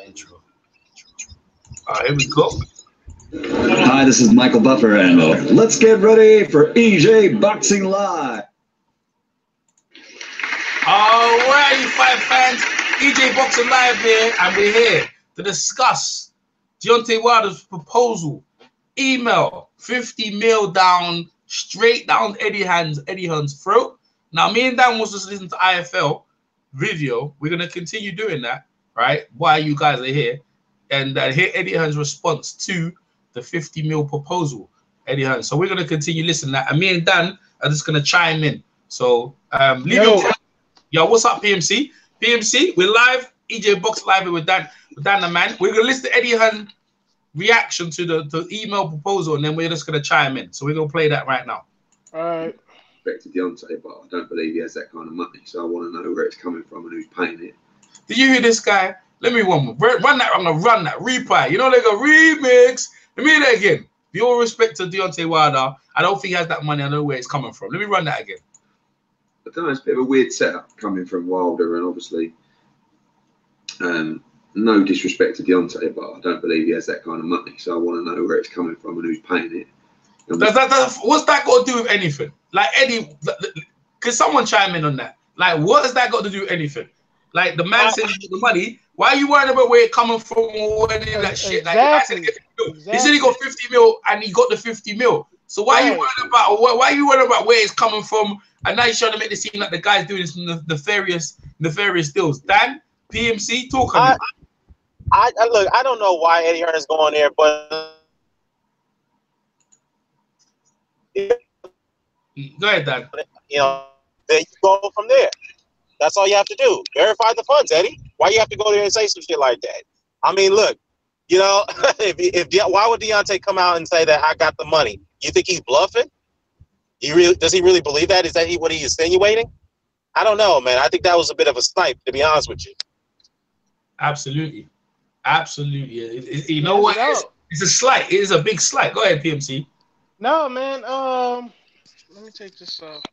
Intro. All right, here we go. Hi, this is Michael Buffer, and let's get ready for EJ Boxing Live. All right, you fight fans, EJ Boxing Live here, and we're here to discuss Deontay Wilder's proposal. Email 50 mil down, straight down Eddie Hearn's throat. Now, me and Dan was just listening to IFL video. We're gonna continue doing that, right? While you guys are here, and hear Eddie Hearn's response to the 50 mil proposal, Eddie Hearn. So we're gonna continue listening to that, and me and Dan are just gonna chime in. So yo, what's up, PMC? PMC, we're live. EJ Box Live with Dan the man. We're gonna listen to Eddie Hearn reaction to the email proposal, and then we're just gonna chime in. So we're gonna play that right now. All right. To Deontay, but I don't believe he has that kind of money, so I want to know where it's coming from and who's paying it. Did you hear this guy? Let me run that. I'm gonna run that replay. You know, like a remix. Let me hear that again. With all respect to Deontay Wilder, I don't think he has that money. I know where it's coming from. Let me run that again. I don't know. It's a bit of a weird setup coming from Wilder, and obviously, no disrespect to Deontay, but I don't believe he has that kind of money. So I want to know where it's coming from and who's paying it. What's that got to do with anything? Like, Eddie, could someone chime in on that? Like, what has that got to do with anything? Like, the man says the money. Why are you worrying about where it coming from or any of that shit? Exactly. Like, he said he got 50 mil and he got the 50 mil. So why are you worrying about why are you worrying about where it's coming from? And now you're trying to make it seem like the guy's doing this nefarious deals. Dan, PMC, talk on it. I look, I don't know why Eddie Hearn is going there, but go ahead, Dan. You know, then you go from there. That's all you have to do. Verify the funds, Eddie. Why you have to go there and say some shit like that? I mean, look, you know, why would Deontay come out and say that I got the money? You think he's bluffing? Does he really believe that? Is that what he's insinuating? I don't know, man. I think that was a bit of a snipe, to be honest with you. Absolutely. You know what? It's a slight. It is a big slight. Go ahead, PMC. No, man. Let me take this off.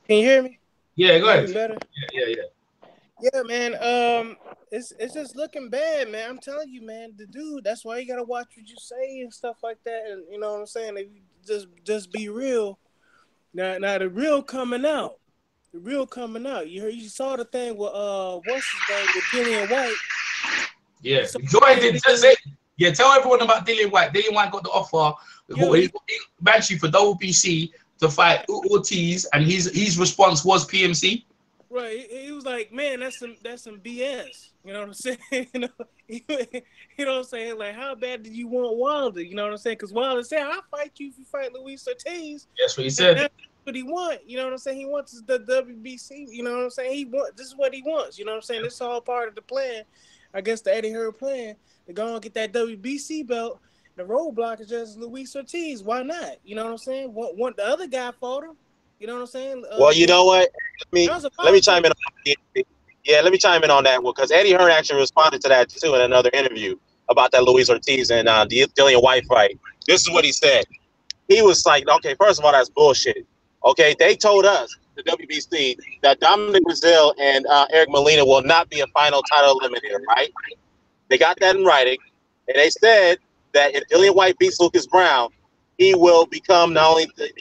Can you hear me? Yeah, go ahead. Better? Yeah. Yeah, man. It's just looking bad, man. I'm telling you, man. The dude. That's why you gotta watch what you say and stuff like that. And you know what I'm saying? If you just be real. Now the real coming out. The real coming out. You saw the thing with what's his name with Dillian White. Yeah. So, go ahead and just say. Yeah, tell everyone about Dillian White. Dillian White got the offer. He Banshee for WBC to fight Ortiz, and his response was PMC. Right, he was like, "Man, that's some BS." You know what I'm saying? you know what I'm saying? Like, how bad did you want Wilder? You know what I'm saying? Because Wilder said, "I'll fight you if you fight Luis Ortiz." That's what he said. That's what he wants. You know what I'm saying? He wants the WBC. You know what I'm saying? This is what he wants. You know what I'm saying? This is all part of the plan. I guess the Eddie Hearn plan to go and get that WBC belt. The roadblock is just Luis Ortiz. Why not? You know what I'm saying? What the other guy fought him. You know what I'm saying? Well, you know what? Let me chime in. Let me chime in on that one because Eddie Hearn actually responded to that too in another interview about that Luis Ortiz and Dillian White fight. This is what he said. He was like, "Okay, first of all, that's bullshit. Okay, they told us the WBC that Dominic Brazil and Eric Molina will not be a final title eliminator, right? They got that in writing, and they said that if Dillian White beats Lucas Brown, he will become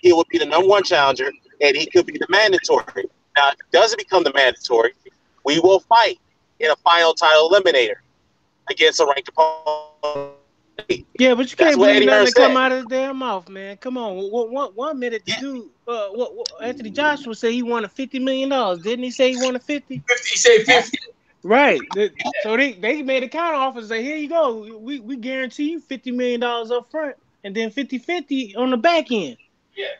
he will be the #1 challenger, and he could be the mandatory. Now, if it doesn't become the mandatory, we will fight in a final title eliminator against a ranked opponent." Yeah, but you can't believe nothing to come out of his damn mouth, man. Come on. One minute, the dude, Anthony Joshua said he wanted $50 million. Didn't he say he wanted 50? 50. He said 50. Right. So they made a counter offer and say, "Here you go. We guarantee you $50 million up front and then 50-50 on the back end." Yeah.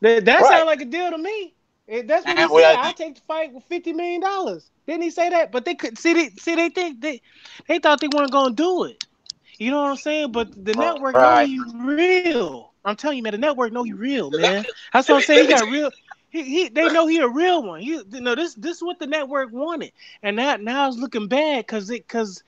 That sounds like a deal to me. That's what he said. I'll take the fight with $50 million. Didn't he say that? But they could they think they thought they weren't gonna do it. You know what I'm saying? But the network know you real. I'm telling you, man, the network know you real, man. That's what I'm saying. He got real. They know he a real one. This is what the network wanted, and now it's looking bad because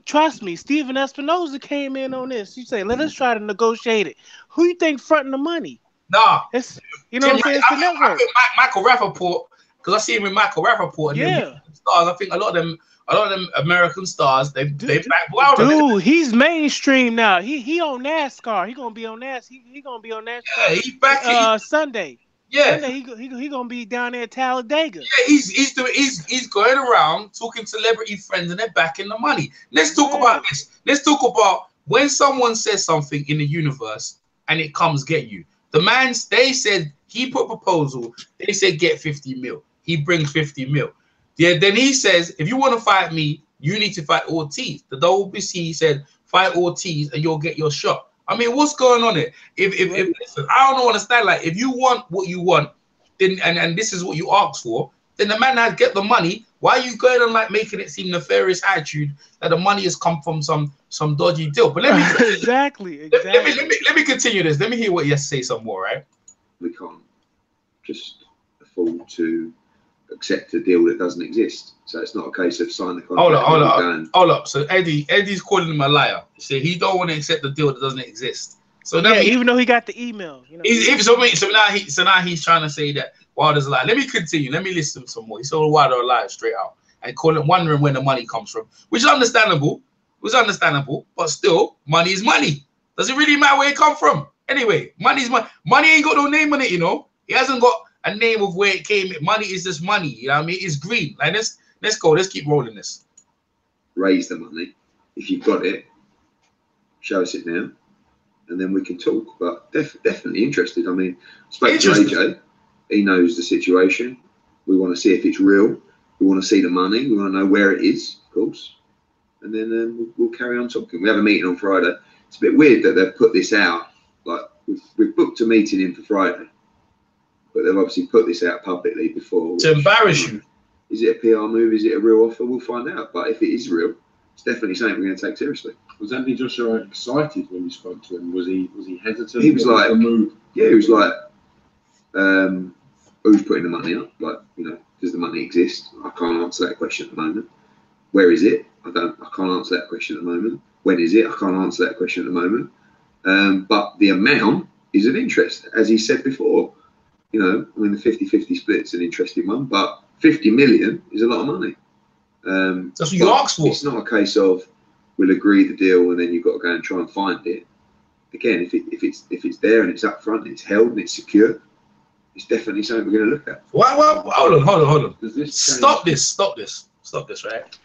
trust me, Steven Espinoza came in on this. You say, let us try to negotiate it. Who you think fronting the money? Nah, it's what I'm saying. It's the network. I think Michael Rappaport, because I see him with Michael Rappaport. And yeah, stars. I think a lot of them a lot of them American stars, they back Wilder. Dude, he's mainstream now. He on NASCAR. He gonna be on NASCAR. He gonna be on NASCAR. Yeah, he's back. Sunday. Yeah, Sunday he gonna be down there at Talladega. Yeah, he's going around talking celebrity friends, and they're backing the money. Let's talk about this. Let's talk about when someone says something in the universe and it comes get you. The man, they said he put a proposal. They said get 50 mil. He brings 50 mil. Yeah, then he says, if you want to fight me, you need to fight Ortiz. The WBC said, fight Ortiz and you'll get your shot. I mean, what's going on here? If listen, I don't understand. Like, if you want what you want, then and this is what you asked for, then the man has get the money. Why are you going on like making it seem nefarious attitude that the money has come from some dodgy deal? But let me exactly. Let me continue this. Let me hear what you say some more, right? We can't just afford to accept a deal that doesn't exist. So it's not a case of sign the contract. Hold up. So Eddie's calling him a liar. So he don't want to accept the deal that doesn't exist. So that even though he got the email, you know. So now he's trying to say that Wilder's a liar. Let me continue. Let me listen some more. He said Wilder a liar straight out and call him wondering where the money comes from, which is understandable. But still, money is money. Does it really matter where it come from? Anyway, money is money. Money ain't got no name on it, you know. It hasn't got a name of where it came. Money is just money. You know what I mean? It's green. Like let's go. Let's keep rolling this. Raise the money. If you've got it, show us it now, and then we can talk. But definitely interested. I mean, spoke to AJ. He knows the situation. We want to see if it's real. We want to see the money. We want to know where it is, of course. And then we'll carry on talking. We have a meeting on Friday. It's a bit weird that they've put this out. Like we've booked a meeting in for Friday, but they've obviously put this out publicly before. To embarrass you. Is it a PR move? Is it a real offer? We'll find out. But if it is real, it's definitely something we're going to take seriously. Was Anthony Joshua excited when you spoke to him? Was he hesitant? He was like, yeah, he was like, who's putting the money up? Like, you know, does the money exist? I can't answer that question at the moment. Where is it? I can't answer that question at the moment. When is it? I can't answer that question at the moment. But the amount is of interest, as he said before. You know, I mean, the 50-50 split's an interesting one, but 50 million is a lot of money. That's what you asked for. It's not a case of we'll agree the deal and then you've got to go and try and find it. Again, if it's there and it's up front and it's held and it's secure, it's definitely something we're going to look at. Well, hold on. Stop this, right?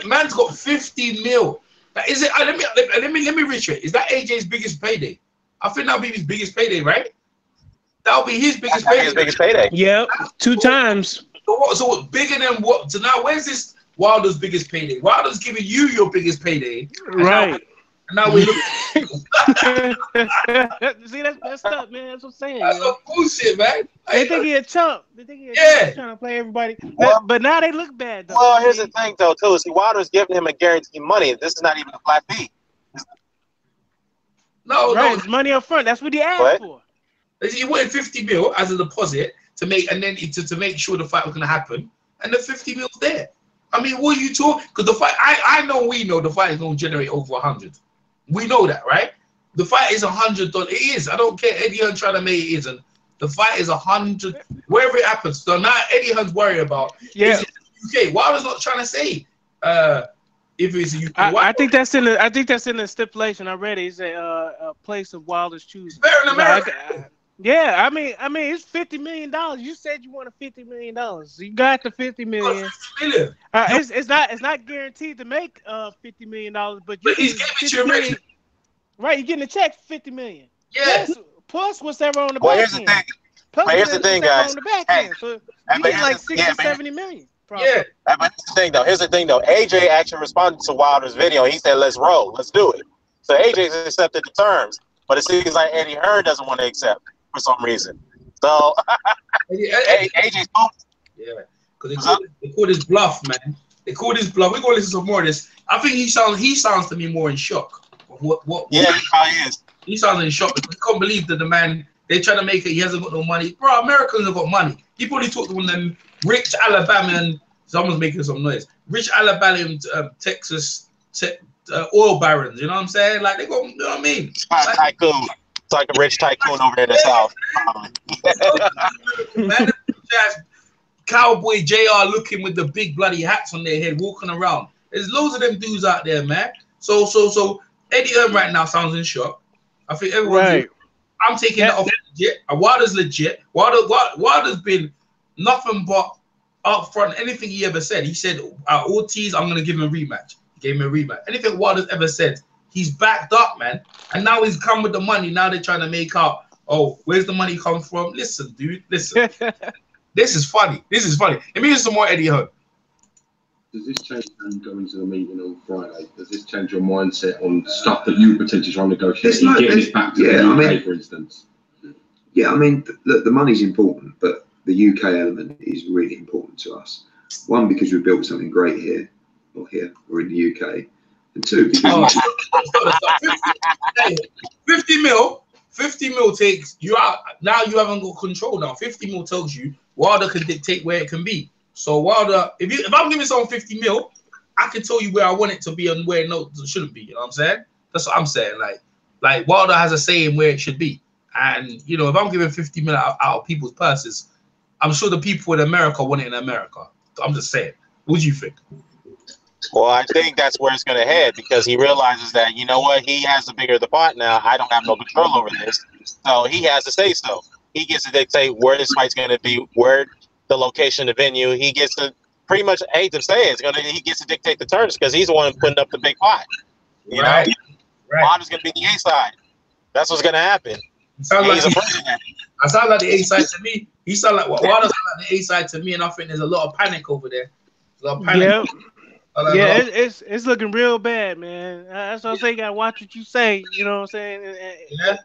Man's got 50 mil. That is it. Let me reiterate. Is that AJ's biggest payday? I think that'll be his biggest payday, right? That'll be his biggest payday. His biggest payday. Yep, 2 times. So bigger than what? So now where's this Wilder's biggest payday? Wilder's giving you your biggest payday, right? Now we look. See, that's messed up, man. That's what I'm saying. That's some bullshit, man. They think he a chump. They think he a chump trying to play everybody. But now they look bad, though. Well, here's the thing, though, too. See, Wilder's giving him a guaranteed money. This is not even a flat fee. No, it's money up front. That's what he asked for. He wanted 50 mil as a deposit to make, and then to make sure the fight was going to happen, and the 50 mil's there. I mean, what are you talking? Because the fight, we know the fight is going to generate over 100. We know that, right? The fight is $100. It is. I don't care. Eddie Hearn trying to make it isn't. The fight is 100. Wherever it happens. So now Eddie Hearn's worried about. Yeah. Is it UK? Wilder's not trying to say if it's UK. I think that's in the stipulation. I read it. It's a place of Wilder's choosing. Fair in America. Yeah, I mean, it's $50 million. You said you wanted $50 million. So you got the $50 million. It's not guaranteed to make $50 million, but he's giving you a right. You're getting a check for $50 million. Yeah. Plus whatever on the back end. Here's the thing, guys. On the back end. So you get like 70 million. Probably. Yeah. But here's the thing, though. AJ actually responded to Wilder's video. He said, "Let's roll. Let's do it." So AJ's accepted the terms, but it seems like Eddie Hearn doesn't want to accept for some reason. So AJ's yeah, because they called his bluff, man. They called his bluff. We're gonna listen to some more of this. I think he sounds to me more in shock. What? Yeah, he probably is. He sounds in shock because he can't believe that the man they try to make it. He hasn't got no money, bro. Americans have got money. He probably talked to one of them rich Alabama. Someone's making some noise. Rich Alabama, Texas oil barons. You know what I'm saying? Like they got. You know what I mean? Tycoon. It's like a rich tycoon over there in the South. Man, Cowboy JR looking with the big bloody hats on their head, walking around. There's loads of them dudes out there, man. So Eddie Hearn right now sounds in shock. I think everyone's in. I'm taking that off legit. Wilder's legit. Wilder's been nothing but up front. Anything he ever said, he said, Ortiz, I'm gonna give him a rematch. He gave him a rematch. Anything Wilder's ever said, he's backed up, man. And now he's come with the money. Now they're trying to make out, oh, where's the money come from? Listen, dude, listen. This is funny. This is funny. Let me hear some more Eddie Hearn. Does this change when you go into the meeting on Friday? Does this change your mindset on stuff that you potentially trying to negotiate and getting it back to the UK, for instance? Yeah, I mean, the money's important, but the UK element is really important to us. One, because we've built something great here, or in the UK. And two, because 50 mil takes you out. Now you haven't got control now. 50 mil tells you Wilder can dictate where it can be. So Wilder, if I'm giving someone 50 mil, I can tell you where I want it to be and where it shouldn't be. You know what I'm saying? That's what I'm saying. Like Wilder has a say in where it should be. And you know, if I'm giving 50 mil out of people's purses, I'm sure the people in America want it in America. I'm just saying. What do you think? Well, I think that's where it's going to head because he realizes that, you know what, he has the bigger the pot now. I don't have no control over this. So he has to say so. He gets to dictate where this fight's going to be, where the location, the venue. He gets to pretty much, I hate to say it, he gets to dictate the terms because he's the one putting up the big pot. You know? Wilder's going to be the A side. That's what's going to happen. I sound like the A side to me. He sound like Wilder sound like the A side to me, and I think there's a lot of panic over there. There's a lot of panic. Yeah, it's looking real bad, man. That's what I'm saying. You gotta watch what you say. You know what I'm saying? Yeah.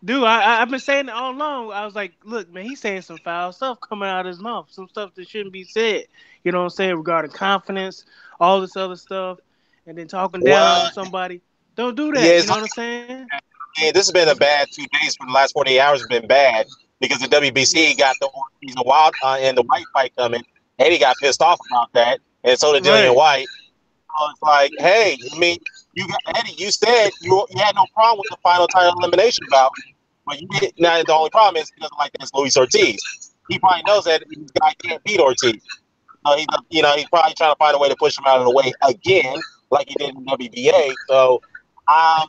Dude, I've been saying it all along. I was like, look, man, he's saying some foul stuff coming out of his mouth, some stuff that shouldn't be said. You know what I'm saying? Regarding confidence, all this other stuff, and then talking down on somebody. Don't do that. You know what I'm saying? Yeah, this has been a bad 2 days. For the last 48 hours has been bad because the WBC got the Ortiz and Wild and the White fight coming. Eddie got pissed off about that, and so did Dillian White. It's like, hey, I mean, Eddie, you said you had no problem with the final title elimination bout, but you did. Now the only problem is he doesn't like this Luis Ortiz. He probably knows that this guy can't beat Ortiz. He's probably trying to find a way to push him out of the way again, like he did in WBA. So, I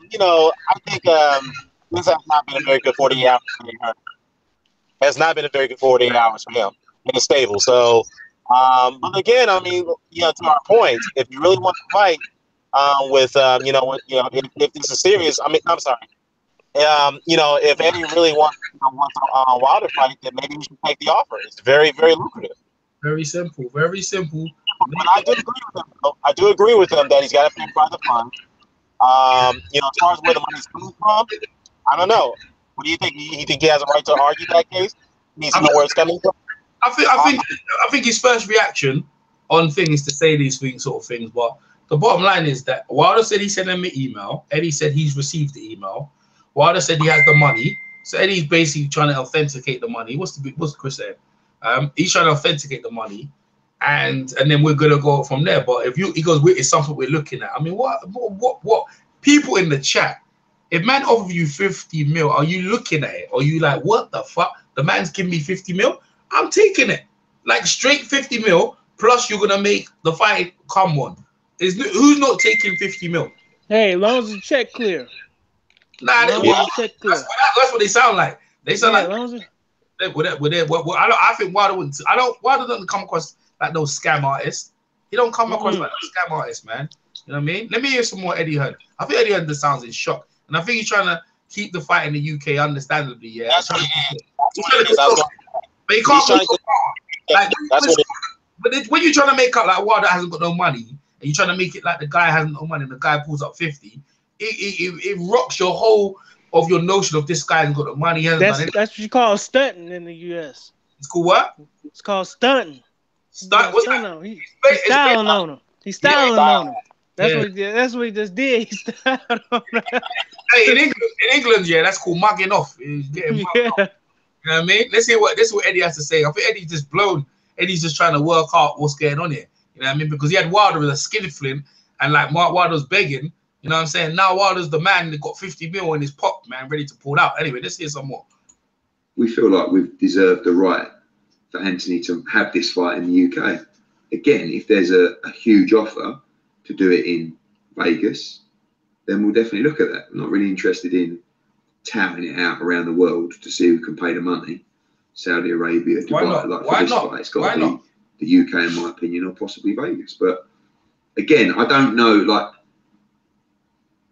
think this has not been a very good 48 hours for him. It has not been a very good 48 hours for him in the stable. So. But again, I mean, to our point, if you really want to fight if this is serious, I mean, I'm sorry. If Eddie really wants a Wilder fight, then maybe we should take the offer. It's very, very lucrative. Very simple. Very simple. But I do agree with him. Though. I do agree with him that he's got to pay by the fund. As far as where the money's coming from, I don't know. What do you think? You think he has a right to argue that case? He needs to know where it's coming from. I think his first reaction on things to say these sort of things, but the bottom line is that Wilder said he sent him an email. Eddie said he's received the email. Wilder said he has the money. So Eddie's basically trying to authenticate the money. What's Chris saying? He's trying to authenticate the money, and then we're gonna go from there. But he goes, it's something we're looking at. I mean, what people in the chat? If man offers you 50 mil, are you looking at it? Are you like, what the fuck? The man's giving me 50 mil. I'm taking it. Like straight 50 mil, plus you're going to make the fight come one. Who's not taking 50 mil? Hey, as long as the check clear. Nah, that's what they sound like. They sound like... I think Wilder wouldn't... Wilder doesn't come across like no scam artist. He don't come across like no scam artist, man. You know what I mean? Let me hear some more Eddie Hearn. I think Eddie Hearn just sounds in shock. And I think he's trying to keep the fight in the UK, understandably, yeah. That's what it is. But he can't but when you're trying to make up like Wilder hasn't got no money, and you're trying to make it like the guy hasn't no money and the guy pulls up 50, it rocks your whole of your notion of this guy hasn't got no money. That's what you call stunting in the US. It's called what? It's called stunting. He's styling on him. He's styling on him. That's what he did. That's what he just did. He styled on him. Hey, in England, yeah, that's called mugging off. He's getting mugged off. You know what I mean? Let's hear what Eddie has to say. I think Eddie's just blown. Eddie's just trying to work out what's going on here. You know what I mean? Because he had Wilder with a skinflint and like Mark Wilder's begging. You know what I'm saying? Now Wilder's the man that got 50 mil in his pot, man, ready to pull out. Anyway, let's hear some more. We feel like we've deserved the right for Anthony to have this fight in the UK. Again, if there's a huge offer to do it in Vegas, then we'll definitely look at that. I'm not really interested in touting it out around the world to see who can pay the money. Saudi Arabia, Dubai, like for this fight, it's got to be the UK, in my opinion, or possibly Vegas. But again, I don't know, like,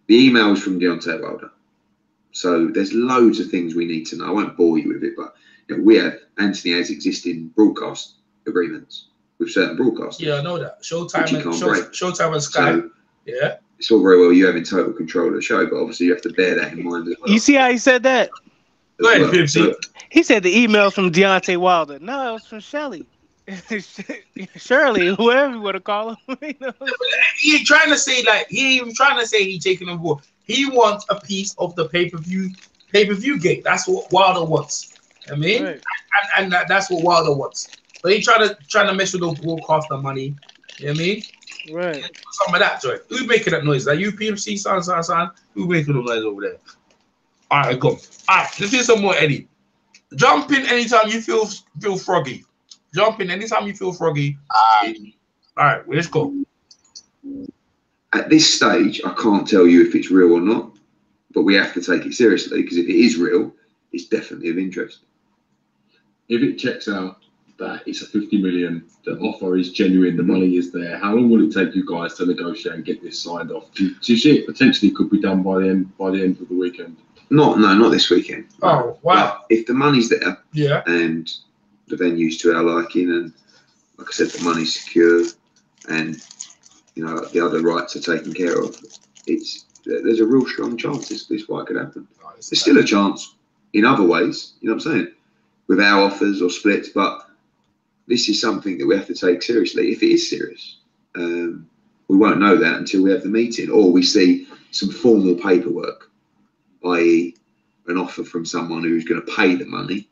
the emails from Deontay Wilder. So there's loads of things we need to know. I won't bore you with it, but Anthony has existing broadcast agreements with certain broadcasters. Yeah, I know that. Showtime and Sky. So, yeah. It's all very well you having total control of the show, but obviously you have to bear that in mind as well. You see how he said that? Go ahead, Pipsy. He said the emails from Deontay Wilder. No, it was from Shelly. Shirley, whoever you want to call him. You know? He ain't trying to say, like, he ain't even trying to say he's taking on board. He wants a piece of the pay-per-view gate. That's what Wilder wants. I mean, right. and that's what Wilder wants. But he trying to mess with the broadcaster money. You know what I mean? Right. Some of that, Joy. Who's making that noise? Like you, PMC, son? Who's making the noise over there? All right, go. All right, let's do some more, Eddie. Jump in anytime you feel froggy. Jump in anytime you feel froggy. All right, well, let's go. At this stage, I can't tell you if it's real or not, but we have to take it seriously because if it is real, it's definitely of interest. If it checks out that it's a 50 million, the offer is genuine, the money is there, how long will it take you guys to negotiate and get this signed off? Do you see it potentially could be done by the end of the weekend? Not this weekend. Oh, wow. But if the money's there, yeah, and the venue's to our liking, and like I said, the money's secure, and you know the other rights are taken care of, there's a real strong chance this fight could happen. Oh, there's still a chance in other ways, you know what I'm saying, with our offers or splits, but this is something that we have to take seriously. If it is serious, we won't know that until we have the meeting or we see some formal paperwork, i.e. an offer from someone who's going to pay the money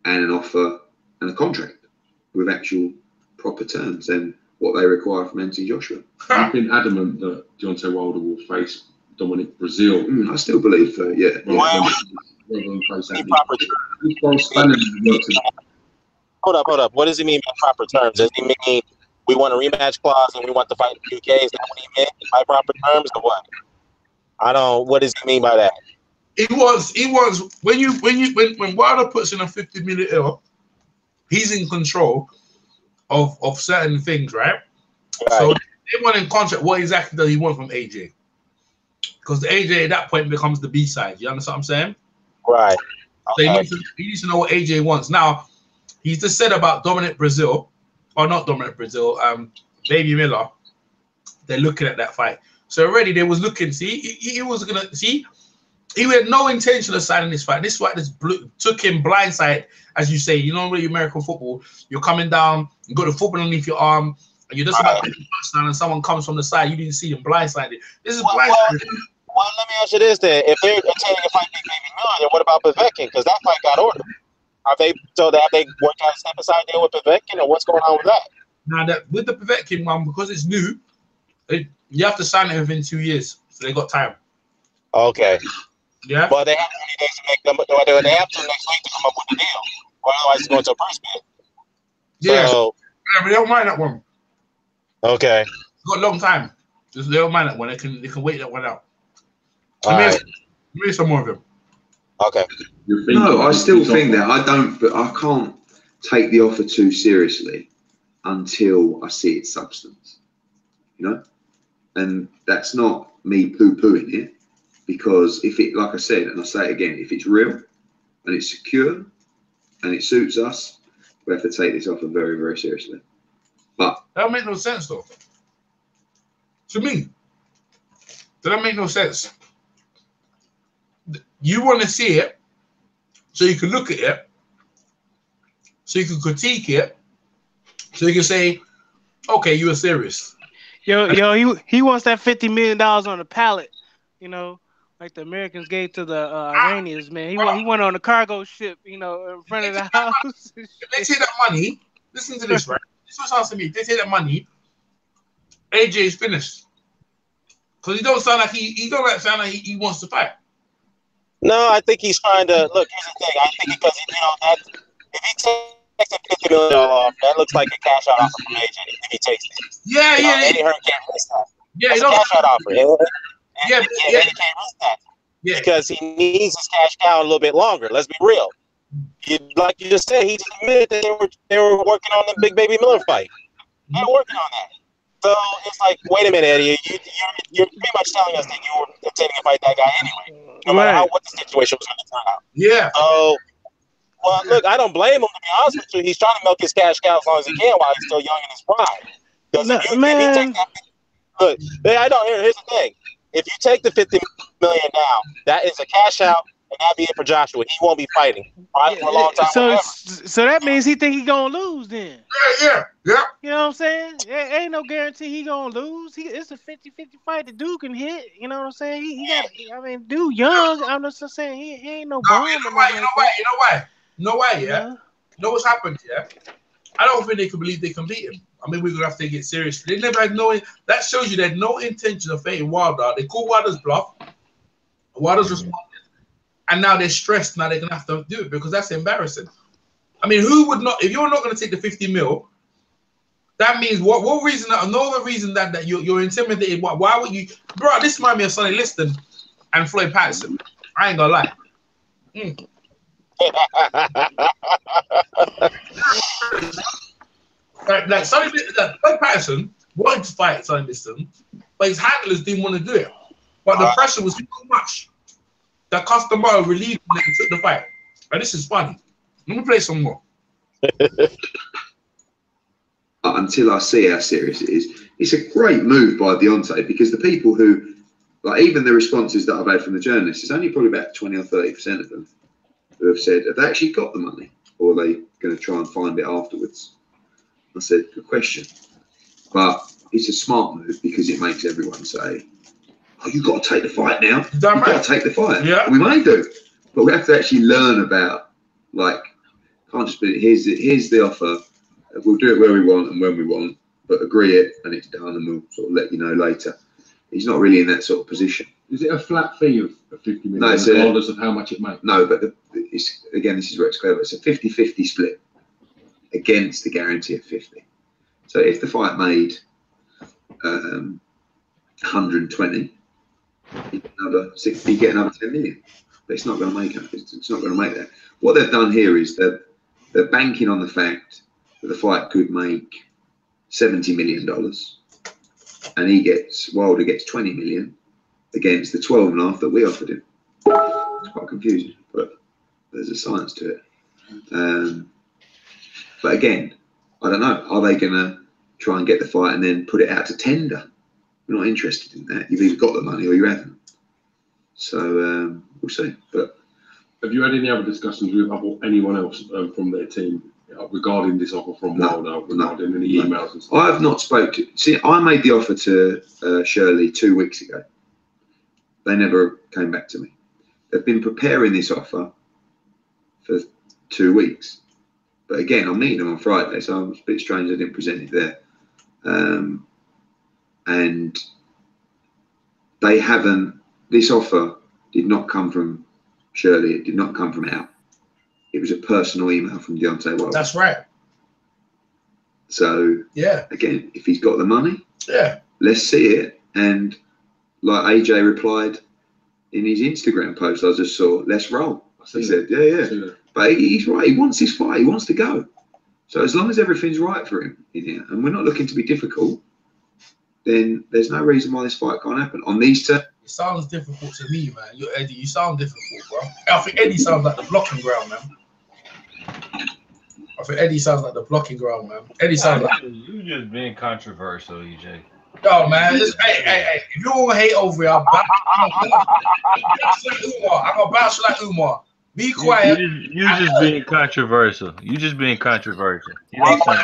and an offer and a contract with actual proper terms and what they require from Anthony Joshua. I've been adamant that Deontay Wilder will face Dominic Brazil. I still believe so, yeah. Hold up. What does he mean by proper terms? Does he mean we want a rematch clause and we want the fight in the UK? Is that what he meant by proper terms or what? What does he mean by that? He wants when Wilder puts in a 50 million deal, he's in control of certain things, right? So they want in contract what exactly does he want from AJ? Because the AJ at that point becomes the B side. You understand what I'm saying? Right. Okay. So he needs to know what AJ wants. Now, he's just said about Dominic Brazil, or not Dominic Brazil, Baby Miller. They're looking at that fight. So already they was looking. See, he was gonna see. He had no intention of signing this fight. This fight just took him blindside, as you say. You know, really American football. You're coming down, you got the football underneath your arm, and you're just about to hit the touchdown, and someone comes from the side. You didn't see him blindsided. This is blindsided. Well, let me ask you this then: if they're intending to fight Baby Miller, then what about Povetkin? Because that fight got ordered. Have they worked out a step aside deal with Povetkin, or what's going on with that? Now that with the Povetkin one, because it's new, you have to sign it within 2 years, so they got time. Okay. Yeah. But they have 20 days to make them. They have to next week to come up with the deal, or otherwise it's going to a first bid. Yeah. So, yeah, but they don't mind that one. Okay. It's got a long time. They don't mind that one. They can wait that one out. Give me some more of them. Okay. No, I still think that I can't take the offer too seriously until I see its substance, you know? And that's not me poo-pooing it, because if it, like I said, and I say it again, if it's real and it's secure and it suits us, we have to take this offer very, very seriously. But that don't make no sense though. To me, that don't make no sense. You want to see it so you can look at it, so you can critique it, so you can say, okay, you were serious. Yo, he wants that $50 million on the pallet, you know, like the Americans gave to the Iranians, man. He went on a cargo ship, you know, in front of the house. If they take that money, listen to this, right? This was asking me. If they take that money, AJ is finished. Because he don't sound like he wants to fight. No, I think he's trying to look. Here's the thing. I think because if he takes a $50 million off. That looks like a cash out offer from AJ if he takes it. Yeah, yeah. Eddie Hearn can't miss that. Yeah, That's a cash out offer. Yeah, Eddie can't miss that. Yeah. Because he needs his cash cow a little bit longer. Let's be real. Like you just said, he just admitted that they were working on the Big Baby Miller fight. They're working on that. So it's like, wait a minute, Eddie. You're pretty much telling us that you were intending to fight that guy anyway, no matter what the situation was going to turn out. Yeah. So, well, look, I don't blame him, to be honest with you. He's trying to milk his cash cow as long as he can while he's still young in his prime. Look, I don't hear. Here's the thing: if you take the $50 million now, that is a cash out, and that'd be it for Joshua. He won't be fighting for a long time. So that means he think he gonna lose then. Yeah. You know what I'm saying? Ain't no guarantee he gonna lose. It's a 50-50 fight. The dude can hit. You know what I'm saying? He got. I mean, dude, young. I'm just saying he ain't no bomb. You know why? Yeah. You know what's happened? Yeah. I don't think they can believe they can beat him. I mean, we're gonna have to take it seriously. They never had that shows you they had no intention of fighting Wilder. They called Wilder's bluff. Wilder's responded. And now they're stressed. Now they're going to have to do it because that's embarrassing. I mean, who would not? If you're not going to take the 50 mil, that means what reason? No other reason that you're intimidated. Why would you? Bro, this reminds me of Sonny Liston and Floyd Patterson. I ain't going to lie. Like Floyd Patterson wanted to fight Sonny Liston, but his handlers didn't want to do it. But the pressure was too much. The customer relieved him and took the fight. But this is funny. Let me play some more. Until I see how serious it is, it's a great move by Deontay because the people who, like even the responses that I've had from the journalists, it's only probably about 20 or 30% of them who have said, have they actually got the money or are they going to try and find it afterwards? I said, good question. But it's a smart move because it makes everyone say, oh, you've got to take the fight now. You've got to take the fight. Yeah. We may do, but we have to actually learn about, like, can't just be, here's the offer. We'll do it where we want and when we want, but agree it and it's done and we'll sort of let you know later. He's not really in that sort of position. Is it a flat fee of 50 million no, regardless of how much it makes? No, but again, this is where it's clever. It's a 50-50 split against the guarantee of 50. So if the fight made 120, you get another 10 million. But it's not going to make it. It's not going to make that. What they've done here is they're banking on the fact that the fight could make $70 million, and Wilder gets 20 million against the 12.5 that we offered him. It's quite confusing, but there's a science to it. But again, I don't know. Are they going to try and get the fight and then put it out to tender? We're not interested in that. You've either got the money or you haven't. So we'll see. But have you had any other discussions with anyone else from their team regarding this offer from Wilder, regarding any emails and stuff? I have not spoken. See, I made the offer to Shirley 2 weeks ago. They never came back to me. They've been preparing this offer for 2 weeks. But again, I'm meeting them on Friday, so it's a bit strange I didn't present it there. And they haven't. This offer did not come from Shirley. It did not come from Al. It was a personal email from Deontay Wilder. That's right. So yeah, again, if he's got the money, yeah, let's see it. And like AJ replied in his Instagram post, I just saw, let's roll. He said, yeah. But he's right. He wants his fight. He wants to go. So as long as everything's right for him in here, and we're not looking to be difficult, then there's no reason why this fight can't happen. On these terms, it sounds difficult to me, man. You're Eddie. You sound difficult, bro. I think Eddie sounds like the blocking ground, man. Eddie sounds like you just being controversial, EJ. Oh man, hey, if you want to hate over it, I'm gonna bounce like Umar. Be quiet. You just being controversial. You just being controversial. You know what I'm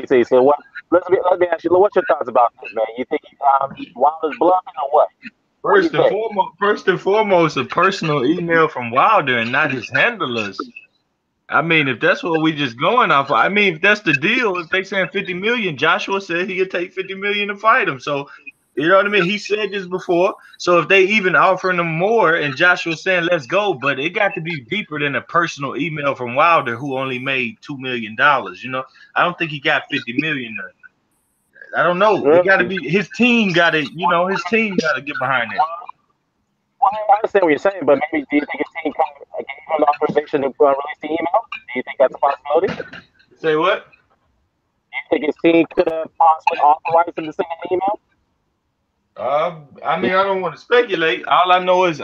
saying? So what? Let me ask you, what's your thoughts about this, man? You think Wilder's bluffing or what? First and foremost, a personal email from Wilder and not his handlers. I mean, if that's what we just going off of, I mean, if that's the deal, if they saying 50 million, Joshua said he could take 50 million to fight him. So You know what I mean? He said this before. So if they even offering him more and Joshua saying, let's go, but it got to be deeper than a personal email from Wilder who only made $2 million. You know, I don't think he got 50 million. I don't know. It got to be his team got to, you know, his team got to get behind that. Well, I understand what you're saying, but maybe do you think his team gave him the authorization to release the email? Do you think that's a possibility? Say what? Do you think his team could have possibly authorized him to send an email? I mean, I don't want to speculate. All I know is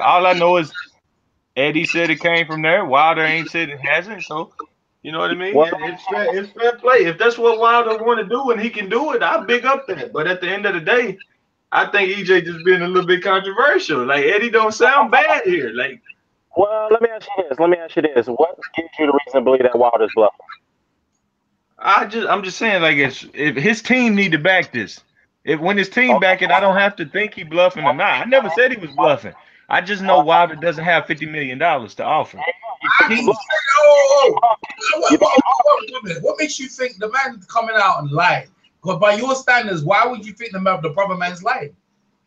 Eddie said it came from there. Wilder ain't said it hasn't. So, you know what I mean? Well, It's fair play. If that's what Wilder want to do and he can do it, I'll big up that. But at the end of the day, I think EJ just being a little bit controversial. Like Eddie don't sound bad here. Like, well, let me ask you this. What gives you the reason to believe that Wilder's bluffing? I'm just saying, like, if his team need to back this. When his team back it, I don't have to think he bluffing or not. I never said he was bluffing. I just know Wilder doesn't have $50 million to offer. What makes you think the man coming out and lying? Because by your standards, why would you think the brother man's lying?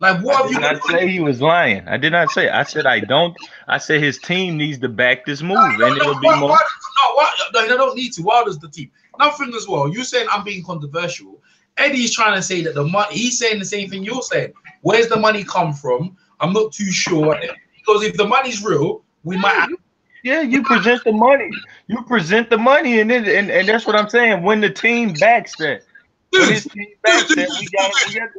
Like, what have you? I did not say he was lying. I did not say. I said I don't. I said his team needs to back this move, and it'll be more. No, they don't need to. Wilder's the team. Nothing as well. You're saying I'm being controversial. Eddie's trying to say that the money. He's saying the same thing you're saying. Where's the money come from? I'm not too sure. Because if the money's real, we might. Yeah, you present the money. You present the money, and that's what I'm saying. When the team backs that. When his team backs that, we got.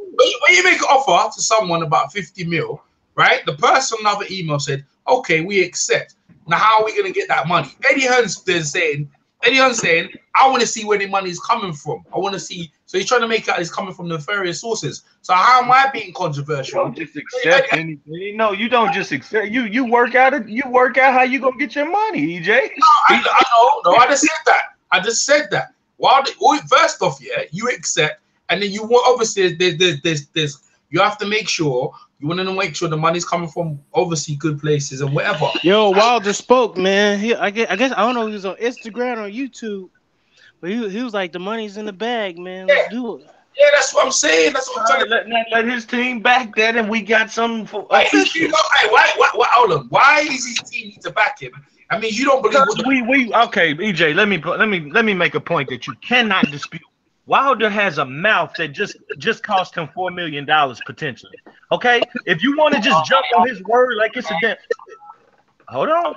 When you make an offer to someone about 50 mil, right? The person on the other email said, "Okay, we accept." Now, how are we gonna get that money? Eddie Hearn's saying, "I want to see where the money is coming from. I want to see." So he's trying to make out it's coming from nefarious sources. So how am I being controversial? You don't just accept anything. No, you don't just accept. You work out how you gonna get your money, EJ. No, I just said that. First off, yeah, you accept, and then you want obviously there's you have to make sure you want to make sure the money's coming from obviously good places and whatever. Yo, Wilder spoke, man. I guess I don't know if he was on Instagram or YouTube, but he was like, the money's in the bag, man. Let's do it. Yeah, that's what I'm saying. That's what I'm trying to let his team back that, and we got something for. Why does his team need to back him? I mean, you don't believe what okay, EJ. Let me make a point that you cannot dispute. Wilder has a mouth that just cost him $4 million potentially. Okay, if you want to just jump on his word like it's a damn. Hold on.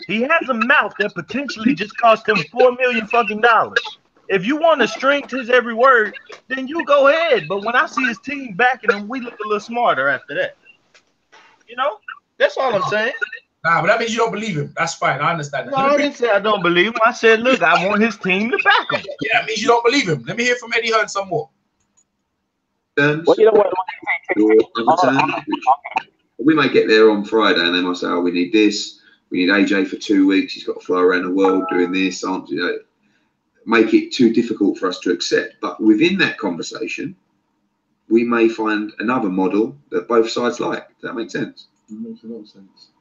He has a mouth that potentially just cost him $4 million fucking dollars. If you want to string to his every word, then you go ahead. But when I see his team backing him, we look a little smarter after that. You know, that's all I'm saying. Nah, but that means you don't believe him. That's fine. I understand that. No, I didn't say I don't believe him. I said, look, I want his team to back him. Yeah, that means you don't believe him. Let me hear from Eddie Hearn some more. Well, you know what? We might get there on Friday, and they might say, "Oh, we need this. We need AJ for 2 weeks. He's got to fly around the world doing this." You know, make it too difficult for us to accept. But within that conversation, we may find another model that both sides like. Does that make sense? It makes a lot of sense.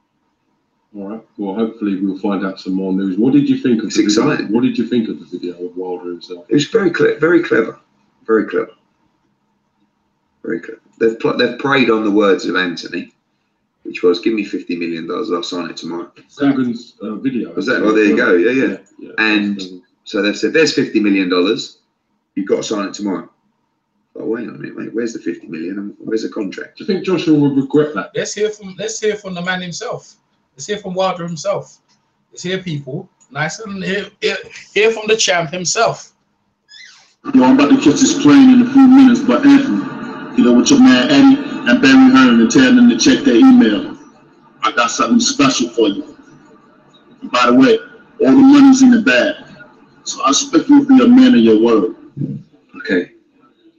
All right. Well, hopefully we'll find out some more news. What did you think of the video? What did you think of the video of Wilder himself? It was very clever. Very clever. Very clever. Very clever. They've preyed on the words of Anthony, which was, "Give me $50 million. I'll sign it tomorrow." Cuban's video. Was that? Well, there you go. Yeah. And so they've said, "There's $50 million. You've got to sign it tomorrow." But wait a minute, mate. Where's the $50 million? Where's the contract? Do you think Joshua would regret that? Let's hear from the man himself. Let's hear from Wilder himself. Let's hear people. Nice and hear from the champ himself. Yo, I'm about to catch this plane in a few minutes, but Anthony, you know, with your man Eddie and Barry Hearn, and tell them to check their email. I got something special for you. And by the way, all the money's in the bag, so I expect you to be a man of your word. Okay,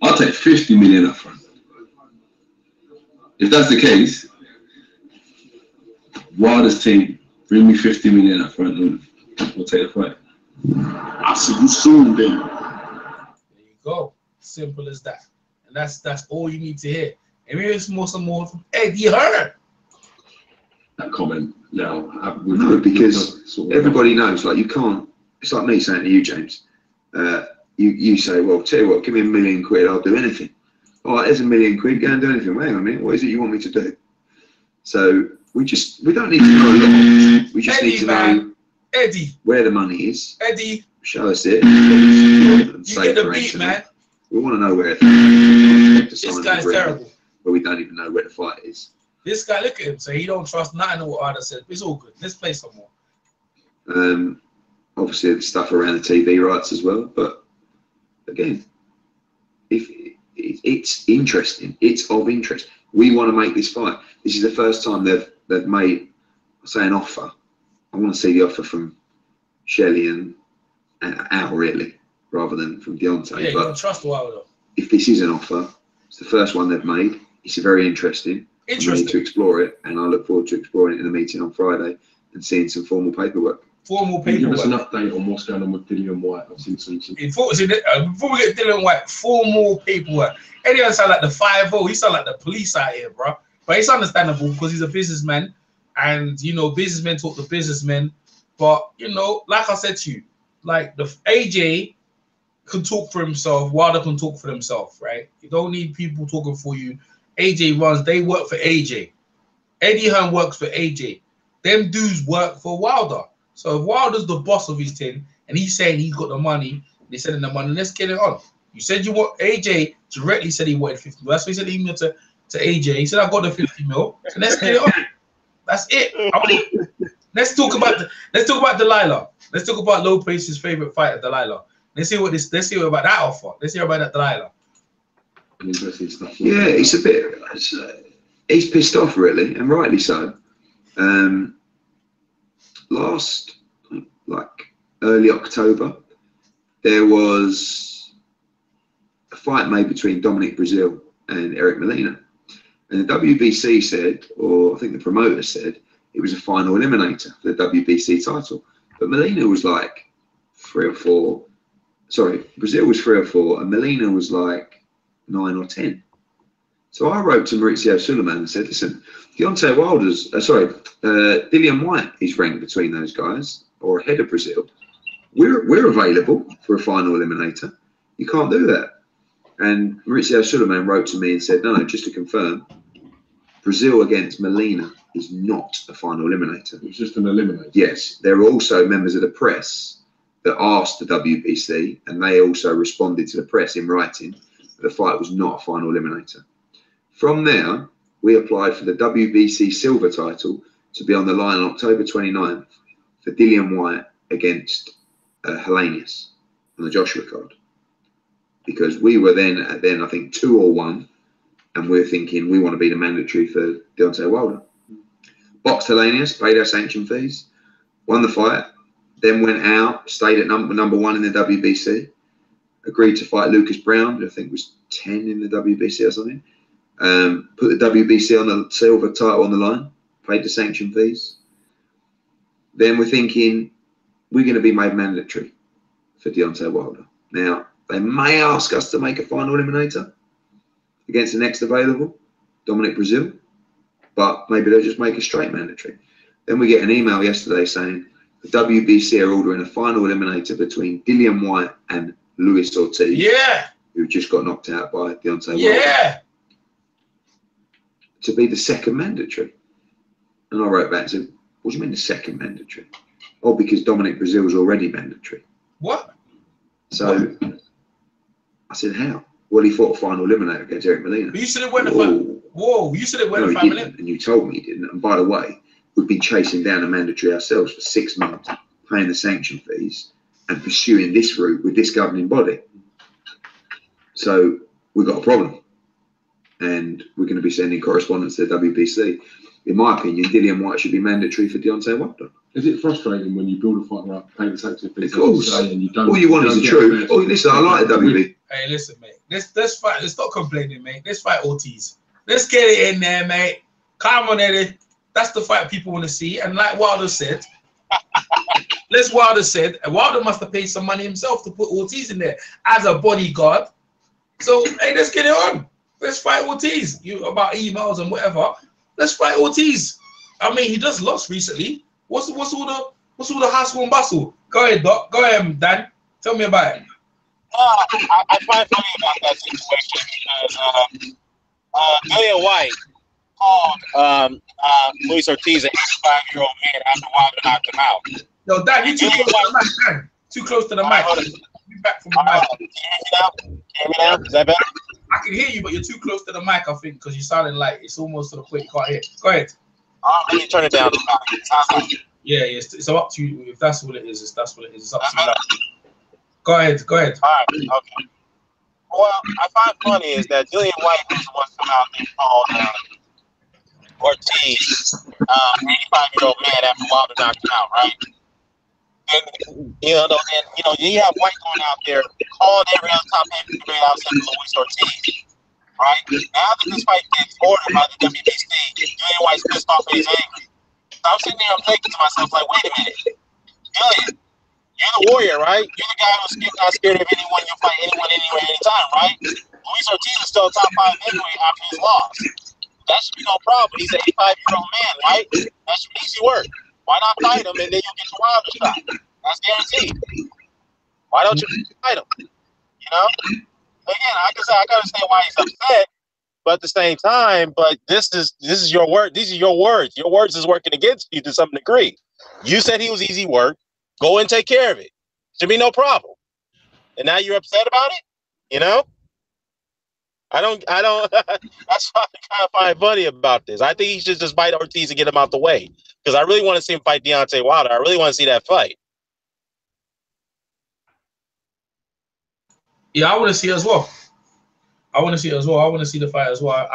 I'll take $50 million up front. If that's the case, Wilder's team, bring me $50 million up front and we'll take the fight. I'll see you soon, then. There you go. Simple as that. And that's all you need to hear. And here's some more from Eddie Hearn. That comment now. No, because everybody knows, like, you can't. It's like me saying to you, James, you say, well, tell you what, give me £1 million, I'll do anything. All right, there's £1 million, go and do anything. Wait a minute, what is it you want me to do? So we don't need to know a lot. We just need to know where the money is. Show us it. And you get the beat, man. We want to know where it is. This guy's terrible. But we don't even know where the fight is. This guy, look at him. So he don't trust nothing of what Wilder said. It's all good. Let's play some more. Obviously, the stuff around the TV rights as well. But again, if it's interesting, it's of interest. We want to make this fight. This is the first time they've made, say, an offer. I want to see the offer from Shelley and Al, really, rather than from Deontay. Yeah, you don't trust Wilder. If this is an offer, it's the first one they've made. It's very interesting. We need to explore it, and I look forward to exploring it in the meeting on Friday and seeing some formal paperwork. Give us an update on what's going on with Dillian White. I've seen some. Before we get Dillian White, formal paperwork. Anyone sound like the 5-0. He sound like the police out here, bro. But it's understandable because he's a businessman, and you know, businessmen talk to businessmen. But you know, like I said to you, like the AJ can talk for himself, Wilder can talk for himself, right? You don't need people talking for you. AJ runs, they work for AJ. Eddie Hearn works for AJ. Them dudes work for Wilder. So if Wilder's the boss of his team and he's saying he's got the money, they're sending the money, let's get it on. You said you want AJ directly said he wanted 50 mil. That's what he said email to AJ. He said I got the 50 mil. So let's get it on. That's it. Let's talk about Delilah. Let's talk about Lopez's favorite fighter, Delilah. Let's see about that offer. Let's hear about that Delilah. Yeah, it's a bit. He's pissed off, really, and rightly so. Last, like early October, there was a fight made between Dominic Brazil and Eric Molina, and the WBC said, or I think the promoter said, it was a final eliminator for the WBC title. But Molina was like 3 or 4. Sorry, Brazil was 3 or 4, and Molina was like 9 or 10. So I wrote to Maurizio Suleiman and said, listen, Deontay Wilder's, Dillian White is ranked between those guys, or ahead of Brazil. We're available for a final eliminator. You can't do that. And Maurizio Suleiman wrote to me and said, no, just to confirm, Brazil against Molina is not a final eliminator. It's just an eliminator. Yes, there are also members of the press that asked the WBC, and they also responded to the press in writing that the fight was not a final eliminator. From there, we applied for the WBC silver title to be on the line on October 29th for Dillian White against Helenius on the Joshua card. Because we were then I think 2 or 1, and we're thinking we want to be the mandatory for Deontay Wilder. Boxed Helenius, paid our sanction fees, won the fight, then went out, stayed at number 1 in the WBC, agreed to fight Lucas Brown, who I think was 10 in the WBC or something. Put the WBC on the silver title on the line, paid the sanction fees. Then we're thinking we're going to be made mandatory for Deontay Wilder. Now, they may ask us to make a final eliminator against the next available, Dominic Brazil, but maybe they'll just make a straight mandatory. Then we get an email yesterday saying the WBC are ordering a final eliminator between Dillian White and Luis Ortiz. Yeah. Who just got knocked out by Deontay Wilder. Yeah. To be the second mandatory. And I wrote back and said, what do you mean the second mandatory? Oh, because Dominic Brazil was already mandatory. What? So I said, how? Well, he fought a final eliminator against Eric Molina. But you said it went a fight. Whoa, you said it went a fight. And you told me he didn't. And by the way, we've been chasing down a mandatory ourselves for 6 months, paying the sanction fees and pursuing this route with this governing body. So we've got a problem. And we're going to be sending correspondence to the WBC. In my opinion, Dillian White should be mandatory for Deontay Wilder. Is it frustrating when you build a fight up, pay the sanction fees, of course, and you don't? All you want is the truth. Oh, listen, I like the WB. Hey, listen, mate. Let's fight. Let's stop complaining, mate. Let's fight Ortiz. Let's get it in there, mate. Come on, Eddie. That's the fight people want to see. And like Wilder said, Wilder must have paid some money himself to put Ortiz in there as a bodyguard. So, hey, let's get it on. Let's fight Ortiz. You about emails and whatever. Let's fight Ortiz. I mean, he just lost recently. What's all the hustle and bustle? Go ahead, Doc. Go ahead, Dan. Tell me about it. I find funny about that situation because Dillian White called Luis Ortiz an 85-year-old man after Wilder knocked him out. Yo, Dan, you too close to the mic, Dan. Too close to the mic. Be back from the mic. Can you hear me now? Is that better? I can hear you, but you're too close to the mic, I think, because you're sounding like it's almost to the point you can't hear. Go ahead. Let me turn it down. Yeah, it's up to you. If that's what it is, that's what it is. It's up to you. Go ahead. All right, okay. Well, I find funny is that Dillian White was the one to come out and called Ortiz, 85-year-old man after Wilder knocked him out, right? And you have White going out there calling every other top heavyweight outside of Luis Ortiz, right? Now that this fight gets ordered by the WBC, Dillian White's pissed off and he's angry. So I'm sitting there, I'm thinking to myself, like, wait a minute, Dillian, you're the warrior, right? You're the guy who's not scared of anyone. You'll fight anyone, anywhere, anytime, right? Luis Ortiz is still a top 5 heavyweight after his loss. That should be no problem. He's an 85-year-old man, right? That should be easy work. Why not fight him and then you'll get your Wilder shot? That's guaranteed. Why don't you fight him? You know? Again, I can understand why he's upset, but at the same time, but this is your word. These are your words. Your words is working against you to some degree. You said he was easy work. Go and take care of it. Should be no problem. And now you're upset about it? You know? I don't that's what I kind of find funny about this. I think he should just fight Ortiz and get him out the way. Because I really want to see him fight Deontay Wilder. I really want to see that fight. Yeah, I want to see it as well. I want to see the fight as well.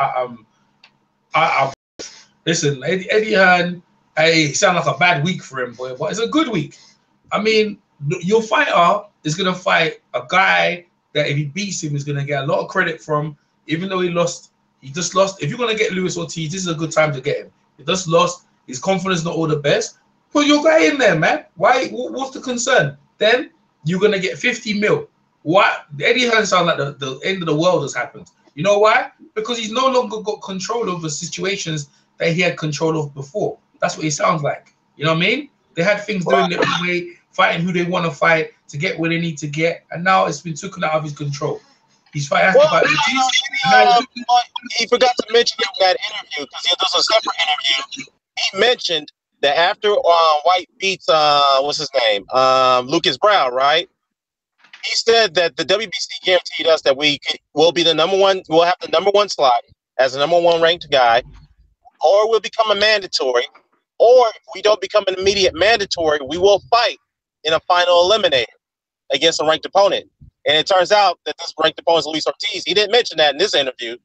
I listen, Eddie Hearn, it sounds like a bad week for him, boy, but it's a good week. I mean, your fighter is going to fight a guy that if he beats him, is going to get a lot of credit from, even though he just lost. If you're going to get Luis Ortiz, this is a good time to get him. He just lost. His confidence not all the best. Put your guy in there, man. Why? What's the concern? Then you're going to get 50 mil. What? Eddie Hearn sounds like the end of the world has happened. You know why? Because he's no longer got control over situations that he had control of before. That's what he sounds like. You know what I mean? They had things doing their own way, fighting who they want to fight to get what they need to get, and now it's been taken out of his control. He's fighting. He forgot to mention in that interview because there was a separate interview. He mentioned that after White beats what's his name, Lucas Brown, right? He said that the WBC guaranteed us that will be the number one. We'll have the number 1 slot as the number 1 ranked guy, or we'll become a mandatory. Or if we don't become an immediate mandatory, we will fight in a final eliminator against a ranked opponent. And it turns out that this ranked opponent is Luis Ortiz. He didn't mention that in this interview.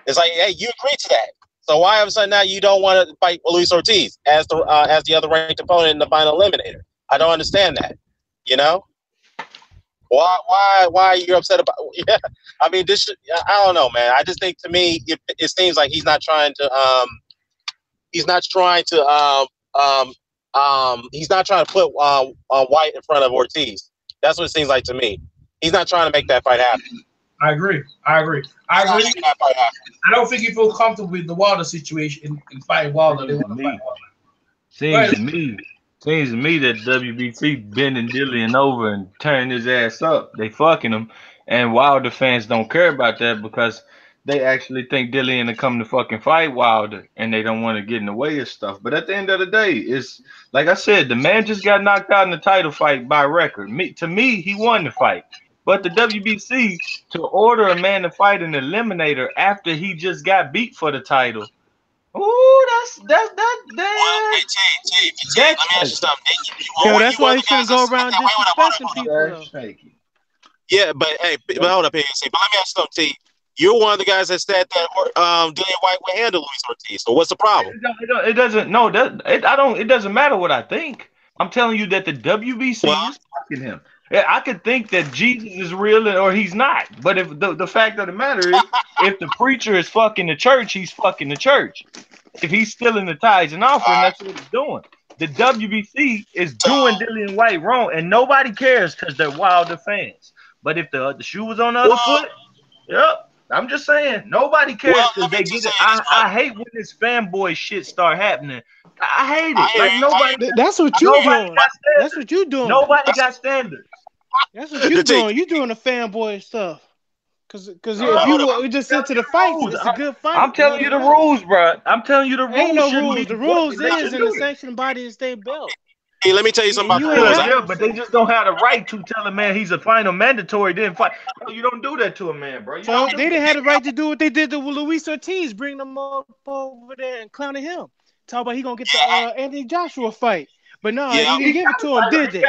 It's like, hey, you agreed to that. So why all of a sudden now you don't want to fight Luis Ortiz as the other ranked opponent in the final eliminator? I don't understand that. You know? Why are you upset about? Yeah, I mean, I don't know, man. I just think to me, it seems like he's not trying to put White in front of Ortiz. That's what it seems like to me. He's not trying to make that fight happen. I agree. I don't think he feels comfortable with the Wilder situation in fighting Wilder. They want to fight Wilder. Seems to me that WBC bending Dillian over and turning his ass up. They fucking him. And Wilder fans don't care about that because they actually think Dillian will come to fucking fight Wilder and they don't want to get in the way of stuff. But at the end of the day, it's like I said, the man just got knocked out in the title fight by record. To me, he won the fight. But the WBC, to order a man to fight an eliminator after he just got beat for the title, ooh, that's Let me ask you something. Yo, that's why he shouldn't go around disrespecting people. Yeah, but hey, but hold up here. But let me ask you something, T. You're one of the guys that said that Dillian White would handle Luis Ortiz. So what's the problem? It doesn't. No, it doesn't matter what I think. I'm telling you that the WBC is fucking him. I could think that Jesus is real or he's not. But if the fact of the matter is, if the preacher is fucking the church, he's fucking the church. If he's stealing the tithes and offering, that's what he's doing. The WBC is doing Dillian White wrong, and nobody cares because they're Wilder fans. But if the shoe was on the other foot, yep. I'm just saying, nobody cares because they get it. I hate when this fanboy shit start happening. I hate it. Like nobody. That's what you doing. That's what you doing. Nobody got standards. That's what you doing. You doing the fanboy stuff. Cause if you just sit to the fights, it's a good fight. I'm telling you the rules, bro. I'm telling you the rules. Ain't no rules. The rules is in the sanctioning body is their belt. Hey, let me tell you something about the rules. Yeah, but they just don't have the right to tell a man he's a final mandatory, then fight. Bro, you don't do that to a man, bro. So they didn't have the right to do what they did to Luis Ortiz, bring them up over there and clowning him. Talk about he gonna get the Anthony Joshua fight. But no, he didn't give it to him, did they?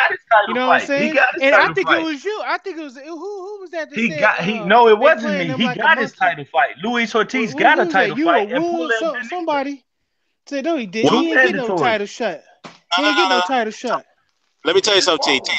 You know what I'm saying? And I think it was you. I think it was who was that? No, it wasn't me. He got his title fight. Luis Ortiz got a title fight. Somebody said no, he did. He didn't get no title shot. He didn't get no title shot. Let me tell you something, TT.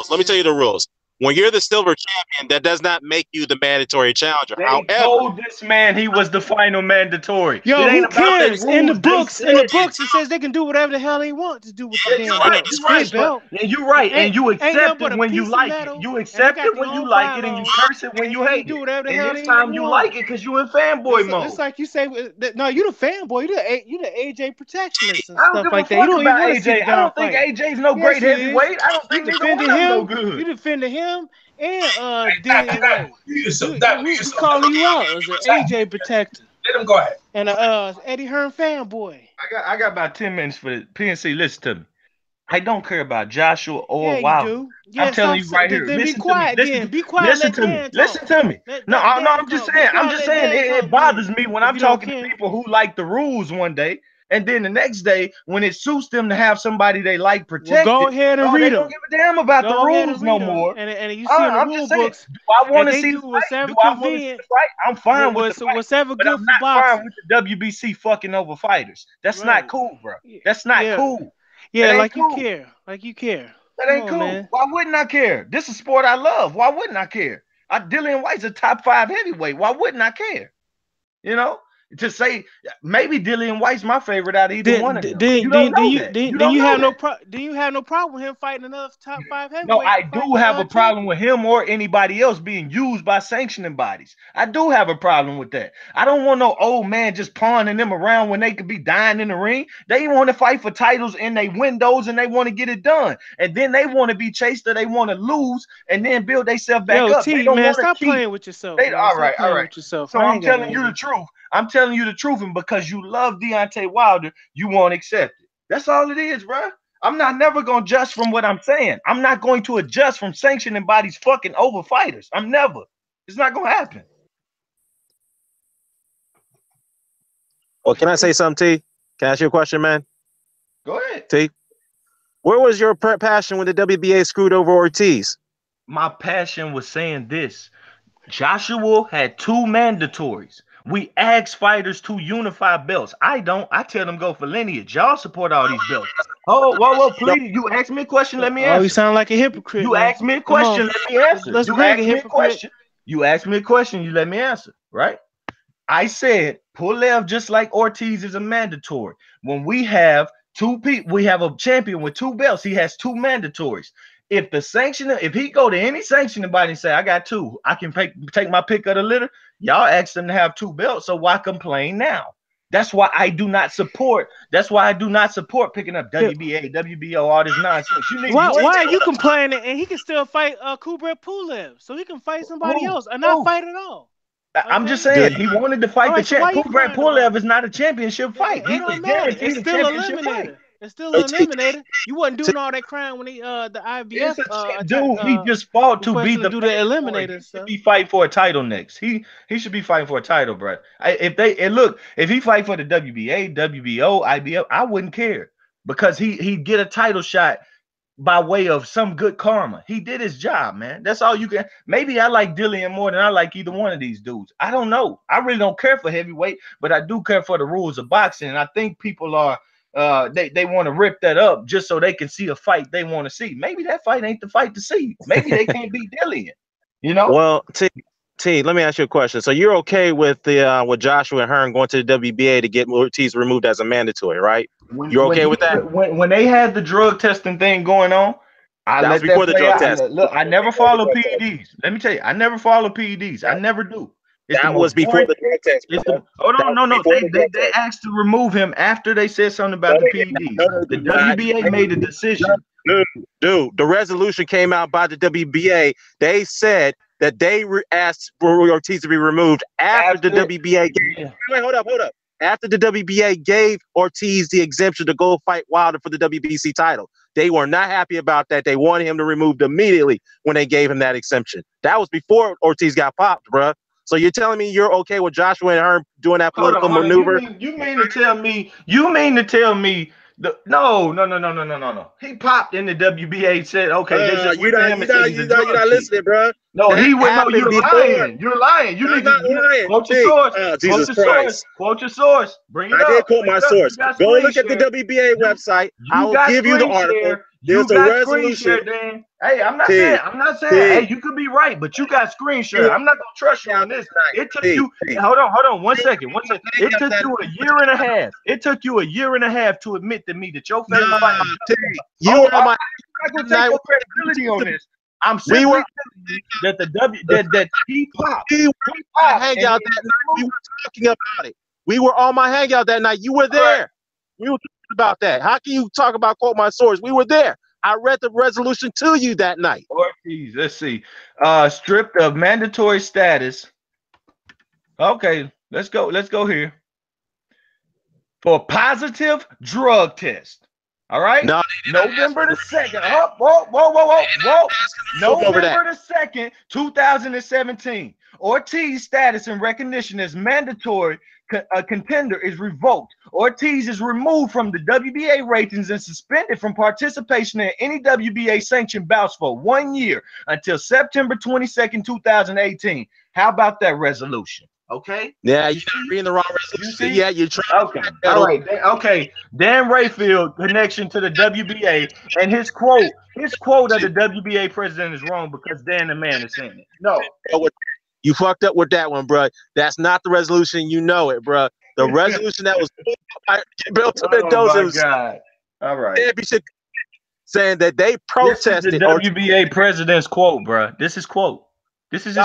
Let me tell you the rules. When you're the silver champion, that does not make you the mandatory challenger. They told this man he was the final mandatory. Yo, who cares? In the books, it says they can do whatever the hell they want to do with the damn belt. You're right, and you accept it when you like it. You accept it when you like it, and you curse it when you hate it. And this time you like it because you in fanboy mode. It's like you say, no, you the fanboy. You the AJ protectionist and stuff like that. You don't even AJ. I don't think AJ's no great heavyweight. I don't think defending him. No good. You defended him. And Deontay Wilder, calling you out as an AJ protector. Let him go ahead. And Eddie Hearn fanboy. I got about 10 minutes for the PNC. Listen to me. I don't care about Joshua or Wilder. You do. Yeah, I'm telling you right here. Then be quiet. Be quiet. Listen to me. Listen to me. No, I'm just saying. I'm just saying it bothers me when I'm talking to people who like the rules one day. And then the next day, when it suits them to have somebody they like protected, go ahead and read them. They don't give a damn about the rules no more. And you see in the rule books, do I want to see the fight? I'm fine with the fight. Whatever good for boxing. I'm not fine with the WBC fucking over fighters. That's not cool, bro. That's not cool. Yeah, like you care. Like you care. That ain't cool. Man. Why wouldn't I care? This is a sport I love. Why wouldn't I care? Dillian White's a top 5 heavyweight. Why wouldn't I care? You know? To say maybe Dillian White's my favorite out of either one of them. Do you have no problem with him fighting another top 5 heavyweight? No, I do have a problem with him or anybody else being used by sanctioning bodies. I do have a problem with that. I don't want no old man just pawning them around when they could be dying in the ring. They want to fight for titles in their windows and they want to get it done. And then they want to be chased or they want to lose and then build themselves back up. Man, stop playing with yourself. All right. So I'm telling you the truth. I'm telling you the truth, and because you love Deontay Wilder, you won't accept it. That's all it is, bro. I'm never going to adjust from what I'm saying. I'm not going to adjust from sanctioning bodies fucking over fighters. I'm never. It's not going to happen. Well, can I say something, T? Can I ask you a question, man? Go ahead. T, where was your passion when the WBA screwed over Ortiz? My passion was saying this. Joshua had 2 mandatories. We ask fighters to unify belts. I don't. I tell them go for lineage. Y'all support all these belts. Oh, whoa, please. You ask me a question, let me answer. Oh, you sound like a hypocrite. You ask me a question, let me answer. Let's bring a hypocrite. You ask me a question, you let me answer, right? I said Pulev, just like Ortiz, is a mandatory. When we have 2 people, we have a champion with 2 belts. He has 2 mandatories. If the sanctioner, if he go to any sanctioning body and say, I got 2, I can take my pick of the litter, y'all asked them to have 2 belts, so why complain now? That's why I do not support. That's why I do not support picking up WBA, WBO, all this nonsense. Why are you complaining? And he can still fight Cuba Pulev, so he can fight somebody else and not fight at all. Okay? I'm just saying he wanted to fight the champ. Cuba Pulev is not a championship fight. It's still eliminated. It's still eliminated. You wasn't doing all that crime when the IBF he just fought to be the eliminator. He should be fighting for a title next. He should be fighting for a title, bro. If he fight for the WBA, WBO, IBF, I wouldn't care because he'd get a title shot by way of some good karma. He did his job, man. That's all you can. Maybe I like Dillian more than I like either one of these dudes. I don't know. I really don't care for heavyweight, but I do care for the rules of boxing. And I think people are. They want to rip that up just so they can see a fight they want to see. Maybe that fight ain't the fight to see. Maybe they can't beat Dillian. You know. Well, T, let me ask you a question. So you're okay with the with Joshua and Hearn going to the WBA to get Ortiz removed as a mandatory, right? You're okay with that? When they had the drug testing thing going on, I let that play out. Look, I never follow PEDs. Let me tell you, I never follow PEDs. I never do. That was before the drug test. No. They asked to remove him after they said something about the PEDs. The WBA made a decision Dude, the resolution came out by the WBA. They said that they asked for Ortiz to be removed after the WBA gave. Yeah. Wait, hold up. After the WBA gave Ortiz the exemption to go fight Wilder for the WBC title. They were not happy about that. They wanted him to removed immediately when they gave him that exemption. That was before Ortiz got popped, bruh. So you're telling me you're okay with Joshua and Herm doing that political maneuver? You mean to tell me? No. He popped in the WBA. Said, okay, you're not listening, bro. No, he went. No, you're lying. You're lying. You need to lying. Quote your source. Jesus Christ. Quote your source. Bring it up. I did quote my source. Go look at the WBA website. I will give you the article. There's a resolution. Dan. Hey, I'm not saying. Hey, you could be right, but you got screen share. I'm not gonna trust you on this. It took you. Hold on. One second. It took you a year and a half. It took you a year and a half to admit to me that your favorite fight. You were on my. I'm not gonna take your credibility on this. I'm simply that that he popped. We were on my hangout that night. We were talking about it. We were on my hangout that night. You were there. We were talking about that. How can you talk about quote my source? We were there. I read the resolution to you that night. Ortiz, let's see. Stripped of mandatory status. Okay, let's go here. For positive drug test. All right. No, November the 2nd. Whoa. November the 2nd, 2017. Ortiz status and recognition as mandatory contender is revoked. Ortiz is removed from the WBA ratings and suspended from participation in any WBA sanctioned bouts for 1 year until September 22nd, 2018. How about that resolution? Okay. Yeah, you're reading the wrong resolution. Yeah, you're trying. Okay. All right. Okay. Dan Rayfield connection to the WBA and his quote of the WBA president is wrong because Dan the man is saying it. No. You fucked up with that one, bro. That's not the resolution. You know it, bro. The resolution that was built up in those. Oh my God. All right. Saying that they protested. This is the WBA president's quote, bro. This is his quote. Listen to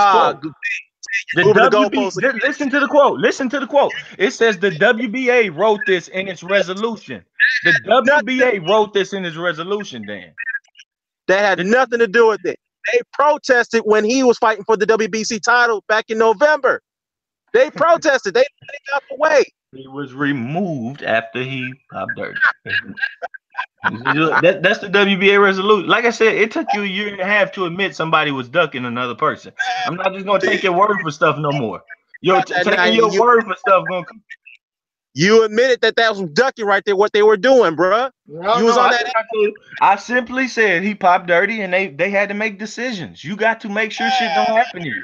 the quote. Listen to the quote. It says the WBA wrote this in its resolution. The WBA wrote this in its resolution, Dan. That had nothing to do with it. They protested when he was fighting for the WBC title back in November. They protested. They got the way. He was removed after he popped dirt. That's the WBA resolution. Like I said, it took you a year and a half to admit somebody was ducking another person. I'm not just gonna take your word for stuff no more. Taking your word for stuff gonna come. You admitted that was ducking right there, what they were doing, bro. I simply said he popped dirty and they had to make decisions. You got to make sure shit don't happen to you.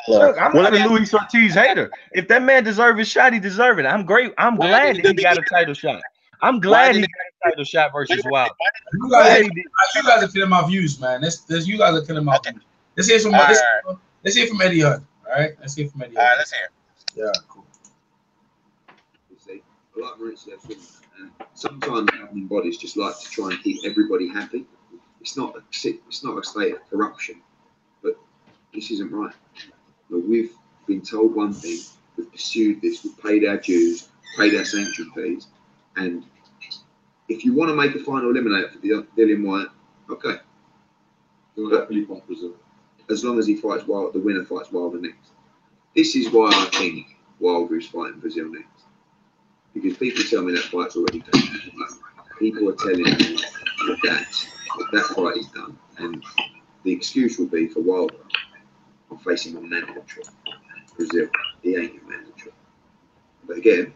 Look, I'm not a Luis Ortiz hater. If that man deserves his shot, he deserves it. I'm glad that he got a title shot. I'm glad he got a title shot versus Wilder. You guys are killing my views, man. You guys are killing my views. Let's hear from Eddie Hunt. All right, let's hear from Eddie Hunt. All right, let's hear. Yeah, cool. Like Maurice said, sometimes governing bodies just like to try and keep everybody happy. It's not a state of corruption, but this isn't right. But we've been told one thing, we've pursued this, we've paid our dues, paid our sanction fees, and if you want to make a final eliminator for Dillian Whyte, okay. As long as he fights Wilder, the winner fights Wilder next. This is why I think Wilder is fighting Brazil next. Because people tell me that fight's already done. People are telling me that fight is done. And the excuse will be for Wilder, I'm facing a mandatory. Brazil, he ain't a mandatory. But again,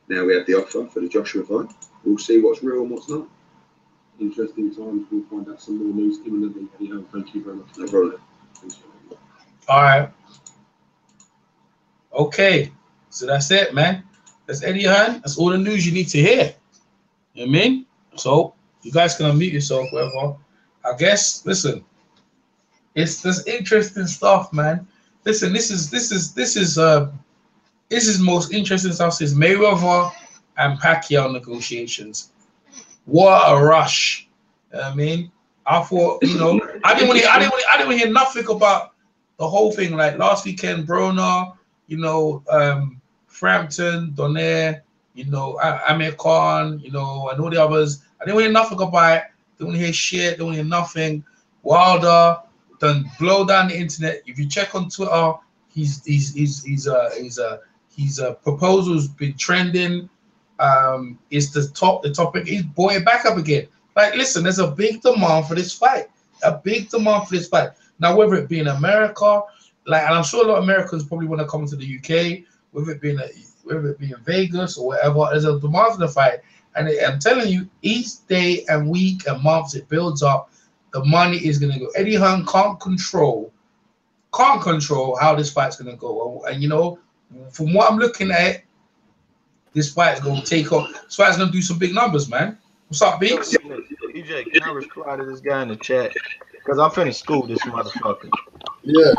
now we have the offer for the Joshua fight. We'll see what's real and what's not. Interesting times. We'll find out some more news imminently. Thank you very much. No problem. All right. Okay. So that's it, man. That's Eddie Hunt. That's all the news you need to hear. You know what I mean? So you guys can unmute yourself, whatever. I guess. Listen, it's this interesting stuff, man. Listen, this is most interesting stuff since Mayweather and Pacquiao negotiations. What a rush! You know what I mean, I thought, I didn't want to hear nothing about the whole thing. Like last weekend, Broner, Frampton, Donaire, Amir Khan, and all the others. I didn't want to hear nothing about it. Don't hear shit. Don't hear nothing. Wilder done blow down the internet. If you check on Twitter, his proposal's been trending. It's the topic. He's buoying back up again. Like, listen, there's a big demand for this fight. A big demand for this fight. Now, whether it be in America, like, and I'm sure a lot of Americans probably want to come to the UK, whether it be in Vegas or whatever, there's a demand for the fight. And I'm telling you, each day and week and months it builds up, the money is going to go. Eddie Hearn can't control how this fight's going to go. And, you know, from what I'm looking at, this fight is going to take off. This fight's going to do some big numbers, man. What's up, Beats? EJ, can I reply to this guy in the chat? Because I'm finna school this motherfucker. Yeah.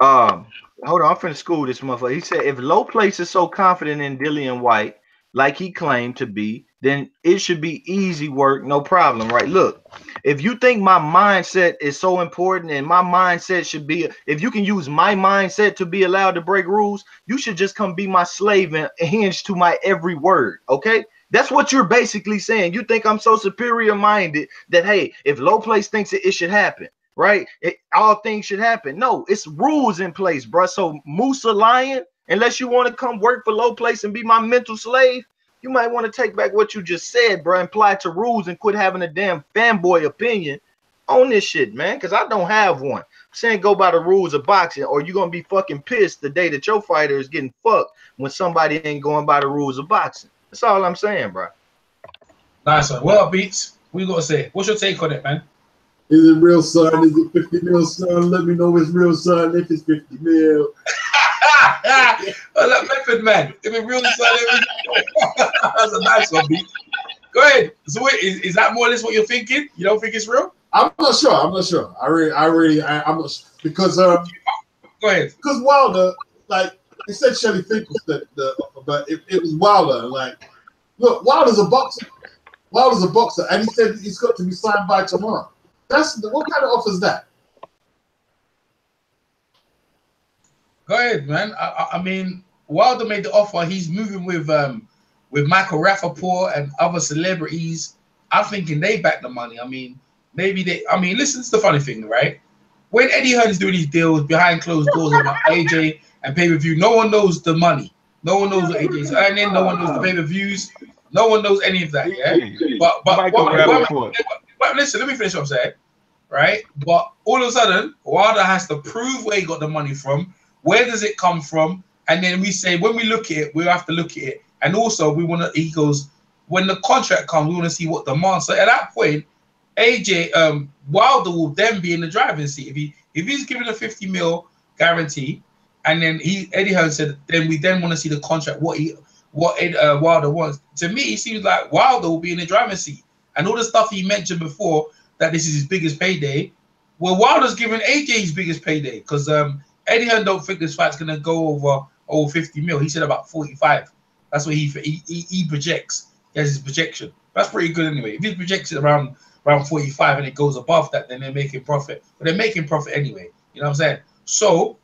Hold on, I'm finna school this motherfucker. He said, if Low Place is so confident in Dillian White, like he claimed to be, then it should be easy work, no problem, right? Look, if you think my mindset is so important and my mindset should be, if you can use my mindset to be allowed to break rules, you should just come be my slave and hinge to my every word, okay? That's what you're basically saying. You think I'm so superior minded that, hey, if Low Place thinks it should happen, right? All things should happen. No, it's rules in place, bro. So Musa Lion, unless you want to come work for Low Place and be my mental slave, you might want to take back what you just said, bro, and apply it to rules and quit having a damn fanboy opinion on this shit, man, because I don't have one. I'm saying go by the rules of boxing, or you're going to be fucking pissed the day that your fighter is getting fucked when somebody ain't going by the rules of boxing. That's all I'm saying, bro. Nice one. Well, Beats, what you got to say? What's your take on it, man? Is it real, son? Is it 50 mil, son? Let me know it's real, son, if it's 50 mil. Look, Method Man. If it's real, son, that's a nice one, Beats. Go ahead. So wait, is that more or less what you're thinking? You don't think it's real? I'm not sure. I'm not sure. I'm not sure. Because go ahead. Because Wilder, like, they said Shelly Finkel's but it was Wilder. Like, look, Wilder's a boxer. Wilder's a boxer, and he said he's got to be signed by tomorrow. What kind of offer is that? Go ahead, man. I mean, Wilder made the offer. He's moving with Michael Rappaport and other celebrities. I'm thinking they back the money. I mean, maybe they. I mean, listen, it's the funny thing, right? When Eddie Hearn's doing these deals behind closed doors about AJ and pay-per-view, no one knows the money. No one knows what AJ's earning. No one knows the pay-per-views. No one knows any of that, yeah? But listen, let me finish what I'm saying, right? But all of a sudden, Wilder has to prove where he got the money from. Where does it come from? And then we say, when we look at it, we have to look at it. And also, we want to, he goes, when the contract comes, we want to see what demand. So at that point, AJ, Wilder will then be in the driving seat. If he's given a 50 mil guarantee, and then Eddie Hearn said, then we want to see the contract, what Wilder wants. To me, it seems like Wilder will be in the driving seat. And all the stuff he mentioned before, that this is his biggest payday, well, Wilder's giving AJ his biggest payday, because Eddie Hearn don't think this fight's going to go over 50 mil. He said about 45. That's what he projects. He has his projection. That's pretty good anyway. If he projects it around 45 and it goes above that, then they're making profit. But they're making profit anyway. You know what I'm saying? So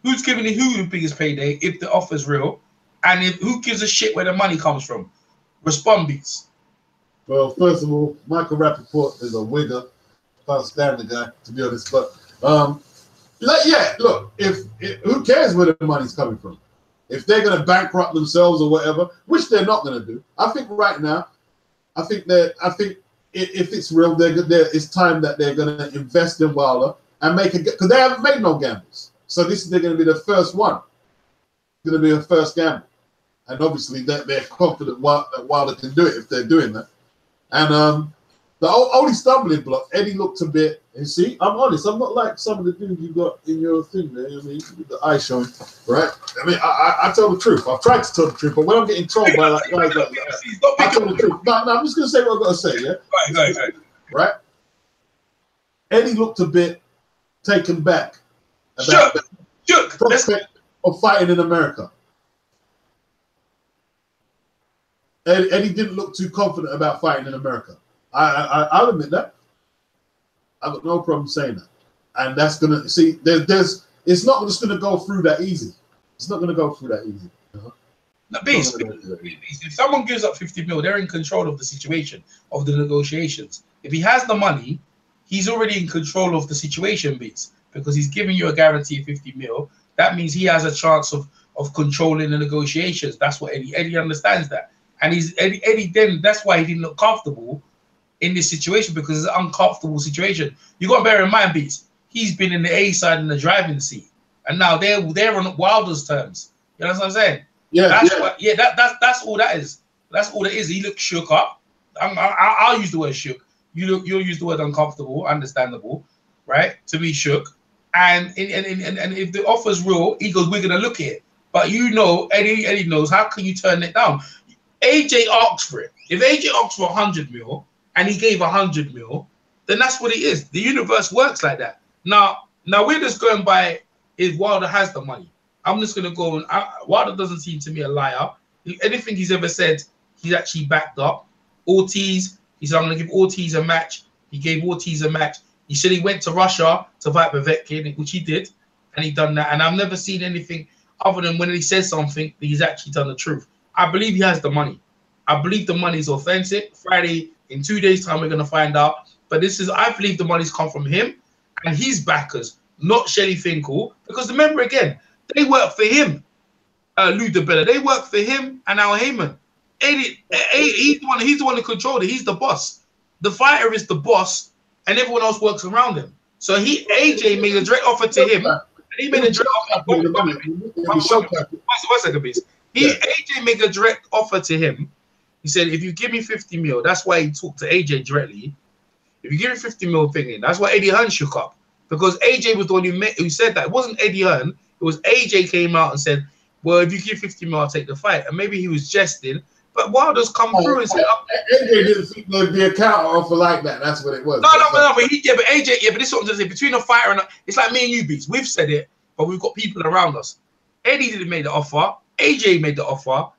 who's giving who the biggest payday if the offer's real? And who gives a shit where the money comes from? Respond, Beats. Well, first of all, Michael Rappaport is a wigger. Can't stand the guy, to be honest. But yeah, look, if who cares where the money's coming from? If they're going to bankrupt themselves or whatever, which they're not going to do. I think right now, I think if it's real, it's time that they're going to invest in Wilder and make it, because they haven't made no gambles. So they're going to be the first one. It's going to be the first gamble. And obviously they're confident that Wilder can do it if they're doing that. And the only stumbling block, Eddie looked a bit, you see, I'm honest, I'm not like some of the dudes you got in your thing there, I mean, with the eye showing, right? I mean, I tell the truth. I've tried to tell the truth, but when I'm getting trolled by like guys like that, I tell the truth. No, I'm just going to say what I've got to say, yeah? Right? Eddie looked a bit taken back about the prospect of fighting in America. Eddie didn't look too confident about fighting in America. I'll admit that. I've got no problem saying that. And that's going to, see, it's not just going to go through that easy. It's not going to go through that easy. No, if someone gives up 50 mil, they're in control of the situation, of the negotiations. If he has the money, he's already in control of the situation, Beats, because he's giving you a guarantee of 50 mil. That means he has a chance of controlling the negotiations. That's what Eddie understands that. And Eddie then, that's why he didn't look comfortable in this situation, because it's an uncomfortable situation. You got to bear in mind, Beats, he's been in the A side in the driving seat, and now they're on Wilder's terms. You know what I'm saying? Yeah, that's all that is. That's all it is. He looked shook up. I'll use the word shook. You'll use the word uncomfortable, understandable, right? To be shook. And if the offer's real, he goes, we're gonna look at it. But you know, Eddie knows, how can you turn it down? AJ asked for it. If AJ asked for 100 mil and he gave 100 mil, then that's what it is. The universe works like that. Now we're just going by if Wilder has the money. I'm just gonna go and Wilder doesn't seem to me a liar. Anything he's ever said, he's actually backed up. Ortiz, he said, I'm gonna give Ortiz a match. He gave Ortiz a match. He said he went to Russia to fight Povetkin, which he did, and he done that. And I've never seen anything other than when he says something, he's actually done the truth. I believe he has the money. I believe the money is authentic. Friday, in 2 days' time, we're going to find out. But I believe the money's come from him and his backers, not Shelly Finkel. Because remember, again, they work for him, Lou DiBella. They work for him and Al Heyman. He's the one who controls it. He's the boss. The fighter is the boss, and everyone else works around him. So AJ made a direct offer to him. And he made a direct offer. One second, please. AJ made a direct offer to him. He said, if you give me 50 mil, that's why he talked to AJ directly. If you give me 50 mil thinking, that's why Eddie Hearn shook up. Because AJ was the one who said that. It wasn't Eddie Hearn. It was AJ came out and said, well, if you give 50 mil, I'll take the fight. And maybe he was jesting. But Wilder's come through and said, AJ didn't see the account offer like that. That's what it was. But AJ, but this is what I'm saying. Between a fighter and it's like me and you, Beats. We've said it, but we've got people around us. Eddie didn't make the offer. AJ made the offer.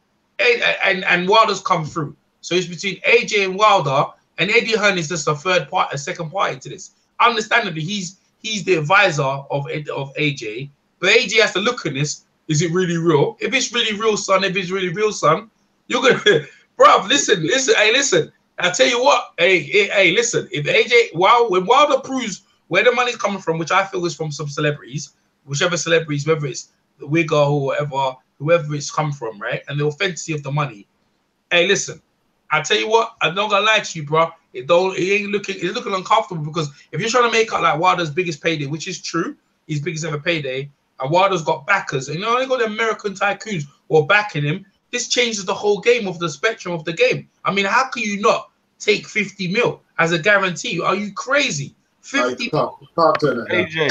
And Wilder's come through. So it's between AJ and Wilder, and Eddie Hearn is just a second party to this. Understandably, he's the advisor of AJ, but AJ has to look at this. Is it really real? If it's really real, son, you're gonna, bruv, listen. I tell you what, hey, listen. If AJ, when Wilder proves where the money's coming from, which I feel is from some celebrities, whichever celebrities, whether it's the Wigger or whoever it's come from, right? And the authenticity of the money. Hey, listen, I tell you what, I'm not gonna lie to you, bro. It's looking uncomfortable, because if you're trying to make out like Wilder's biggest payday, which is true, his biggest ever payday, and Wilder's got backers, and they got the American tycoons who are backing him. This changes the whole game of the spectrum of the game. I mean, how can you not take 50 mil as a guarantee? Are you crazy? 50 mil. EJ.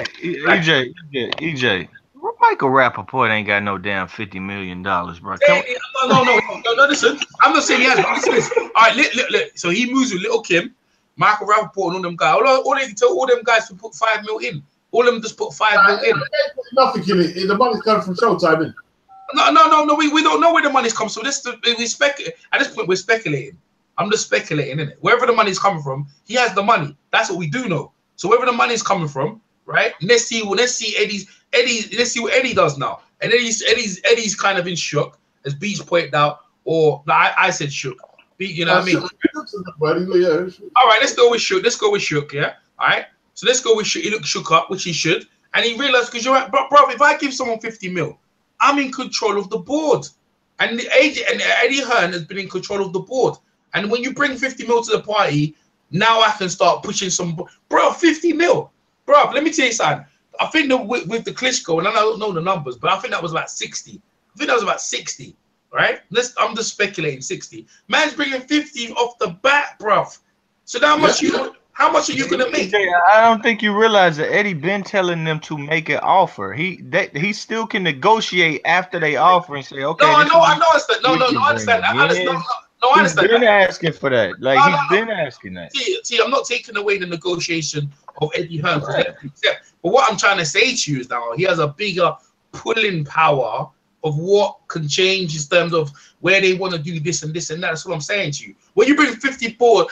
Michael Rappaport ain't got no damn $50 million, bro. No, listen. I'm not saying he has. Listen. All right, look. So he moves with Little Kim, Michael Rappaport, and all them guys. All they tell all them guys to put 5 mil in. All of them just put 5 mil in. Nothing in it. The money's coming from Showtime, in. No. We don't know where the money's coming from. We speculate. At this point, we're speculating. I'm just speculating, innit? Wherever the money's coming from, he has the money. That's what we do know. So wherever the money's coming from, right? Let's see let's see what Eddie does now. And Eddie's kind of in shook, as Beach pointed out, or I said shook. You know what I mean? All right, let's go with shook. Yeah. All right. So let's go with shook. He looked shook up, which he should, and he realized, because you're right, bro. If I give someone 50 mil, I'm in control of the board, and Eddie Hearn has been in control of the board. And when you bring 50 mil to the party, now I can start pushing some, bro. 50 mil, bro. Let me tell you something. I think that with the Klitschko, and I don't know the numbers, but I think that was about 60. I think that was about 60, right? I'm just speculating 60. Man's bringing 50 off the bat, bruv. So how much are you gonna make? I don't think you realize that Eddie been telling them to make an offer. He still can negotiate after they offer and say, okay. I understand. I understand that. I understand. He's been asking for that. He's been asking that. See, I'm not taking away the negotiation of Eddie Hearn. But what I'm trying to say to you is now he has a bigger pulling power of what can change in terms of where they want to do this and this and that. That's what I'm saying to you. When you bring 50 mil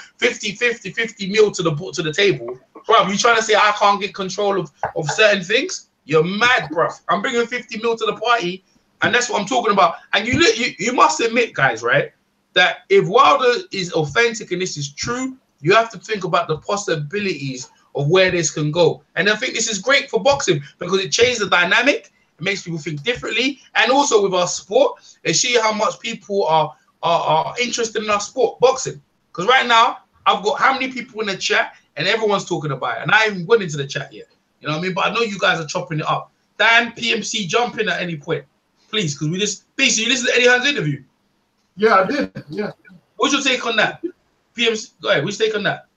to the table, bro, you trying to say I can't get control of certain things? You're mad, bro. I'm bringing 50 mil to the party, and that's what I'm talking about. And you must admit, guys, right, that if Wilder is authentic and this is true, You have to think about the possibilities of where this can go. And I think this is great for boxing because it changes the dynamic. It makes people think differently. And also with our sport, they see how much people are interested in our sport, boxing. Because right now, I've got how many people in the chat and everyone's talking about it. And I haven't gone into the chat yet. You know what I mean? But I know you guys are chopping it up. Dan, PMC, jump in at any point. Please, because we just... Please, you listen to Eddie Hearn's interview? Yeah, I did. Yeah. What's your take on that? PMC, go ahead. What's your take on that?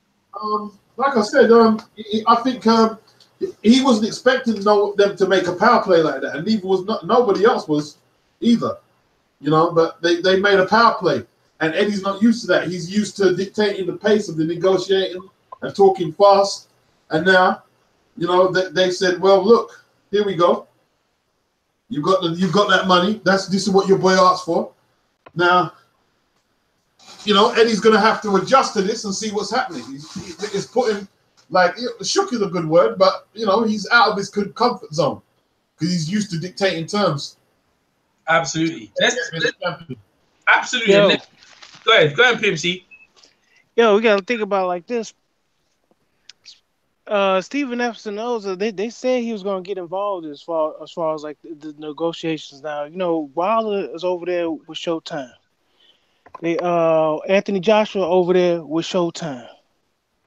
Like I said, I think he wasn't expecting them to make a power play like that, and neither was nobody else was either. You know, but they made a power play, and Eddie's not used to that. He's used to dictating the pace of the negotiating and talking fast. And now, you know, they said, "Well, look, here we go. You've got that money. This is what your boy asked for. Now, you know, Eddie's going to have to adjust to this and see what's happening. He's putting, like, shook is a good word, but, you know, he's out of his comfort zone because he's used to dictating terms." Absolutely. Absolutely. Yo. Go ahead, PMC. Yo, we got to think about it like this. Stephen Espinoza, they said he was going to get involved as far as like the negotiations now. You know, Wilder is over there with Showtime. Anthony Joshua over there with Showtime.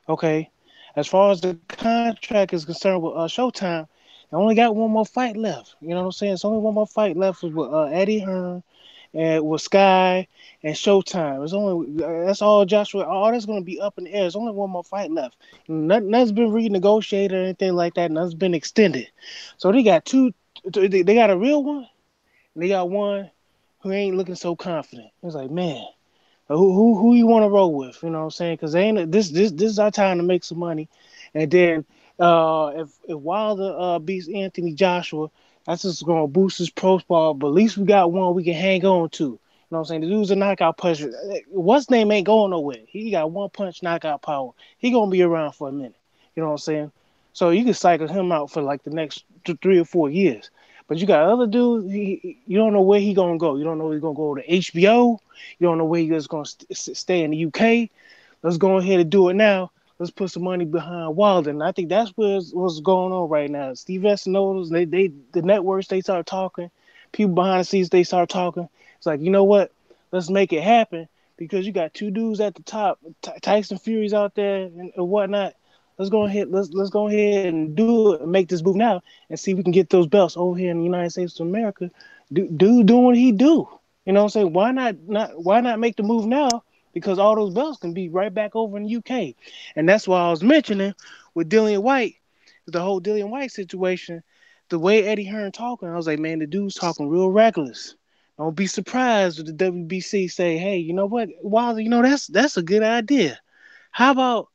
Okay. As far as the contract is concerned with Showtime, they only got one more fight left. You know what I'm saying? It's only one more fight left with Eddie Hearn and with Sky and Showtime. That's all Joshua. All that's going to be up in the air. There's only one more fight left. Nothing's been renegotiated or anything like that. Nothing's been extended. So they got two. They got a real one. And they got one who ain't looking so confident. It's like, man, who you want to roll with? You know what I'm saying? Because this is our time to make some money. And then if Wilder beats Anthony Joshua, that's just going to boost his profile. But at least we got one we can hang on to. You know what I'm saying? The dude's a knockout puncher. What's name ain't going nowhere. He got one punch knockout power. He going to be around for a minute. You know what I'm saying? So you can cycle him out for like the next 3 or 4 years. But you got other dudes, you don't know where he going to go. You don't know if he's going to go to HBO. You don't know where he's going to stay in the UK. Let's go ahead and do it now. Let's put some money behind Wilder. And I think that's what's going on right now. Steve Espinosa, the networks, they start talking. People behind the scenes, they start talking. It's like, you know what? Let's make it happen because you got two dudes at the top, Tyson Fury's out there and whatnot. Let's go ahead and do it and make this move now and see if we can get those belts over here in the United States of America. Dude doing what he do. You know what I'm saying? Why not make the move now? Because all those belts can be right back over in the UK. And that's why I was mentioning with Dillian White, the whole Dillian White situation, the way Eddie Hearn talking, I was like, man, the dude's talking real reckless. Don't be surprised if the WBC say, hey, you know what, Wilder, you know, that's a good idea. How about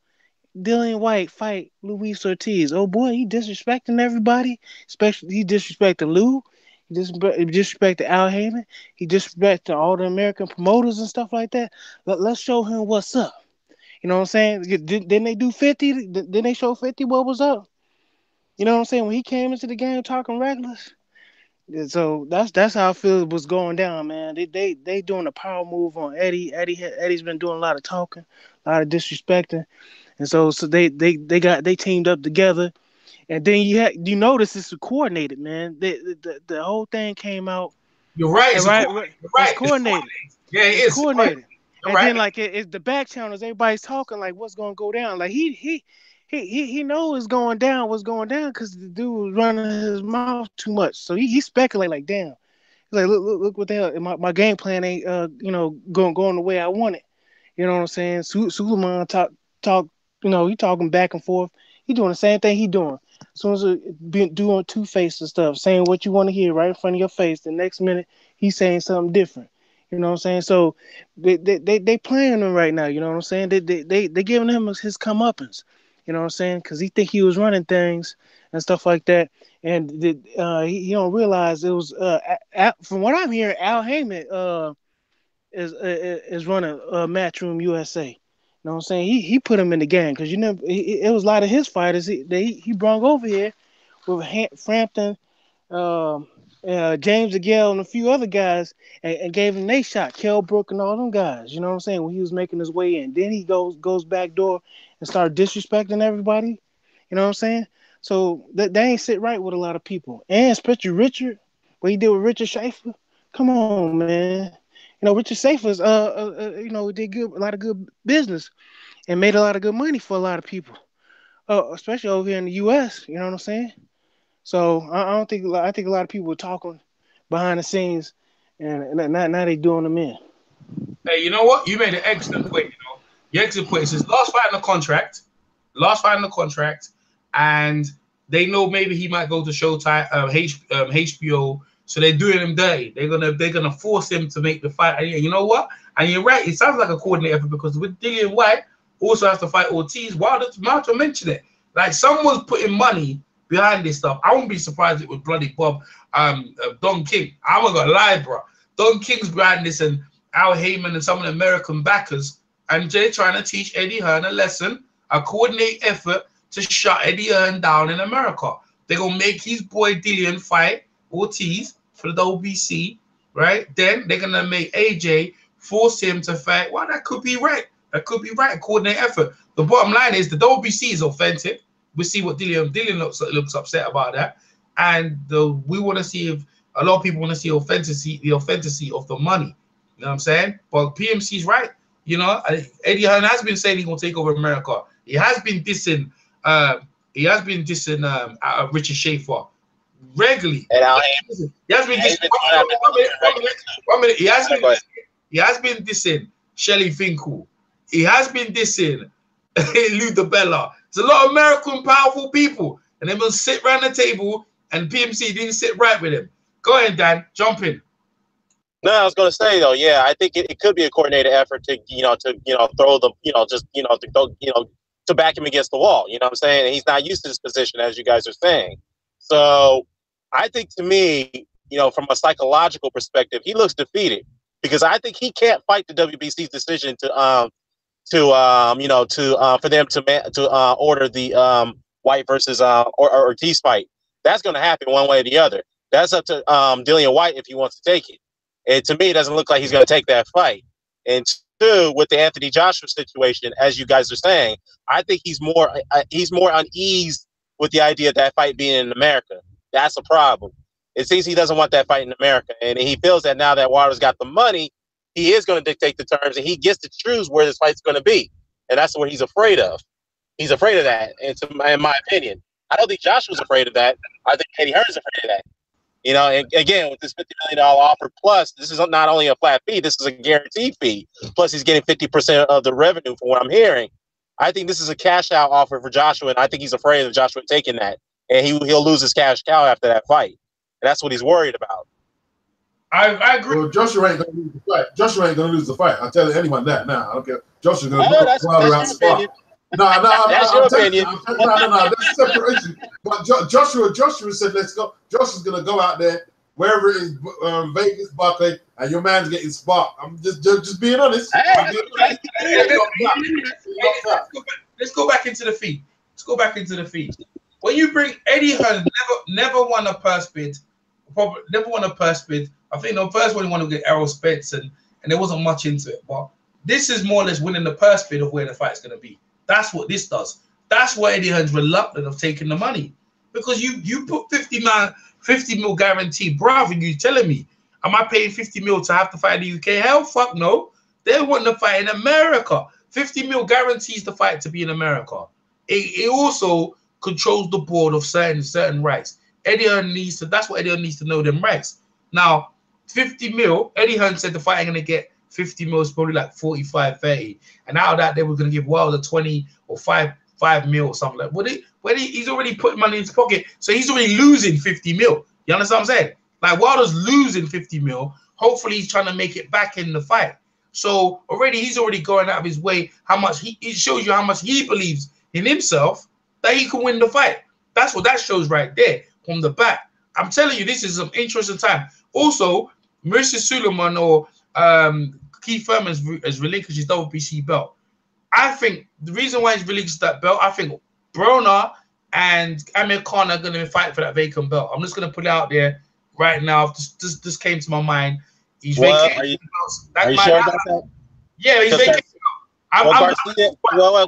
Dillian White fight Luis Ortiz? Oh boy, he disrespecting everybody. Especially he disrespecting Lou. He disrespected Al Heyman. He disrespected all the American promoters and stuff like that. Let's show him what's up. You know what I'm saying? Didn't they do 50? Didn't they show 50 what was up? You know what I'm saying? When he came into the game talking reckless. So that's how I feel it was going down, man. They doing a power move on Eddie. Eddie's been doing a lot of talking, a lot of disrespecting. And so they teamed up together. And then you notice it's coordinated, man. The whole thing came out. You're right. It's coordinated. Yeah, it is coordinated. And then like it's the back channels. Everybody's talking like what's gonna go down. Like he knows what's going down because the dude was running his mouth too much. So he speculated like, damn. He's like, look what the hell. My game plan ain't going the way I want it. You know what I'm saying? Suleiman talk. He talking back and forth. He doing the same thing he doing. As soon as he doing two-faced and stuff, saying what you want to hear right in front of your face. The next minute, he's saying something different. You know what I'm saying? So they playing him right now. You know what I'm saying? They giving him his comeuppance. You know what I'm saying? Because he think he was running things and stuff like that, and he don't realize it was from what I'm hearing, Al Heyman is running Matchroom USA. You know what I'm saying? He put him in the game because it was a lot of his fighters he brought over here with Frampton, James DeGale and a few other guys and gave him their shot. Kell Brook and all them guys. You know what I'm saying? When he was making his way in, then he goes back door and start disrespecting everybody. You know what I'm saying? So that ain't sit right with a lot of people. And especially Richard, what he did with Richard Schaefer. Come on, man. You know, Richard Schaefer's did a lot of good business and made a lot of good money for a lot of people. Especially over here in the US, you know what I'm saying? So I think a lot of people were talking behind the scenes, and now they doing them in. Hey, you know what? You made an excellent point. Your excellent point is last fight in the contract, and they know maybe he might go to Showtime, HBO. So they're doing him dirty. They're gonna force him to make the fight. And you know what? And you're right. It sounds like a coordinated effort because with Dillian White also has to fight Ortiz. Wilder's about to mention it. Like someone's putting money behind this stuff. I won't be surprised if it was bloody Bob, Don King. I'm not gonna lie, bro. Don King's behind this, and Al Heyman and some of the American backers, and they're trying to teach Eddie Hearn a lesson, a coordinated effort to shut Eddie Hearn down in America. They're gonna make his boy Dillian fight Ortiz for the WBC, right? Then they're gonna make AJ force him to fight. Well, that could be right. That could be right. A coordinated effort. The bottom line is the WBC is authentic. We see what Dillian looks upset about that, and we want to see if a lot of people want to see the authenticity of the money. You know what I'm saying? But PMC's right. You know, Eddie Hearn has been saying he's gonna take over America. He has been dissing. Richard Schaefer regularly. And he has been dissing. One minute. He has been dissing Shelley Finkel. He has been dissing Lou DiBella. There's a lot of American powerful people, and they're gonna sit around the table, and PMC didn't sit right with him. Go ahead, Dan. Jump in. No, I was going to say though, yeah, I think it could be a coordinated effort to throw them, to back him against the wall. You know what I'm saying? And he's not used to this position, as you guys are saying. So I think, to me, from a psychological perspective, he looks defeated because I think he can't fight the WBC's decision for them to order the White versus Ortiz fight. That's going to happen one way or the other. That's up to Dillian White if he wants to take it. And to me, it doesn't look like he's going to take that fight. And two, with the Anthony Joshua situation, as you guys are saying, I think he's more uneased with the idea of that fight being in America. That's a problem. It seems he doesn't want that fight in America. And he feels that now that Wilder's got the money, he is going to dictate the terms, and he gets to choose where this fight's going to be. And that's what he's afraid of. He's afraid of that, in my opinion. I don't think Joshua's afraid of that. I think Eddie Hearn's afraid of that. And again, with this $50 million offer, plus this is not only a flat fee, this is a guaranteed fee. Plus, he's getting 50% of the revenue from what I'm hearing. I think this is a cash out offer for Joshua, and I think he's afraid of Joshua taking that, and he'll lose his cash cow after that fight. And that's what he's worried about. I agree. Well, Joshua ain't gonna lose the fight. Joshua ain't gonna lose the fight. I'll tell anyone that now. I don't care. Joshua's gonna cloud around spot. No, that's your opinion. No, that's a separate issue. But Joshua said, let's go. Joshua's going to go out there, wherever it is, Vegas, Barclay, and your man's getting sparked. I'm just being honest. Let's go back into the feed. When you bring Eddie Hearn, never won a purse bid. Never won a purse bid. I think the first one he won to get Errol Spence, and there wasn't much into it. But this is more or less winning the purse bid of where the fight's going to be. That's what this does. That's why Eddie Hearn's reluctant of taking the money. Because you put 50 mil guarantee, brother, you telling me, am I paying 50 mil to have to fight in the UK? Hell, fuck no. They want to fight in America. 50 mil guarantees the fight to be in America. It also controls the board of certain rights. Eddie Hearn that's what Eddie Hearn needs to know, them rights. Now, 50 mil, Eddie Hearn said the fight ain't going to get 50 mil, is probably like 45, 30. And out of that, they were going to give Wilder 20 or 5 mil or something like that. He's already put money in his pocket. So he's already losing 50 mil. You understand what I'm saying? Like Wilder's losing 50 mil. Hopefully he's trying to make it back in the fight. So he's already going out of his way. It shows you how much he believes in himself that he can win the fight. That's what that shows right there from the back. I'm telling you, this is some interesting time. Also, Marissa Suleiman or Keith Thurman has relinquished his WBC belt. I think the reason why he's relinquished that belt, I think Broner and Amir Khan are going to fight for that vacant belt. I'm just going to put it out there. right now. This came to my mind. He's Well, vacating. Are you sure about that? Yeah, he's vacating.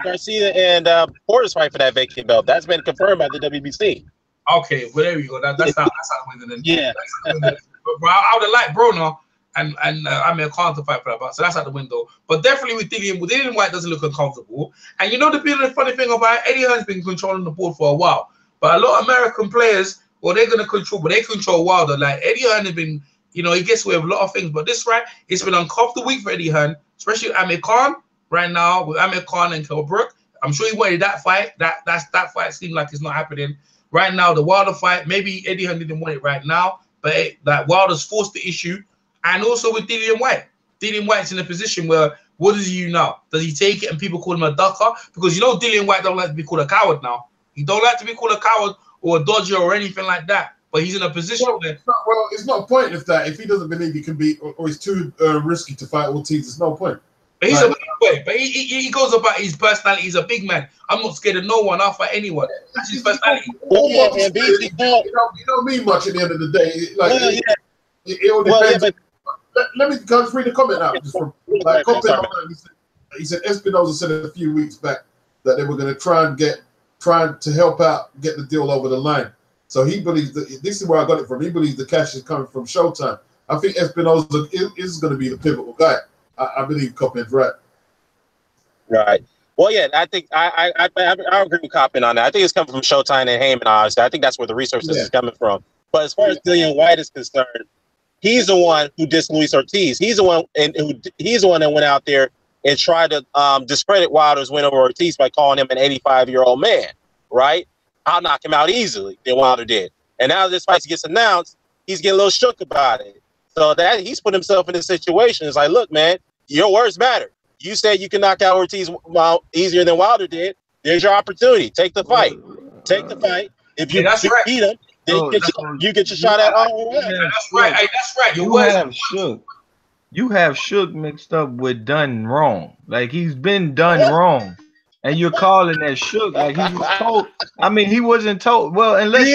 Garcia and Porter's fight for that vacant belt. That's been confirmed by the WBC. Okay, well there you go. That's out the window then. Yeah. But bro, I would have liked Broner and I mean a counter fight for that, so that's out the window. But definitely with Dillian White doesn't look uncomfortable. And you know the funny thing about Eddie Hearn's been controlling the board for a while. But a lot of American players, well, they're gonna control, but they control Wilder. Like Eddie Hearn has been, you know, he gets away with a lot of things. But this right, it's been an uncomfortable week for Eddie Hearn, especially with Amir Khan right now with Amir Khan and Kell Brook. I'm sure he wanted that fight. That fight seemed like it's not happening. Right now, the Wilder fight, maybe Eddie Hearn didn't want it right now, but Wilder's forced the issue. And also with Dillian White. Dillian White's in a position where, what does he do now? Does he take it and people call him a ducker? Because you know Dillian White don't like to be called a coward now. He don't like to be called a coward or a dodger or anything like that. But he's in a position where... it's not a point if he doesn't believe he can beat, or it's too risky to fight Ortiz. It's no point. But he's a big boy. But he goes about his personality. He's a big man. I'm not scared of no one. I'll fight anyone. That's his personality. You don't mean much at the end of the day. Like it all depends. Let me go through the comment now. Just from he said Espinosa said a few weeks back that they were going to try to help out, get the deal over the line. So he believes that this is where I got it from. He believes the cash is coming from Showtime. I think Espinosa is going to be the pivotal guy. I believe Copland's right. Right. Well, yeah, I think I agree with Coppin on that. I think it's coming from Showtime and Heyman, honestly. I think that's where the resources is coming from. But as far as Dillian White is concerned, he's the one who dissed Luis Ortiz. He's the one that went out there and tried to discredit Wilder's win over Ortiz by calling him an 85-year-old man, right? I'll knock him out easily than Wilder did. And now this fight gets announced, he's getting a little shook about it. So that he's put himself in a situation. It's like, look, man, your words matter. You said you can knock out Ortiz easier than Wilder did. There's your opportunity. Take the fight. Take the fight. If you beat him, then you get your shot at all. That's right. Hey, that's right. You have Shook mixed up with done wrong. Like he's been done wrong. And you're calling that Shook like he was told. I mean, he wasn't told. Well, unless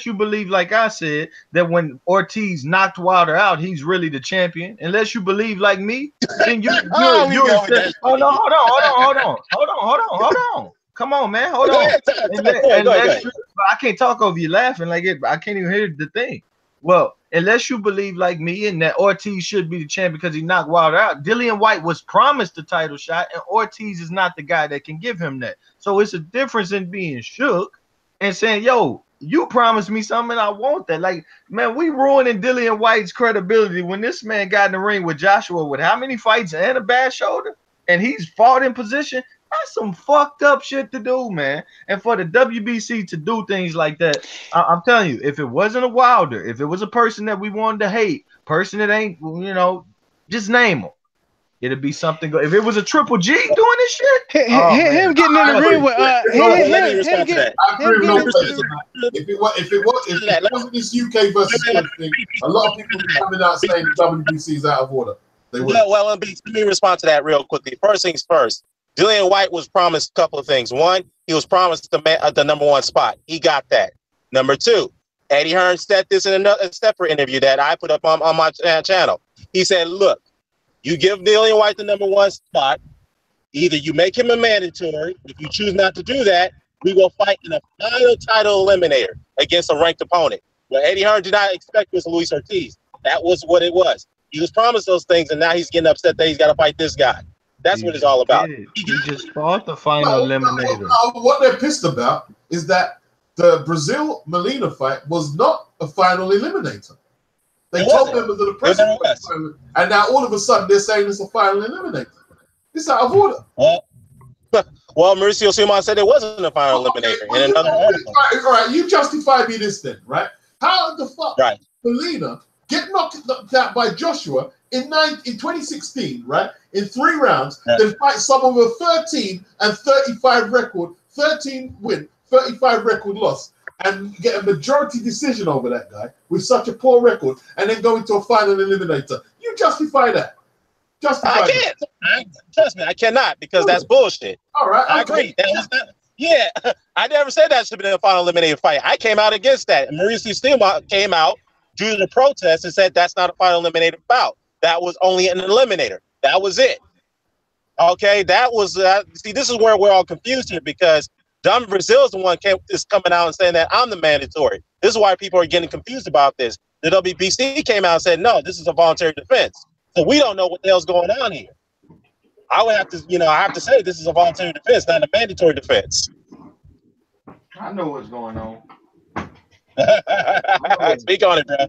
you believe, like I said, that when Ortiz knocked Wilder out, he's really the champion. Unless you believe like me, then hold on. Come on, man. Hold on. I can't talk over you laughing like it. I can't even hear the thing. Well, unless you believe like me and that Ortiz should be the champion because he knocked Wilder out, Dillian White was promised the title shot, and Ortiz is not the guy that can give him that. So it's a difference in being shook and saying, yo, you promised me something and I want that. Like, man, we ruining Dillian White's credibility when this man got in the ring with Joshua with how many fights and a bad shoulder, and he's fought in position. That's some fucked up shit to do, man. And for the WBC to do things like that, I'm telling you, if it wasn't a Wilder, if it was a person that we wanted to hate, person that ain't, you know, just name him. It'd be something. If it was a Triple G doing this shit, him getting in the ring with if it wasn't this UK versus thing, a lot of people would be coming out saying the WBC is out of order. Well, let me respond to that real quickly. First things first. Dillian White was promised a couple of things. One, he was promised the #1 spot. He got that. Number two, Eddie Hearn said this in a separate interview that I put up on my channel. He said, look, you give Dillian White the #1 spot. Either you make him a mandatory. If you choose not to do that, we will fight in a final title eliminator against a ranked opponent. What Eddie Hearn did not expect was Luis Ortiz. That was what it was. He was promised those things, and now he's getting upset that he's got to fight this guy. That's what it's all about. He just fought the final eliminator. What they're pissed about is that the Brazil Molina fight was not a final eliminator. They told members of the press, and now all of a sudden they're saying it's a final eliminator. It's out of order. Well, Mauricio Simon said it wasn't a final eliminator in another article. All right, you justify me this then, right? How the fuck Molina get knocked out by Joshua in 2016, right? In 3 rounds, then fight someone with 13 and 35 record, 13 win, 35 record loss, and get a majority decision over that guy with such a poor record, and then go into a final eliminator. You justify that. I can't. Trust me, I cannot, because that's bullshit. All right. I agree. Yeah, I never said that should be a final eliminated fight. I came out against that. Mauricio Steele came out, drew the protest, and said that's not a final eliminated bout. That was only an eliminator. That was it. Okay, that was see. This is where we're all confused here because Dom Brazil is the one is coming out and saying that I'm the mandatory. This is why people are getting confused about this. The WBC came out and said no, this is a voluntary defense. So we don't know what the hell's going on here. I would have to, I have to say this is a voluntary defense, not a mandatory defense. I know what's going on. Speak on it, bro.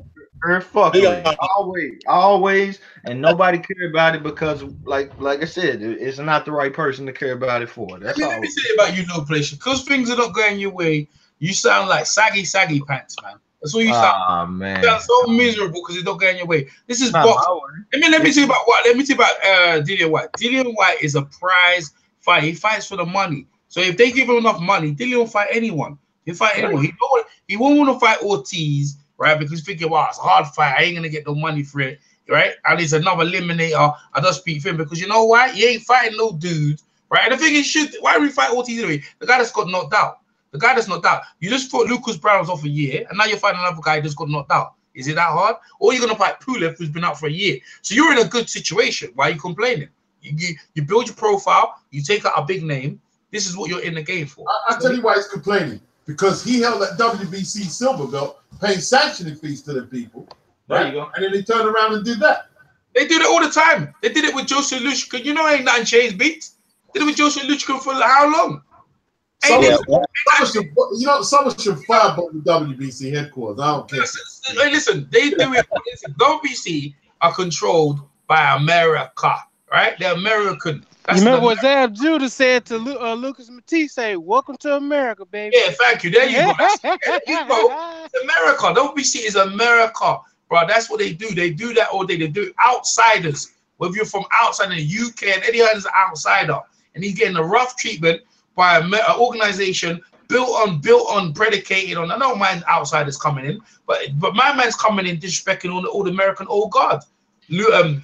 Always, and nobody care about it because, like I said, it's not the right person to care about it for. That's all. Let me say about you, no place, because things are not going your way. You sound like saggy pants, man. That's what you sound. Man. You sound so miserable because it's not going your way. This is boxing. Let me tell you about what. Let me tell you about Dillian Whyte. Dillian Whyte is a prize fight. He fights for the money. So if they give him enough money, Dillian will fight anyone. He'll fight anyone. He won't want to fight Ortiz, right? Because he's thinking, wow, it's a hard fight. I ain't gonna get no money for it, right? And he's another eliminator. I just speak for him because you know why? He ain't fighting no dude, right? And the thing is, why would we fight Ortiz anyway? The guy that's got knocked out. The guy that's knocked out. You just fought Lucas Brown's off a year, and now you're fighting another guy who just got knocked out. Is it that hard? Or you're gonna fight Pulev, who's been out for a year. So you're in a good situation. Why are you complaining? You build your profile. You take out a big name. This is what you're in the game for. I tell you why he's complaining. Because he held that WBC silver belt, paying sanctioning fees to the people. Right? There you go. And then he turned around and did that. They do it all the time. They did it with Joseph Lushkin. You know, ain't nothing changed, beats. Did it with Joseph Lushkin for how long? Someone should fire the WBC headquarters. I don't care. Listen, they do it. WBC are controlled by America, right? They're American. You remember what Zab Judah said to Lucas Matisse? Say, "Welcome to America, baby." Yeah, thank you. There you go. There you go. It's America. WBC is America, bro. That's what they do. They do that all day. They do it. Outsiders. Whether you're from outside in the UK, and Eddie Hearn is an outsider, and he's getting a rough treatment by an organization built on, predicated on. I don't mind outsiders coming in, but my man's coming in disrespecting all the American old guard.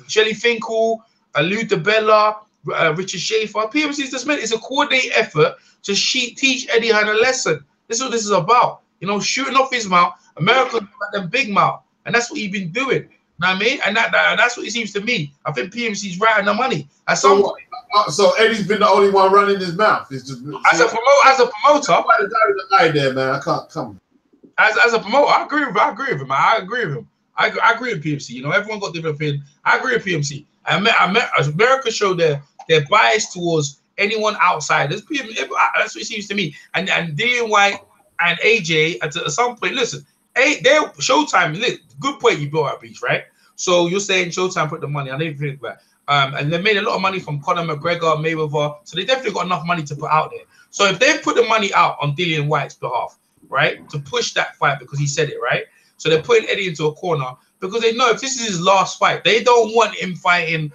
Shelly Finkel, Lou DeBella. Richard Schaefer, PMC is just meant it's a coordinated effort to teach Eddie Hearn a lesson. This is what this is about. Shooting off his mouth, America got them big mouth, and that's what he's been doing. You know what I mean? And that's what it seems to me. I think PMC's right on the money. So Eddie's been the only one running his mouth. It's just as a promoter. There, man. I can't come. As a promoter, I agree with him. I agree with PMC. Everyone got different opinion. I agree with PMC. America showed their bias towards anyone outsiders. That's what it seems to me. And Dillian Whyte and AJ at some point, listen, they're Showtime. Good point you brought up, Beach, right? So you're saying Showtime put the money. I didn't think that. And they made a lot of money from Conor McGregor, Mayweather. So they definitely got enough money to put out there. So if they put the money out on Dillian Whyte's behalf, right, to push that fight because he said it, right? So they're putting Eddie into a corner because they know if this is his last fight, they don't want him fighting,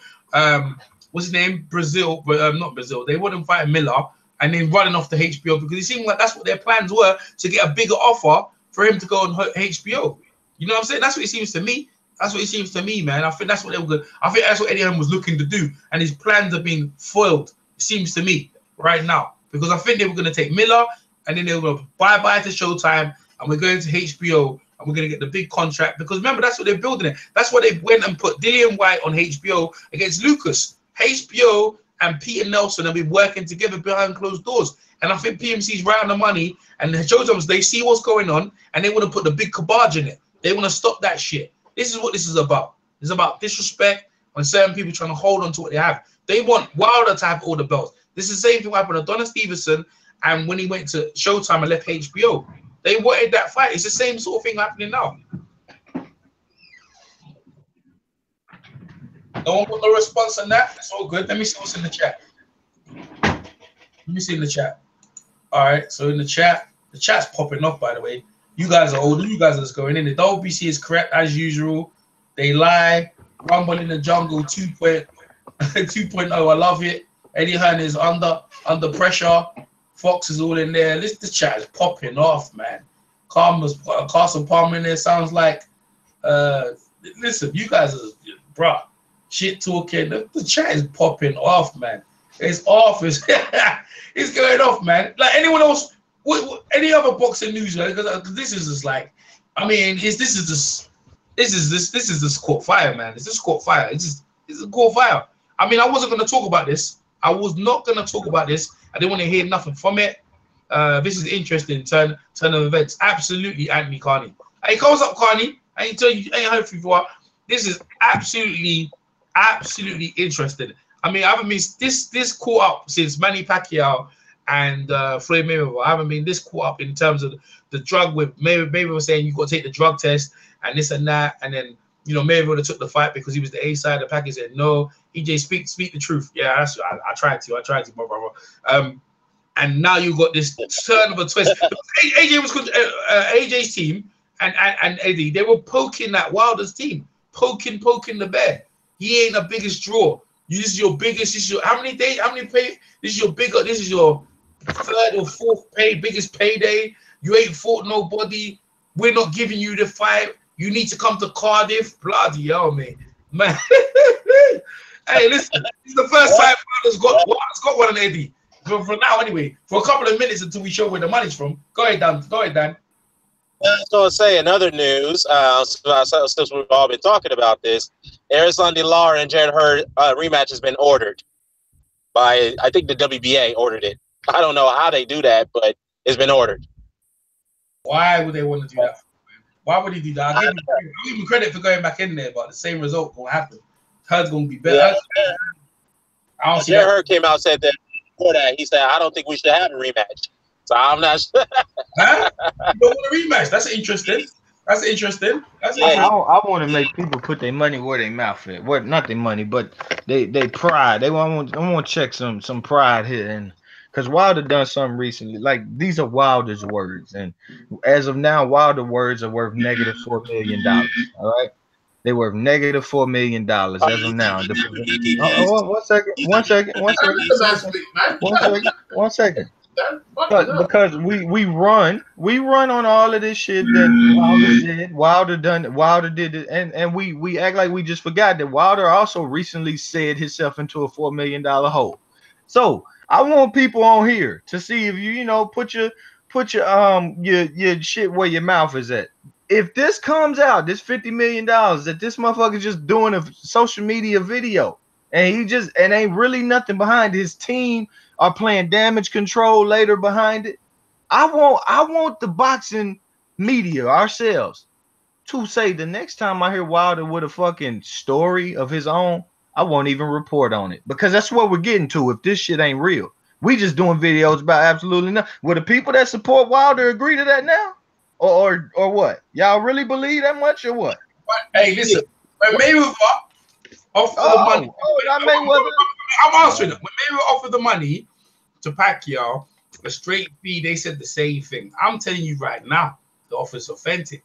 what's his name? Brazil, but not Brazil. They want him fighting Miller and then running off to HBO because it seemed like that's what their plans were, to get a bigger offer for him to go on HBO. You know what I'm saying? That's what it seems to me. That's what it seems to me, man. I think that's what they were good. I think that's what Eddie Hearn was looking to do, and his plans are being foiled. It seems to me right now because I think they were going to take Miller and then they were going to bye to Showtime, and we're going to HBO. And we're going to get the big contract because remember, that's what they're building it. That's why they went and put Dillian Whyte on HBO against Lucas. HBO and Peter Nelson have been working together behind closed doors. And I think PMC's right on the money. And the Showtimes, they see what's going on and they want to put the big kibosh in it. They want to stop that shit. This is what this is about. It's about disrespect when certain people trying to hold on to what they have. They want Wilder to have all the belts. This is the same thing what happened to Adonis Stevenson and when he went to Showtime and left HBO. They wanted that fight. It's the same sort of thing happening now. No one got no response on that. That's all good. Let me see what's in the chat. Let me see in the chat. All right. So in the chat's popping off, by the way. You guys are older. You guys are just going in. The WBC is correct as usual. They lie. Rumble in the Jungle 2.0. I love it. Eddie Hearn is under pressure. Fox is all in there. The chat is popping off, man. Carson Palmer in there sounds like. Listen, you guys are, bruh, shit talking. The chat is popping off, man. It's off. It's going off, man. Like anyone else, any other boxing news? Because this is just like, I mean, this is this caught fire, man. It's just caught fire. It's a caught fire. I mean, I wasn't gonna talk about this. I was not gonna talk about this. I didn't want to hear nothing from it. This is interesting turn of events. Absolutely, Anthony Carney. Hey, comes up, Carney. I ain't heard from you. This is absolutely interesting. I mean, I haven't been this caught up since Manny Pacquiao and Floyd Mayweather. I haven't been this caught up in terms of the drug with Mayweather was saying you got to take the drug test and this and that, and then Mayweather took the fight because he was the A side. The Pacquiao said no. EJ, speak the truth. Yeah, I tried to, my brother. And now you got this turn of a twist. AJ was AJ's team and Eddie. They were poking that Wilder's team, poking the bear. He ain't the biggest draw. This is your biggest. This is your how many days? How many pay? This is your bigger. This is your third or fourth biggest payday. You ain't fought nobody. We're not giving you the fight. You need to come to Cardiff. Bloody hell, man. Hey, listen. This is the first time Wilder's got one on Eddie. For now, anyway. For a couple of minutes until we show where the money's from. Go ahead, Dan. So I'll say in other news, since we've all been talking about this, Erislandy Lara and Jarrett Hurd rematch has been ordered by, I think the WBA ordered it. I don't know how they do that, but it's been ordered. Why would they want to do that? Why would he do that? I'll give him credit for going back in there, but the same result won't happen. Hurd's going to be better. Yeah. Jarrett Hurd came out and said that before that. He said, I don't think we should have a rematch. So I'm not sure. Huh? You don't want a rematch. That's interesting. I want to make people put their money where their mouth is. Well, not their money, but they pride. I want to check some pride here, and because Wilder done something recently. Like these are Wilder's words, and as of now, Wilder words are worth negative $4 million. All right, they worth negative $4 million as of now. One second. Because we run on all of this shit that Wilder did. Wilder did it, and we act like we just forgot that Wilder also recently said himself into a $4 million hole. So I want people on here to see if you put your shit where your mouth is at. If this comes out, this $50 million that this motherfucker's just doing a social media video, and ain't really nothing behind his team. Are playing damage control later behind it. I want the boxing media ourselves to say the next time I hear Wilder with a fucking story of his own, I won't even report on it, because that's what we're getting to. If this shit ain't real, we just doing videos about absolutely nothing. Will the people that support Wilder agree to that now, or what? Y'all really believe that much, or what? Hey, listen, when Mayweather offered the money, I'm answering it. When Mayweather offered the money to Pacquiao, a straight fee, they said the same thing. I'm telling you right now, the offer's authentic.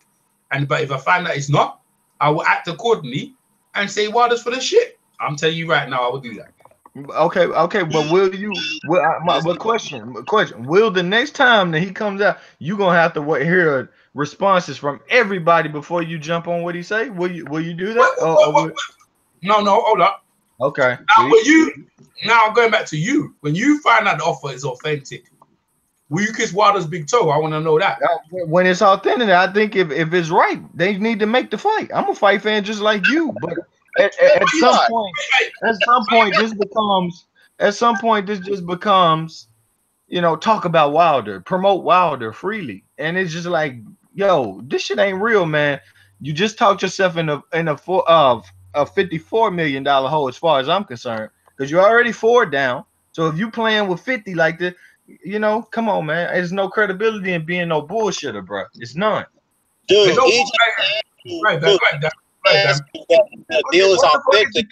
But if I find that it's not, I will act accordingly and say Wilder's for the shit. I'm telling you right now, I will do that. Okay, but will you? Question. Will the next time that he comes out, you gonna have to hear responses from everybody before you jump on what he say? Will you do that? No, hold up. Okay. Now going back to you, when you find out the offer is authentic, will you kiss Wilder's big toe? I want to know that. When it's authentic, I think if it's right, they need to make the fight. I'm a fight fan just like you, but at some point, this just becomes, talk about Wilder, promote Wilder freely, and it's just like, yo, this shit ain't real, man. You just talked yourself in a $54 million hole, as far as I'm concerned, because you're already 4 down. So if you playing with 50 like this, come on, man. There's no credibility in being no bullshitter, bro. It's none. Dude, right. The deal is authentic.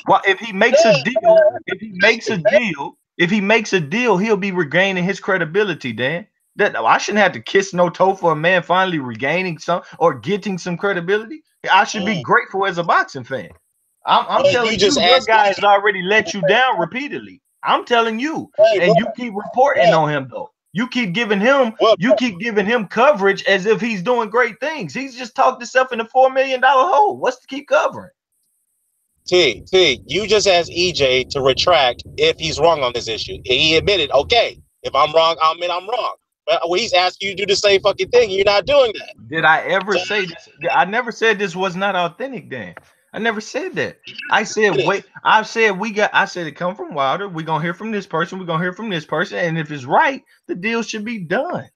Well, if he makes a deal, he'll be regaining his credibility, Dan. I shouldn't have to kiss no toe for a man finally regaining some or getting some credibility. I should be grateful as a boxing fan. I'm telling you, your guys already let you down repeatedly. I'm telling you, and you keep reporting on him though. You keep giving him coverage as if he's doing great things. He's just talked himself in a $4 million hole. What's to keep covering? T, you just asked EJ to retract if he's wrong on this issue. He admitted, okay, if I'm wrong, I'll admit I'm wrong. But he's asking you to do the same fucking thing. You're not doing that. Did I ever say this? I never said this was not authentic, Dan. I never said that. I said, wait, I said it come from Wilder. We're going to hear from this person. We're going to hear from this person. And if it's right, the deal should be done.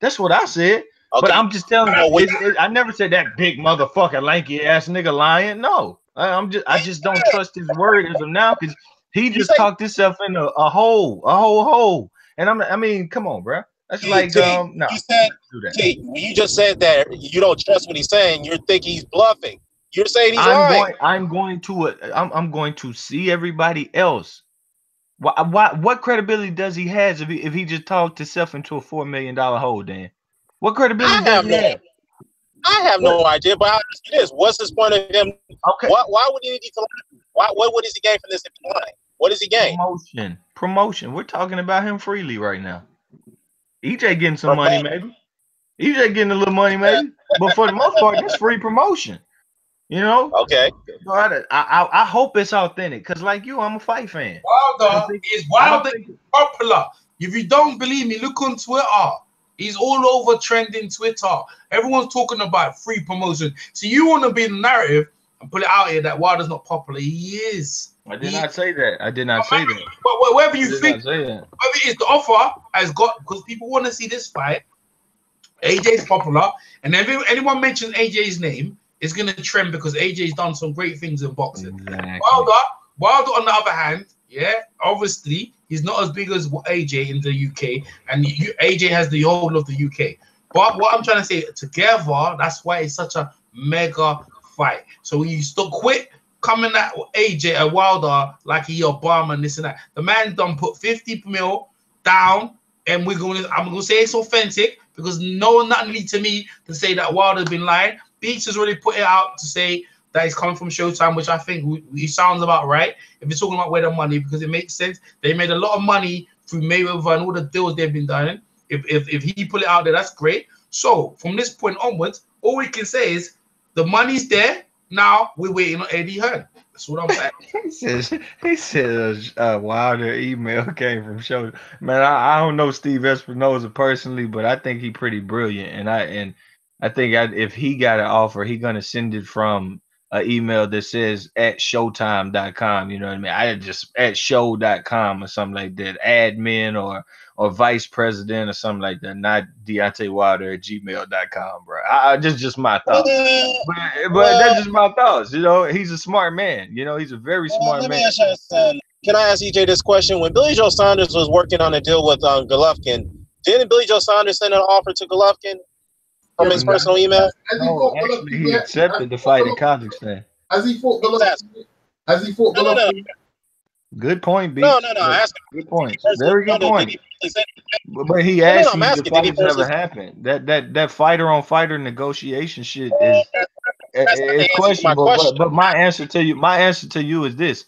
That's what I said. Okay. But I'm just telling you, I never said that big motherfucker lanky ass nigga lying. No. I just don't trust his word as of now because he just talked himself into a whole. And I mean, come on, bro. That's like no. You just said that you don't trust what he's saying. You think he's bluffing. You're saying he's lying. I'm going to see everybody else. What credibility does he have if he just talked himself into a $4 million hole? Dan, what credibility does he have? I have no idea, but I'll ask you this: what's his point of him? Okay. Why would he need to lie? What does he gain from this if he's lying? What does he gain? Promotion. We're talking about him freely right now. EJ getting some money, maybe. EJ getting a little money, maybe. But for the most part, that's free promotion. You know? Okay. But I hope it's authentic, because like you, I'm a fight fan. Wilder is popular. If you don't believe me, look on Twitter. He's all over trending Twitter. Everyone's talking about free promotion. So you want to be in the narrative and put it out here that Wilder's not popular. He is. I did not say that. But whatever you think, whatever it is, the offer has got, because people want to see this fight. AJ's popular, and anyone mentions AJ's name, it's going to trend because AJ's done some great things in boxing. Exactly. Wilder, on the other hand, yeah, obviously, he's not as big as AJ in the UK, and AJ has the whole of the UK. But what I'm trying to say, together, that's why it's such a mega fight. So you still quit coming at AJ at Wilder like he Obama and this and that. The man done put 50 mil down, and I'm gonna say it's authentic because nothing leads to me to say that Wilder's been lying. Beach has already put it out to say that he's coming from Showtime, which I think he sounds about right. If you're talking about where the money, because it makes sense. They made a lot of money through Mayweather and all the deals they've been doing. If he put it out there, that's great. So from this point onwards, all we can say is the money's there. Now we're waiting on Eddie Hearn. That's what I'm saying. he says Wilder email came from Show. Man, I don't know Steve Espinosa personally, but I think he's pretty brilliant. And I think if he got an offer, he's gonna send it from an email that says at showtime.com. You know what I mean? I just at show.com or something like that. Admin or vice president or something like that. Not Deontay Wilder at gmail.com, bro. Just my thoughts. But that's just my thoughts. You know, he's a smart man. You know, he's a very smart man. Can I ask EJ this question? When Billy Joe Saunders was working on a deal with Golovkin, didn't Billy Joe Saunders send an offer to Golovkin from his personal email? No, actually, he accepted the fight in Kazakhstan. Has he fought Golovkin? Good point, B. No. Good point. Very good point. But he asked me the fight has never happened. That fighter on fighter negotiation shit is questionable. But my answer to you is this: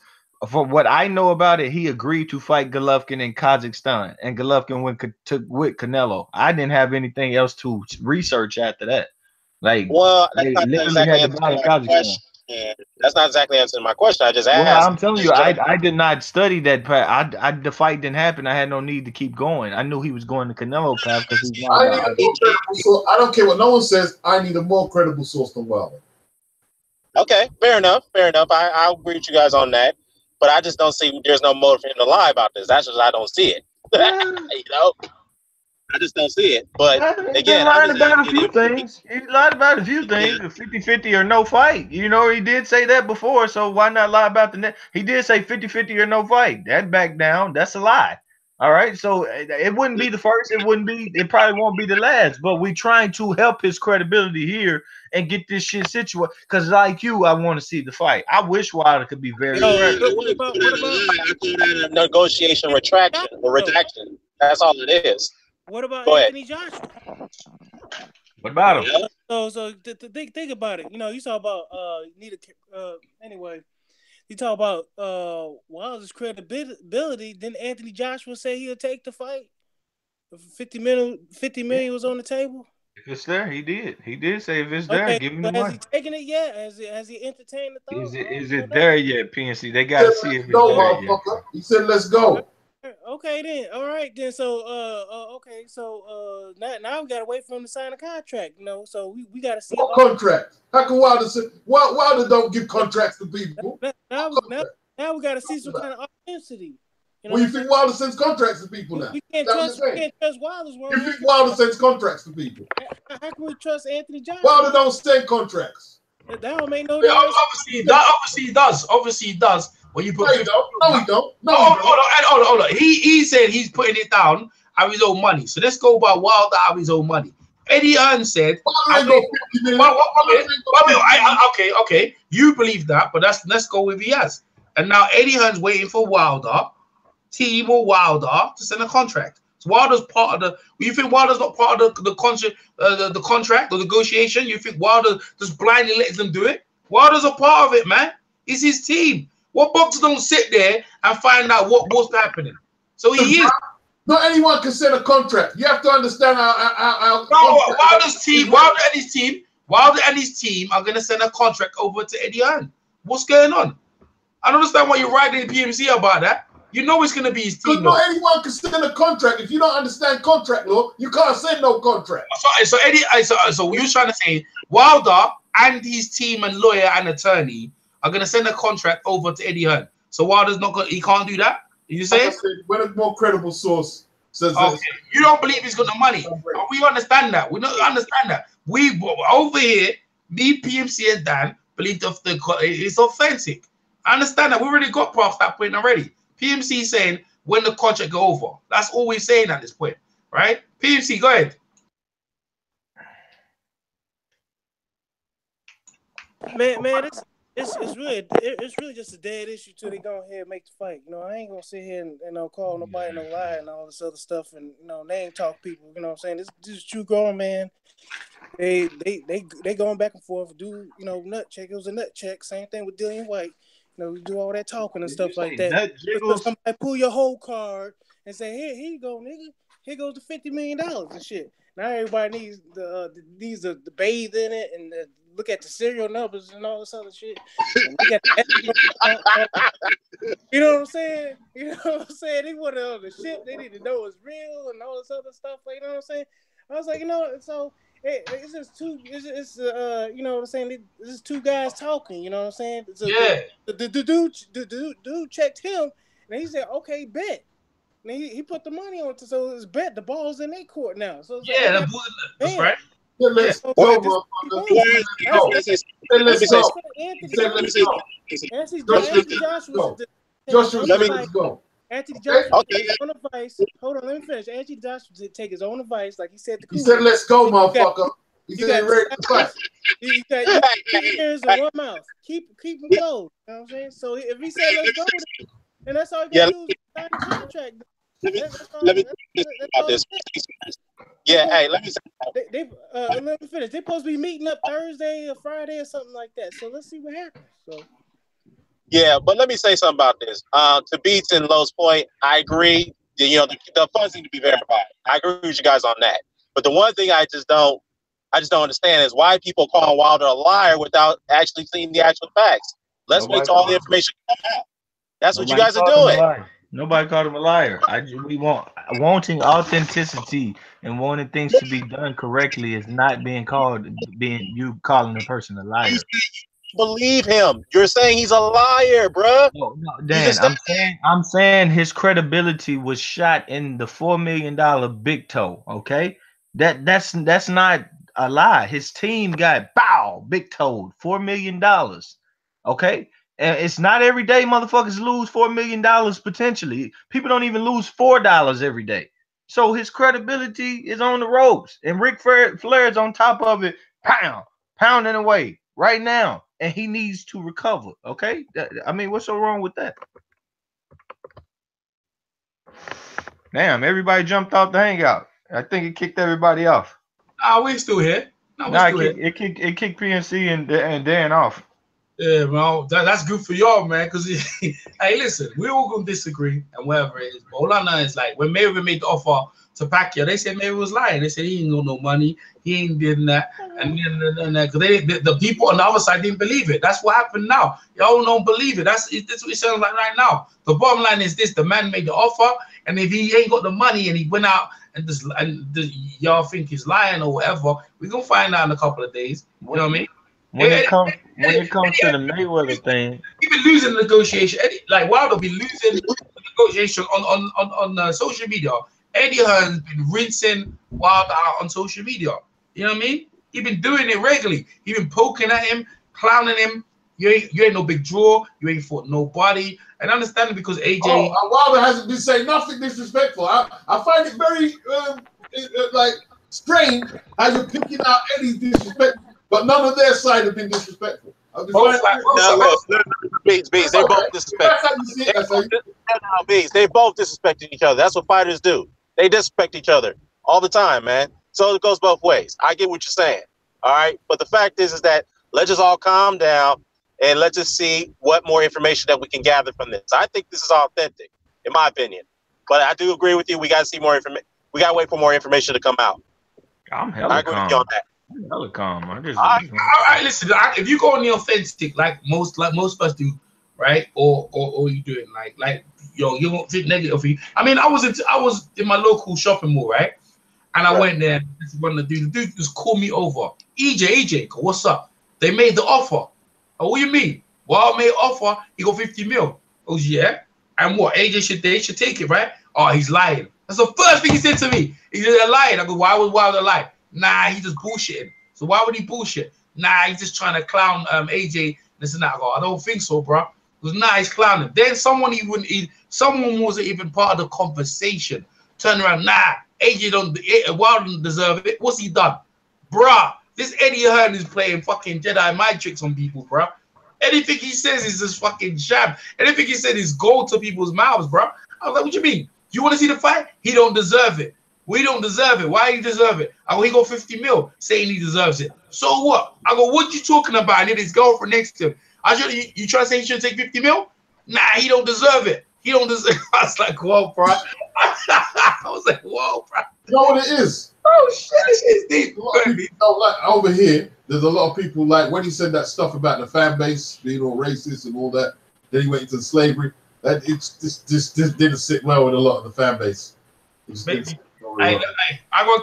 from what I know about it, he agreed to fight Golovkin in Kazakhstan, and Golovkin went with Canelo. I didn't have anything else to research after that. Like, that's not exactly answering my question. I just asked. Well, I'm telling you, I did not study that part. The fight didn't happen. I had no need to keep going. I knew he was going to Canelo path because he's not. I don't care what no one says. I need a more credible source than Wilder. Okay, fair enough. I agree with you guys on that. But I just don't see. There's no motive for him to lie about this. That's just I don't see it. You know. I just don't see it. But again, he lied about a few things. He lied about a few things. 50-50 or no fight. You know, he did say that before, so why not lie about the net? He did say 50-50 or no fight. That back down. That's a lie. All right. So it wouldn't be the first. It probably won't be the last. But we trying to help his credibility here and get this shit situated. Because like you, I want to see the fight. I wish Wilder could be very what about negotiation retraction or redaction? That's all it is. What about Anthony Joshua? What about him? So think about it. You know, you talk about anyway. You talk about Wilder's credibility. Didn't Anthony Joshua say he'll take the fight? 50 million was on the table. If it's there, he did. He did say if it's there, give him the has money. he taken it yet? Has he entertained the thought? Is it there yet, PNC? They gotta see if it's go, there yet. He said, "Let's go." Okay then. All right then. So okay. So now we gotta wait for him to sign a contract. You know. So we gotta see what contract. How can Wilder don't give contracts to people? Now we gotta see some kind of authenticity. You know you think Wilder sends contracts to people now? We can't trust Wilder's word. You think Wilder sends contracts to people? How can we trust Anthony Johnson? Wilder don't send contracts. That don't make no difference. Obviously he does. Obviously he does. When you put no, he don't. Hold on. He said he's putting it down out of his own money. So let's go by Wilder out of his own money. Eddie Hearn said, okay. You believe that, but let's go with he has. And now Eddie Hearn's waiting for Wilder, team or Wilder to send a contract. So Wilder's part of the. You think Wilder's not part of the contract or negotiation? You think Wilder just blindly lets them do it? Wilder's a part of it, man. It's his team. What boxers don't sit there and find out what's happening? So he is. Not anyone can send a contract. You have to understand how Wilder and his team are going to send a contract over to Eddie Hearn. What's going on? I don't understand why you're writing the PMC about that. You know it's going to be his team. Because not anyone can send a contract. If you don't understand contract law, you can't send no contract. So you're trying to say Wilder and his team and lawyer and attorney are going to send a contract over to Eddie Hearn. So Wilder's not going. He can't do that. You say? When a more credible source says this. You don't believe he's got the money. We understand that. We don't understand that. We over here, me, PMC, and Dan believe it's authentic. I understand that. We already got past that point already. PMC saying when the contract go over. That's all we're saying at this point, right? PMC, go ahead. Man, it's really just a dead issue till they go ahead and make the fight. You know, I ain't gonna sit here and call nobody no lie and all this other stuff and name talk people. You know what I'm saying? This is true grown man. They going back and forth. Do nut check? It was a nut check. Same thing with Dillian White. We do all that talking and stuff like that. Somebody pull your whole card and say, "Here you go, nigga. Here goes the $50 million and shit." Now everybody needs the bathe in it and look at the serial numbers and all this other shit. You know what I'm saying? They want to know the shit. They need to know it's real and all this other stuff. You know what I'm saying? I was like, so. It's just two. It's you know what I'm saying. This is two guys talking. You know what I'm saying. So yeah. The dude checked him, and he said, "Okay, bet." And he put the money on it, so it's bet. The ball's in their court now. So yeah, that's right. Let's go. Anthony Joshua take his own advice. Hold on, let me finish. Anthony Joshua take his own advice, like he said to Cuba. He said, "Let's go, motherfucker." He said, "Ready to fight." You got 2 ears and 1 mouth. Keep him closed. You know what I'm saying? So if he said, "Let's go," and that's all you got to do is sign the contract. Let me about this. Yeah, hey, let me say. Let me finish. They're supposed to be meeting up Thursday or Friday or something like that. So let's see what happens. So. Yeah, but let me say something about this. To Beats and Lowe's point, I agree. The funds need to be verified. I agree with you guys on that. But the one thing I just don't understand is why people call Wilder a liar without actually seeing the actual facts. Let's wait till all the information comes out. That's what you guys are doing. Nobody called him a liar. We wanting authenticity and wanting things to be done correctly is not calling the person a liar. Believe him. You're saying he's a liar, bro. No, Dan. I'm saying his credibility was shot in the $4 million big toe. Okay, that's not a lie. His team got big toed $4 million. Okay, and it's not every day motherfuckers lose $4 million potentially. People don't even lose $4 every day. So his credibility is on the ropes, and Ric Flair is on top of it, pounding away right now. And he needs to recover, okay? I mean, what's so wrong with that? Damn, everybody jumped off the hangout. I think it kicked everybody off. We're still here. It kicked PNC and Dan off. Yeah, well, that's good for y'all, man. Because hey, listen, we're all gonna disagree and whatever it is. But all I know is like when Mayweather made the offer to Pacquiao. They said Mayweather was lying. They said he ain't got no money. He ain't did that. And because the people on the other side didn't believe it. That's what happened now. Y'all don't believe it. That's what it sounds like right now. The bottom line is this: the man made the offer, and if he ain't got the money and he went out and y'all think he's lying or whatever, we're gonna find out in a couple of days. You know what I mean? When it comes to the Mayweather thing, he been losing the negotiation. Like Wilder be losing the negotiation on social media. Eddie Hearn's been rinsing Wilder out on social media. You know what I mean? He been doing it regularly. He been poking at him, clowning him. You ain't no big draw. You ain't fought nobody. And understand because AJ. Wilder hasn't been saying nothing disrespectful. I find it very like strange how you're picking out Eddie's disrespect, but none of their side have been disrespectful. Beats, they both disrespect. They both disrespecting each other. That's what fighters do. They disrespect each other all the time, man. So it goes both ways. I get what you're saying. All right. But the fact is that let's just all calm down and let's just see what more information that we can gather from this. I think this is authentic, in my opinion. But I do agree with you. We got to see more information. We got to wait for more information to come out. I'm hella calm. With you on that. I'm hella calm. All right, listen. If you go on the authentic, like most of us do, right? Or you do it like you won't think negative for you. I mean, I was in my local shopping mall, right? And I went there. One of the dude just called me over. EJ, what's up? They made the offer. Oh, what do you mean? Well, I made offer. He got 50 mil. Oh yeah. And what? They should take it, right? Oh, he's lying. That's the first thing he said to me. He said, lying. I go, why would Wilder lie? Nah, he just bullshitting. So why would he bullshit? Nah, he's just trying to clown AJ. This and that. I go, I don't think so, bro. Because nah, he's clowning. Then someone wasn't even part of the conversation. Turn around, nah, Wilder doesn't deserve it. What's he done? Bruh, this Eddie Hearn is playing fucking Jedi mind tricks on people, bruh. Anything he says is just fucking jab. Anything he said is gold to people's mouths, bruh. I was like, what you mean? You want to see the fight? He don't deserve it. We don't deserve it. Why do you deserve it? I go, he got 50 mil saying he deserves it. So what? I go, what you talking about? And his girlfriend next to him. You trying to say he should take 50 mil? Nah, he don't deserve it. He don't deserve it. I was like, whoa, bro. I was like, whoa, bro. You know what it is? Oh, shit, this is deep. Like, over here, there's a lot of people, like, when he said that stuff about the fan base being all racist and all that, then he went into slavery. That this didn't sit well with a lot of the fan base. I'm gonna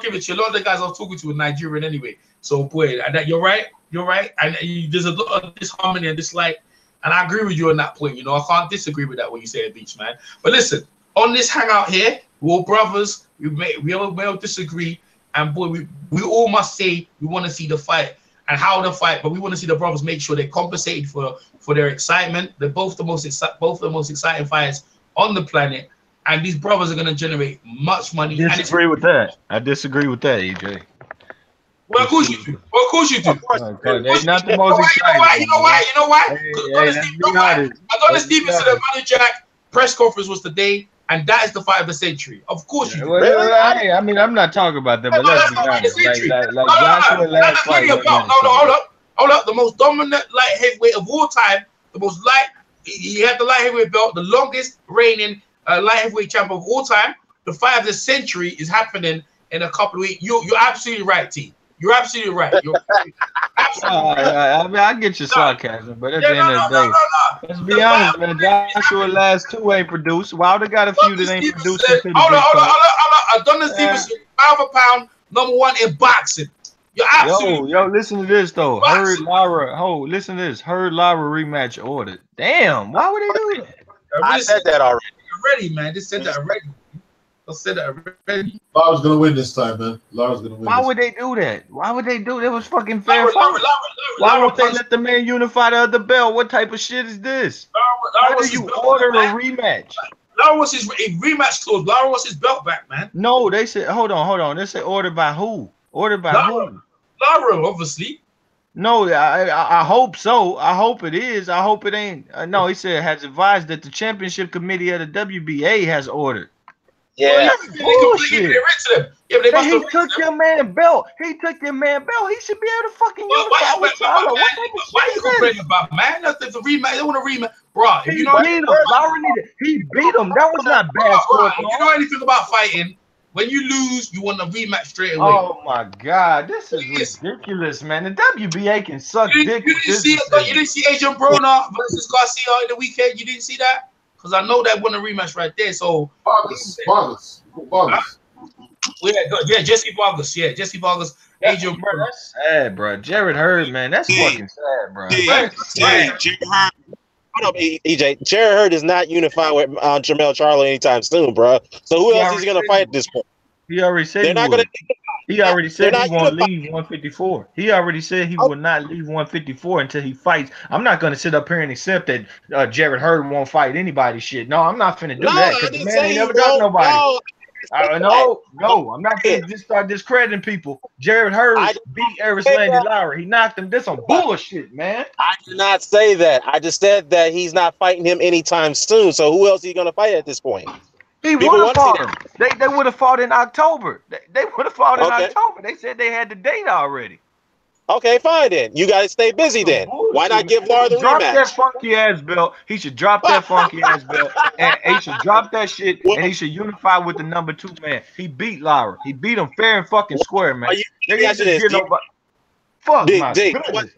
give it to you. A lot of the guys I was talking to were Nigerian anyway. So boy, you're right. And there's a lot of disharmony and dislike, and I agree with you on that point. You know, I can't disagree with that when you say it, Beach man. But listen, on this hangout here, we're all brothers. We all disagree, and boy, we all must say we want to see the fight and how the fight, but we want to see the brothers make sure they're compensated for their excitement. They're both the most exciting fights on the planet. And these brothers are going to generate much money. I disagree with that, EJ. Well, of course you do. They're not the most exciting. You know why? Adonis Stevenson and Money Jack press conference was today, and that is the fight of the century. Of course you do. I mean, I'm not talking about that, but let's be honest. Like Joshua last fight. Hold up. The most dominant light heavyweight of all time. He had the light heavyweight belt, the longest reigning light heavyweight champion of all time. The fight of the century is happening in a couple of weeks. You're absolutely right, T. You're absolutely right. I mean, I get your sarcasm, but at the end of the day, let's be honest, man. Joshua last two ain't produced. Wilder got a few that ain't produced. Hold on. Adonis Stevenson, pound for pound, #1 in boxing. You're absolutely. Yo, listen to this though. Heard Lara rematch ordered. Damn, why would they do that? I said that already. Man, just said that already. I said that already. Lara's gonna win this time, man. Lara's gonna win. Why would they do that? Why would they do that? It was fucking fair. Why would they let the man unify the other belt? What type of shit is this? How do you order a rematch? Lara wants his rematch clause. Lara wants his belt back, man. No, they said, hold on. They said ordered by who? Ordered by who? Lara, obviously. No, I hope so. I hope it is. I hope it ain't. No, he said has advised that the championship committee of the WBA has ordered. Yeah. Bullshit. He took your man belt. He took your man belt. He should be able to fucking unify with Tyler. Why you complaining about, man? That's the rematch. They want a rematch, bro. He beat him. He beat him. That was not bad. If you know anything about fighting, When you lose, you want a rematch straight away. Oh my God, this is ridiculous, man. The WBA can suck dick. You didn't see Adrian Broner versus Garcia in the weekend. You didn't see that? Because I know that won a rematch right there. So Vargas. Yeah, Jesse Vargas. Yeah, Jesse Vargas. Adrian Broner. That's sad, bro. Jared Hurd, man, that's fucking sad, bro. Jared Hurd. Hold up, EJ. Jared Hurd is not unifying with Jermell Charlo anytime soon, bro. So who else is going to fight at this point? He already said he already said he won't leave 154. He already said he will not leave 154 until he fights. I'm not going to sit up here and accept that Jared Hurd won't fight anybody. Shit, no, I'm not finna do that because the man ain't never got nobody. No, I'm not going to just start discrediting people. Jared Hurd beat Erislandy Lara. He knocked him. This some bullshit, man. I did not say that. I just said that he's not fighting him anytime soon. So who else are you going to fight at this point? He would have fought him. They would have fought in October. They would have fought in October. They said they had the date already. Okay, fine then. You guys stay busy then. Why not give Lara the rematch? Drop that funky ass belt. He should drop that funky ass belt, and he should drop that shit, and he should unify with the number 2 man. He beat Lara. He beat him fair and fucking square, man. Fuck my goodness.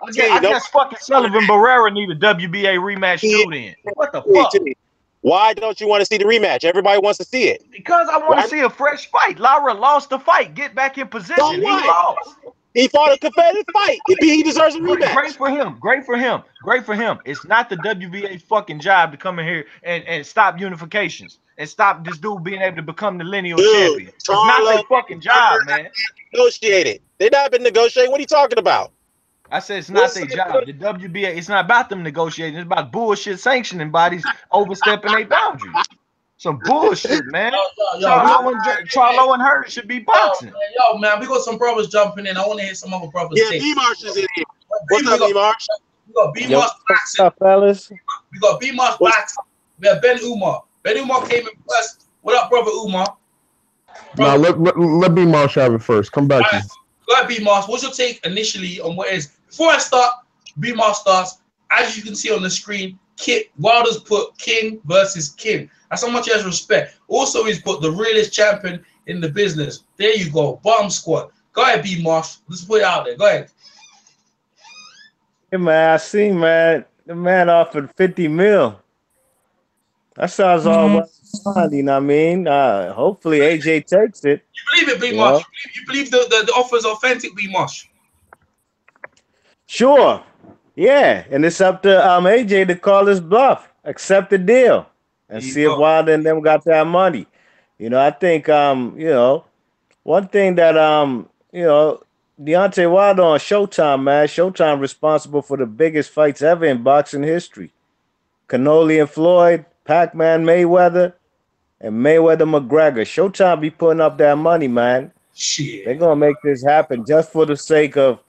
I guess fucking Sullivan Barrera need a WBA rematch too. Then what the fuck? Why don't you want to see the rematch? Everybody wants to see it. Because I want to see a fresh fight. Lara lost the fight. Get back in position. He lost. He fought a competitive fight. He deserves a rematch. Great for him. Great for him. Great for him. It's not the WBA's fucking job to come in here and stop unifications and stop this dude being able to become the lineal champion. It's not their fucking job, man. Negotiated. They not been negotiating. What are you talking about? I said it's not their job. The WBA, it's not about them negotiating. It's about bullshit sanctioning bodies overstepping their boundaries. Some bullshit, man. Charlo and Hurd should be boxing. Yo, man, we got some brothers jumping in. I want to hear some other brothers. Yeah, B-Marsh is in here. What's up, B-Marsh? We got B-Marsh boxing. What's up, fellas? We got B-Marsh boxing. We have Ben Umar. Ben Umar came in first. What up, brother Umar? Now let B-Marsh have it first. Come back to you. Go ahead, B-Marsh. What's your take initially on what is? Before I start, B-Marsh starts. As you can see on the screen, Wilder's put King versus King. That's how much he has respect. Also, he's put the realest champion in the business. There you go. Bomb squad. Go ahead, B-Marsh. Let's put it out there. Go ahead. Hey, man, I see, man. The man offered 50 mil. That sounds all well fine, you know what I mean? Hopefully, AJ takes it. You believe it, B-Marsh? You believe the offer is authentic, B-Marsh? Sure. Yeah, and it's up to AJ to call his bluff, accept the deal, and see if Wilder and them got that money. You know, I think one thing that Deontay Wilder on Showtime, man. Showtime responsible for the biggest fights ever in boxing history. Cannoli and Floyd, Pac-Man Mayweather, and Mayweather McGregor. Showtime be putting up that money, man. Shit. They're gonna make this happen just for the sake of,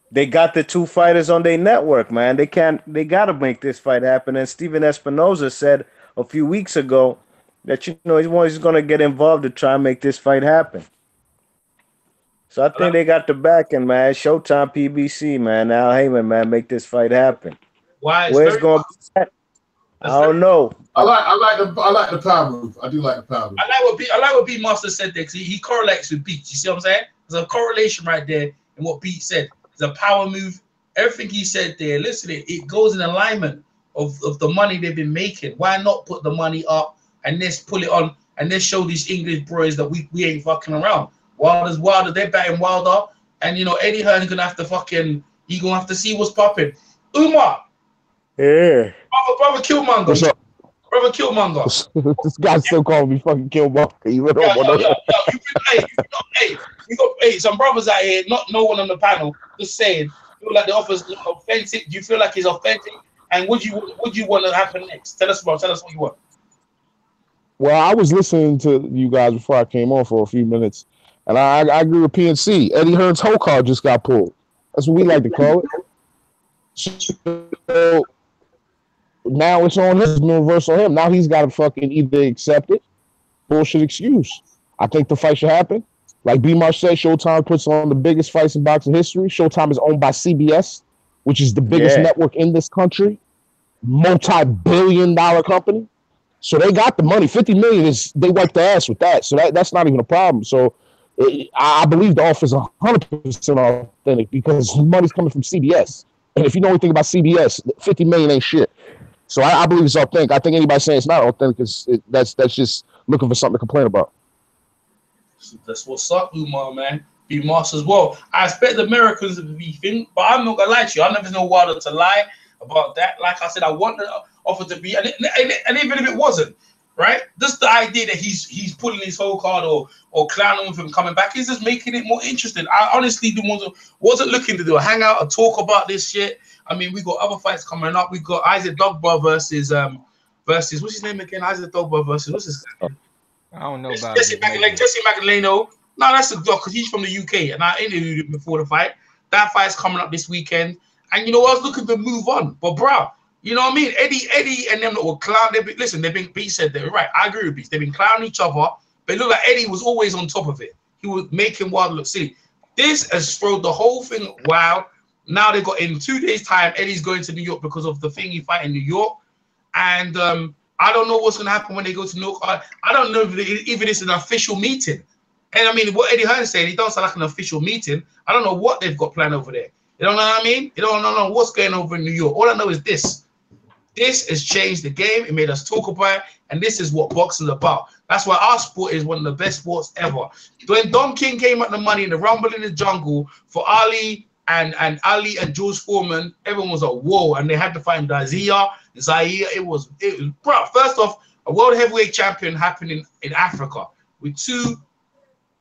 they got the 2 fighters on their network, man. They gotta make this fight happen. And Steven Espinoza said a few weeks ago that he's gonna get involved to try and make this fight happen. So I think they got the backing, man. Showtime, PBC, man. Al Heyman, man, make this fight happen. Why? Where's it gonna be at? I don't know. I like the power move. I do like the power move. I like what B Master said there, because he correlates with Beats. You see what I'm saying? There's a correlation right there in what Beats said. It's a power move. Everything he said there, listen, it goes in alignment of the money they've been making. Why not put the money up and let's pull it on and let's show these English boys that we ain't fucking around. Wilder, they're batting Wilder, and Eddie Hearn's gonna have to see what's popping. Umar. Yeah. Brother Killmonger. What's up? Brother Killmonger. This guy still calling me fucking Killmonger. Some brothers out here, not no one on the panel, just saying, feel like the offer's authentic. Do you feel like it's authentic? And would you want to happen next? Tell us what you want. Well, I was listening to you guys before I came on for a few minutes, and I agree with PNC. Eddie Hearn's whole card just got pulled. That's what we like to call it. So now it's on him, universal on him. Now he's got to fucking either accept it, bullshit excuse. I think the fight should happen. Like B. Marsh said, Showtime puts on the biggest fights in boxing history. Showtime is owned by CBS, which is the biggest network in this country, multi-billion-dollar company. So they got the money. 50 million is they wiped the ass with that. So that's not even a problem. So I believe the offer is 100% authentic because the money's coming from CBS. And if you know anything about CBS, 50 million ain't shit. So I believe it's authentic. I think anybody saying it's not authentic that's just looking for something to complain about. That's what's up, Umar, man. Be Moss as well. I expect the Americans to be beefing, but I'm not gonna lie to you. I never know Wilder to lie about that. Like I said, I want the offer to be, and even if it wasn't, right? Just the idea that he's pulling his whole card or clowning with him coming back is just making it more interesting. I honestly wasn't looking to do a hangout or talk about this shit. I mean, we got other fights coming up. We got Isaac Dogba versus what's his name again? Isaac Dogba versus what's his name? I don't know about Jesse Magdaleno. No, that's the dog because he's from the UK, and I interviewed him before the fight. That fight's coming up this weekend, and you know I was looking to move on, but bro, you know what I mean? Eddie, and them that were clown. They've been. Pete said that right. I agree with Pete. They've been clowning each other, but it looked like Eddie was always on top of it. He was making Wilder look silly. This has thrown the whole thing wild. Now they got in 2 days' time. Eddie's going to New York because of the thing he fight in New York, and I don't know what's going to happen when they go to New York. I don't know if it's an official meeting. And I mean, what Eddie Hearn's saying, he don't sound like an official meeting. I don't know what they've got planned over there. You don't know what I mean? You don't know what's going over in New York. All I know is this. This has changed the game. It made us talk about it. And this is what boxing is about. That's why our sport is one of the best sports ever. When Don King came at the money in the Rumble in the Jungle for Ali and George Foreman, everyone was like, whoa. And they had to find Zaire. It was bro, first off, a world heavyweight champion happening in Africa with 2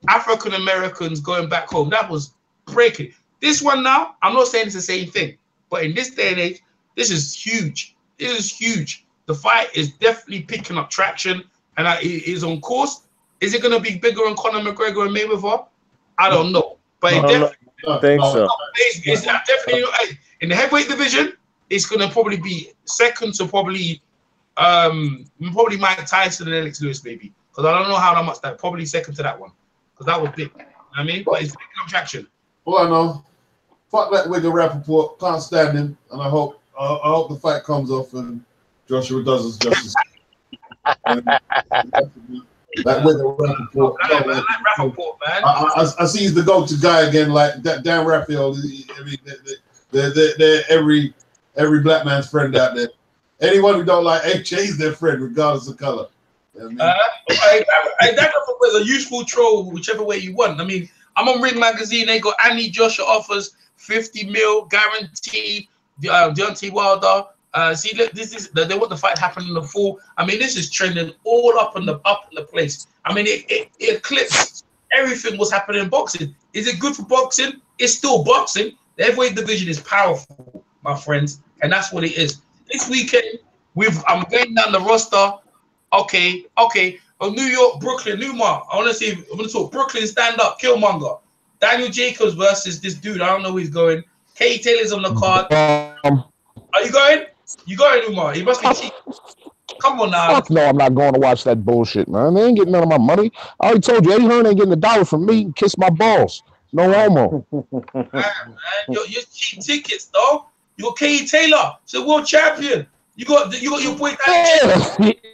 African Americans going back home. That was breaking. This one now, I'm not saying it's the same thing, but in this day and age, this is huge. This is huge. The fight is definitely picking up traction, and it is on course. Is it going to be bigger than Conor McGregor and Mayweather? I don't know, but I think so. It's definitely in the heavyweight division. It's going to probably be second to probably Mike Tyson and Alex Lewis, maybe, because I don't know how much that. Probably second to that one. Because that was big. You know what I mean? But it's picking up traction. All I know, fuck that Wigger Rappaport. Can't stand him. And I hope the fight comes off and Joshua does his justice. That Wigger Rappaport. I like Rappaport, man. I see he's the go-to guy again, like Dan Raphael. I mean, they're every black man's friend out there. Anyone who don't like HA is their friend, regardless of color. That was a useful troll, whichever way you want. I mean, I'm on Ring Magazine. They got Andy Joshua offers 50 mil guaranteed. Deontay Wilder. See, look, they want the fight happen in the fall. I mean, this is trending all up in the place. I mean, it eclipsed everything was happening in boxing. Is it good for boxing? It's still boxing. The heavyweight division is powerful, my friends, and that's what it is. This weekend, I'm going down the roster. Okay. Oh, New York, Brooklyn, Newmar. I'm gonna talk Brooklyn stand up, Killmonger. Daniel Jacobs versus this dude. I don't know who he's going. Katie Taylor's on the card. Are you going? You going, Newmar? You must be cheap. Come on now. Fuck no, I'm not going to watch that bullshit, man. They ain't getting none of my money. I already told you, Eddie Hearn ain't getting $1 from me. Kiss my balls. No homo. Man, you're cheap tickets, though. You got Katie Taylor. She's a world champion. You got your boy.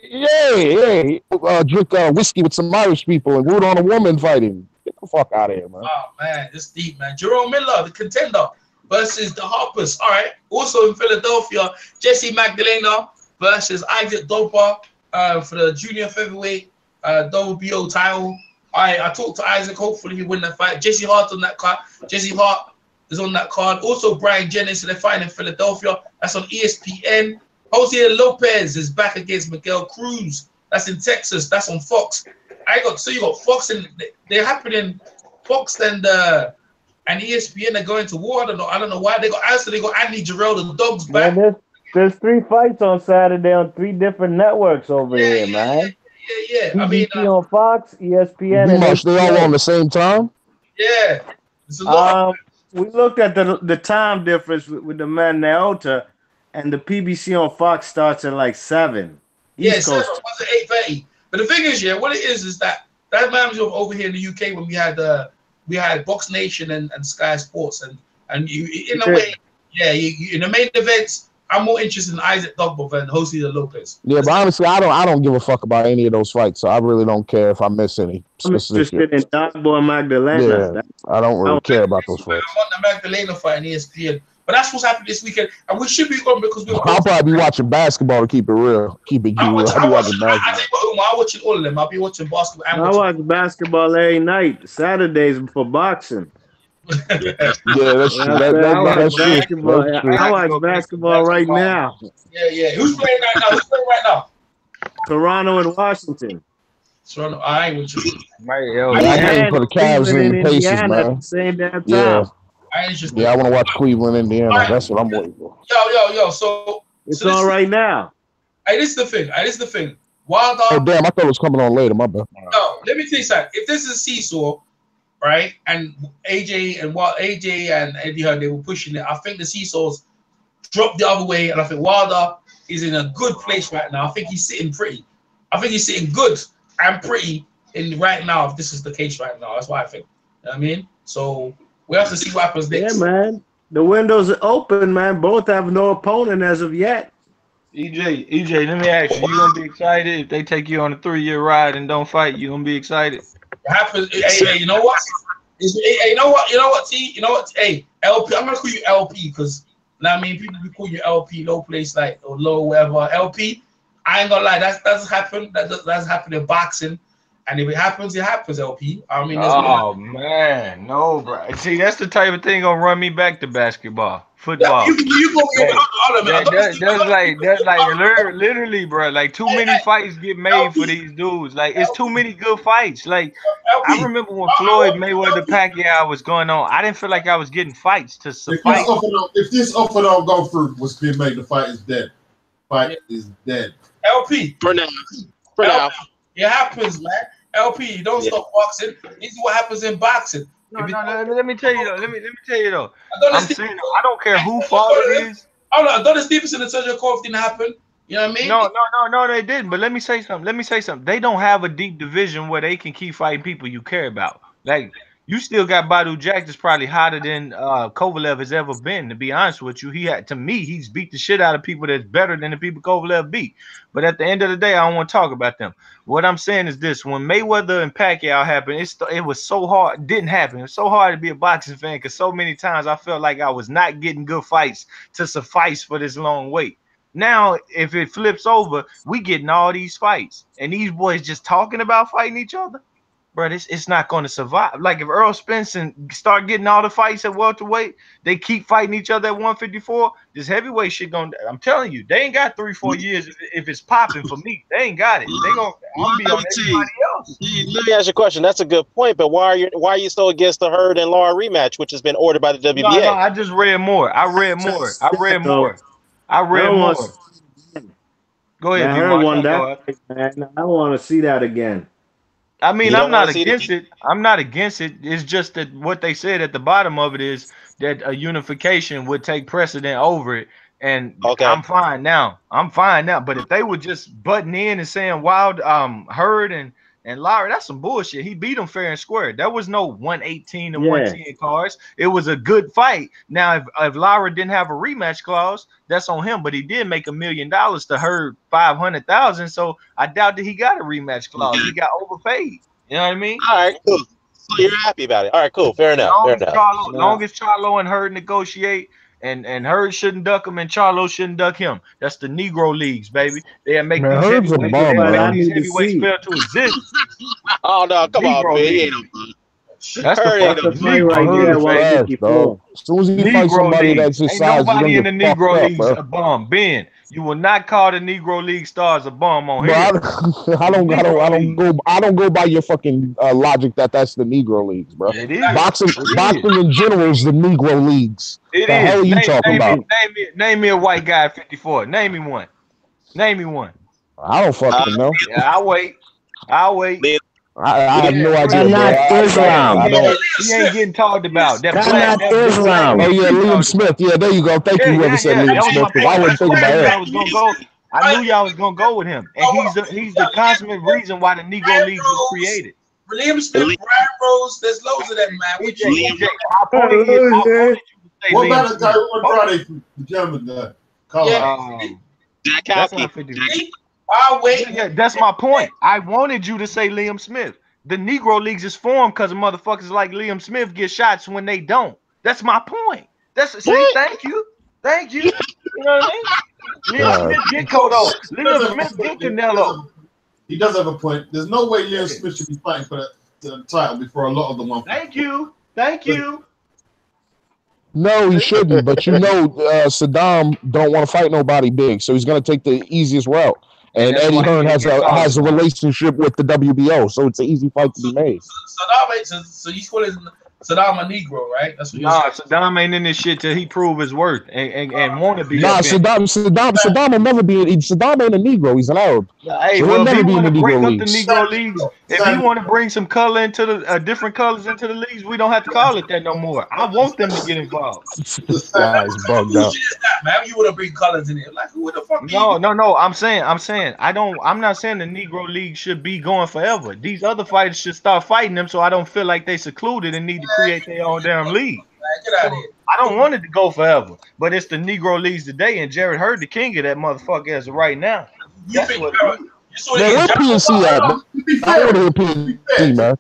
Yeah. Drink whiskey with some Irish people and root on a woman fighting. Get the fuck out of here, man. Oh man, this deep, man. Jerome Miller, the contender, versus the Harpers. All right. Also in Philadelphia, Jesse Magdalena versus Isaac Dogba for the junior featherweight WBO title. I talked to Isaac. Hopefully he win that fight. Jesse Hart on that card. Jesse Hart is on that card. Also Brian Jennings, so they're fighting in Philadelphia. That's on ESPN. Jose Lopez is back against Miguel Cruz. That's in Texas. That's on Fox. You got Fox and they're happening. Fox and ESPN are going to war. I don't know why they got Andy Jarrell, the dogs back. Man, there's 3 fights on Saturday on 3 different networks over here, man. Yeah. I mean, on Fox, ESPN, and they all on the same time. Yeah. It's a lot. We looked at the time difference with the Man Naota, and the PBC on Fox starts at like 7. East Coast. 7 was at 8:30. But the thing is, what it is that reminds me of over here in the UK when we had Box Nation and Sky Sports and you in a way, in the main events, I'm more interested in Isaac Dogboe than Jose Lopez. Yeah, but honestly, I don't give a fuck about any of those fights, so I really don't care if I miss any. I'm interested in Dogboe and Magdalena. Yeah, I don't really care about those fights. I want the Magdalena fight in ESPN. But that's what's happening this weekend, and we should be on because we're. I'll probably be watching basketball to keep it real. Keep it real. I'm watching all of them. I'll be watching basketball. I watch basketball every night. Saturdays for boxing. That's true. That's true. I watch basketball right now. Yeah. Who's playing right now? Toronto and Washington. Toronto. I ain't with you. I for the Cavs and the Pacers, man. Same damn time. Yeah. I want to watch Cleveland, Indiana. Right. That's what I'm waiting for. Yo. So it's on right now. Hey, this is the thing. Wilder. Oh damn! I thought it was coming on later. My bad. No, let me tell you something. If this is a seesaw, right, and AJ and Eddie Hearn, they were pushing it. I think the seesaws dropped the other way, and I think Wilder is in a good place right now. I think he's sitting pretty. I think he's sitting good and pretty in right now. If this is the case right now, that's what I think. You know what I mean? So. We have to see what happens next. Yeah, man. The windows are open, man. Both have no opponent as of yet. EJ, let me ask you. You gonna be excited if they take you on a 3-year ride and don't fight? You gonna be excited? It happens. Hey, you know what? You know what? T. You know what? Hey, LP. I'm gonna call you LP because I mean people be calling you LP, low place like or low whatever. LP. I ain't gonna lie. That's happened. That's happened in boxing. And if it happens, LP. I mean, man, no, bro. See, that's the type of thing gonna run me back to basketball, football. That's like literally, bro. Like too many fights get made for these dudes. Like it's too many good fights. Like I remember when Floyd Mayweather Pacquiao was going on. I didn't feel like I was getting fights to suffice. If this offer don't go through, what's being made, the fight is dead. Fight is dead. LP. For now. It happens, man. LP, you don't stop boxing. This is what happens in boxing. No, let me tell you though. Let me tell you though. I don't care who fault it is. Adonis Stevenson and Sergio Kovalev didn't happen. You know what I mean? No, they didn't. But let me say something. They don't have a deep division where they can keep fighting people you care about. Like you still got Badu Jack that's probably hotter than Kovalev has ever been. To be honest with you, he's beat the shit out of people that's better than the people Kovalev beat. But at the end of the day, I don't want to talk about them. What I'm saying is this: when Mayweather and Pacquiao happened, it was so hard. It didn't happen. It was so hard to be a boxing fan because so many times I felt like I was not getting good fights to suffice for this long wait. Now, if it flips over, we getting all these fights, and these boys just talking about fighting each other. Bro, it's not going to survive. Like if Earl Spence start getting all the fights at welterweight, they keep fighting each other at 154. This heavyweight shit going. I'm telling you, they ain't got 3-4 years if it's popping for me. They ain't got it. They gonna be on everybody else. Let me ask you a question. That's a good point, but why are you so against the Hurd and Lara rematch, which has been ordered by the WBA? No, I just read more. I read more. Go ahead. I heard one that. Man, I want to see that again. I mean, I'm not against it. I'm not against it. It's just that what they said at the bottom of it is that a unification would take precedent over it. And I'm fine now. But if they were just butting in and saying Hurd and Lara, that's some bullshit. He beat him fair and square. There was no 118 and 110 cards. It was a good fight. Now, if Lara didn't have a rematch clause, that's on him. But he did make $1 million to Hurd $500,000. So I doubt that he got a rematch clause. He got overpaid. You know what I mean? All right, cool. So you're happy about it. All right, cool. Fair enough. Long as Charlo and Hurd negotiate, and Hurd shouldn't duck him and Charlo shouldn't duck him. That's the Negro leagues, baby. They'll make these heavyweights fail to exist. Oh no, come on, man. That's the play right there. As soon as he fights somebody that's his size, nobody in the Negro leagues a bum. Ben, you will not call the Negro League stars a bum on here. I don't go by your fucking logic that's the Negro leagues, bro. It is. Boxing in general is the Negro leagues. It the is. hell are you talking about? Name me a white guy at 54. Name me one. I don't fucking know. Yeah, I'll wait. I have no idea. Not Islam. He ain't getting talked about. That's not Islam. Oh yeah, Liam Smith. Yeah, there you go. Thank you, whoever said Liam Smith. Because I wasn't thinking about it. I knew y'all was gonna go with him, and he's the consummate reason why the Negro League was created. Liam Smith, Brian Rose, there's loads of them, man. What about the guy who won Friday, the German guy? That's not 50. I'll wait. Yeah, that's my point. I wanted you to say Liam Smith. The Negro Leagues is formed because of motherfuckers like Liam Smith get shots when they don't. That's my point. Thank you. You know what I mean? Liam Smith get Cotto. Liam Smith get Canelo. He does have a point. There's no way Liam Smith should be fighting for the title before a lot of them want. Thank you. No, he shouldn't. But Saddam don't want to fight nobody big, so he's going to take the easiest route. And Eddie Hearn has a relationship with the WBO, so it's an easy fight to be made. So you call it Saddam a Negro, right? That's what Saddam ain't in this shit till he prove his worth and want to be. Saddam will never be. Saddam ain't a Negro. He's an Arab. Hey, so well, if you want to break up the Negro leagues, if you want to bring some color into the different colors into the leagues, we don't have to call it that no more. I want them to get involved. This guy's bugged up. Man, you want to bring colors in it? Like who the fuck? No. I'm saying I'm not saying the Negro League should be going forever. These other fighters should start fighting them, so I don't feel like they secluded and need to create their own damn league. Get out of here. I don't want it to go forever, but it's the Negro Leagues today, and Jared Hurd, the king of that motherfucker, as of right now. That's what where PNC at? I want to hear PNC, man.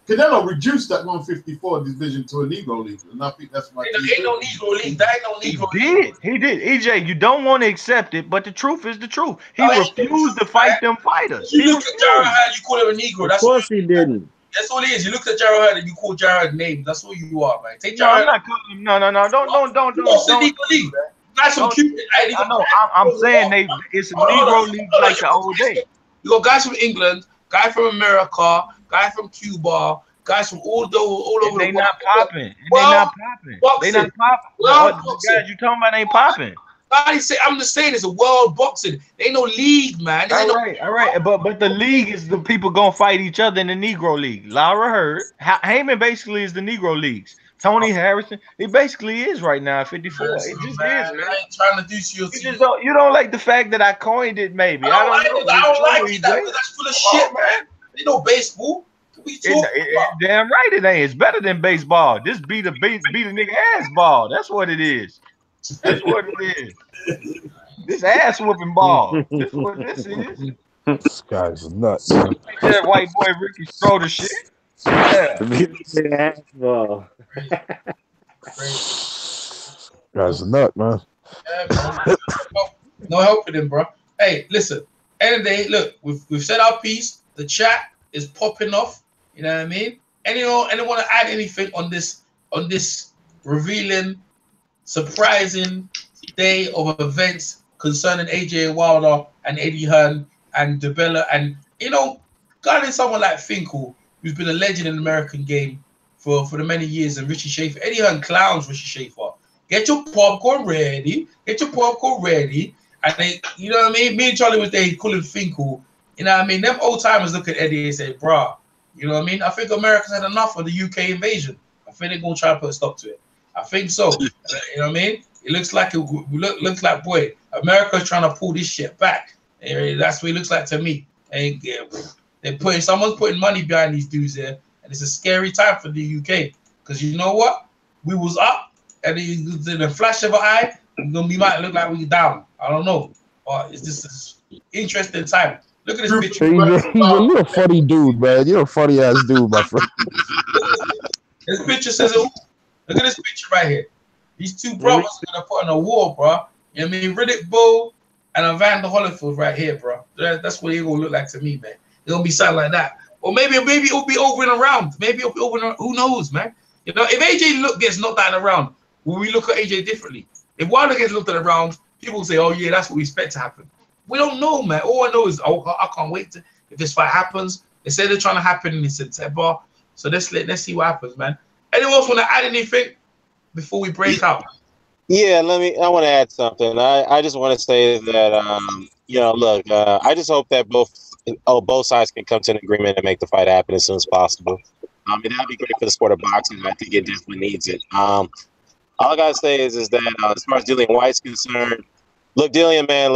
Canelo reduced that 154 division to a Negro League, and I think that's why. Ain't no Negro League. That ain't no Negro League. He did. EJ, you don't want to accept it, but the truth is the truth. He refused to fight them fighters. You look at Jared Hurd, you call him a Negro. Of course he didn't. That's all it is. You look at Jared Hurd and you call Jared names. That's all you are, man. Take Jared. I'm not calling him. No. Don't. Guys from Cuba. I know. I'm saying it's a Negro League like the old days. You got guys from England, guy from America, guy from Cuba, guys from all over the world. They not popping. They not popping. The guys you talking about ain't popping. I'm just saying it's a world boxing. There ain't no league, man. All right. But the league is the people gonna fight each other in the Negro League. Lara Hurd, Heyman basically is the Negro Leagues. Tony Harrison, it basically is right now at 54. It just is, man. I ain't trying to do you don't like the fact that I coined it, maybe. I don't like it. That's full of shit, man. Ain't no baseball. Damn right it ain't. It's better than baseball. This beat a nigga ass ball. That's what it is. That's what it is. This ass whooping ball. This is what this is. This guy's nuts. Man. That white boy Ricky Schroeder shit. Yeah. Ass ball. Guy's a nut, man. Yeah, no helping him, bro. Hey, listen. End of the day, look, we've said our piece. The chat is popping off. You know what I mean? Anyone want to add anything on this revealing, surprising day of events concerning AJ Wilder and Eddie Hearn and DeBella, and guarding someone like Finkel, who's been a legend in the American game for the many years, and Richie Schaefer. Eddie Hearn clowns Richie Schaefer. Get your popcorn ready. And they, you know what I mean? Me and Charlie was there calling Finkel. You know what I mean? Them old timers look at Eddie and say, bruh, you know what I mean? I think America's had enough of the UK invasion. I think they're going to try and put a stop to it. I think so. You know what I mean? It looks like, boy, America's trying to pull this shit back. And that's what it looks like to me. And someone's putting money behind these dudes there. And it's a scary time for the UK. Because you know what? We was up, and in a flash of an eye, we might look like we down. I don't know. But it's just an interesting time. Look at this picture. You're a funny dude, man. You're a funny ass dude, my friend. This picture says, look at this picture right here. These two brothers are going to put on a war, bro. You know what I mean? Riddick Bowe and Evander Holyfield right here, bro. That's what they're going to look like to me, man. It's going to be something like that. Or maybe it'll be over and around. Maybe it'll be over and around. Who knows, man? You know, if AJ gets knocked out and around, will we look at AJ differently? If Wilder gets looked at around, people will say, oh, yeah, that's what we expect to happen. We don't know, man. All I know is, I can't wait if this fight happens. They say they're trying to happen in September. So let's see what happens, man. Anyone else want to add anything before we break up? Yeah, I want to add something. I just want to say that, look, I just hope that both sides can come to an agreement and make the fight happen as soon as possible. And that'd be great for the sport of boxing. I think it definitely needs it. All I gotta say is that as far as Dillian White's concerned, look, Dillian, man,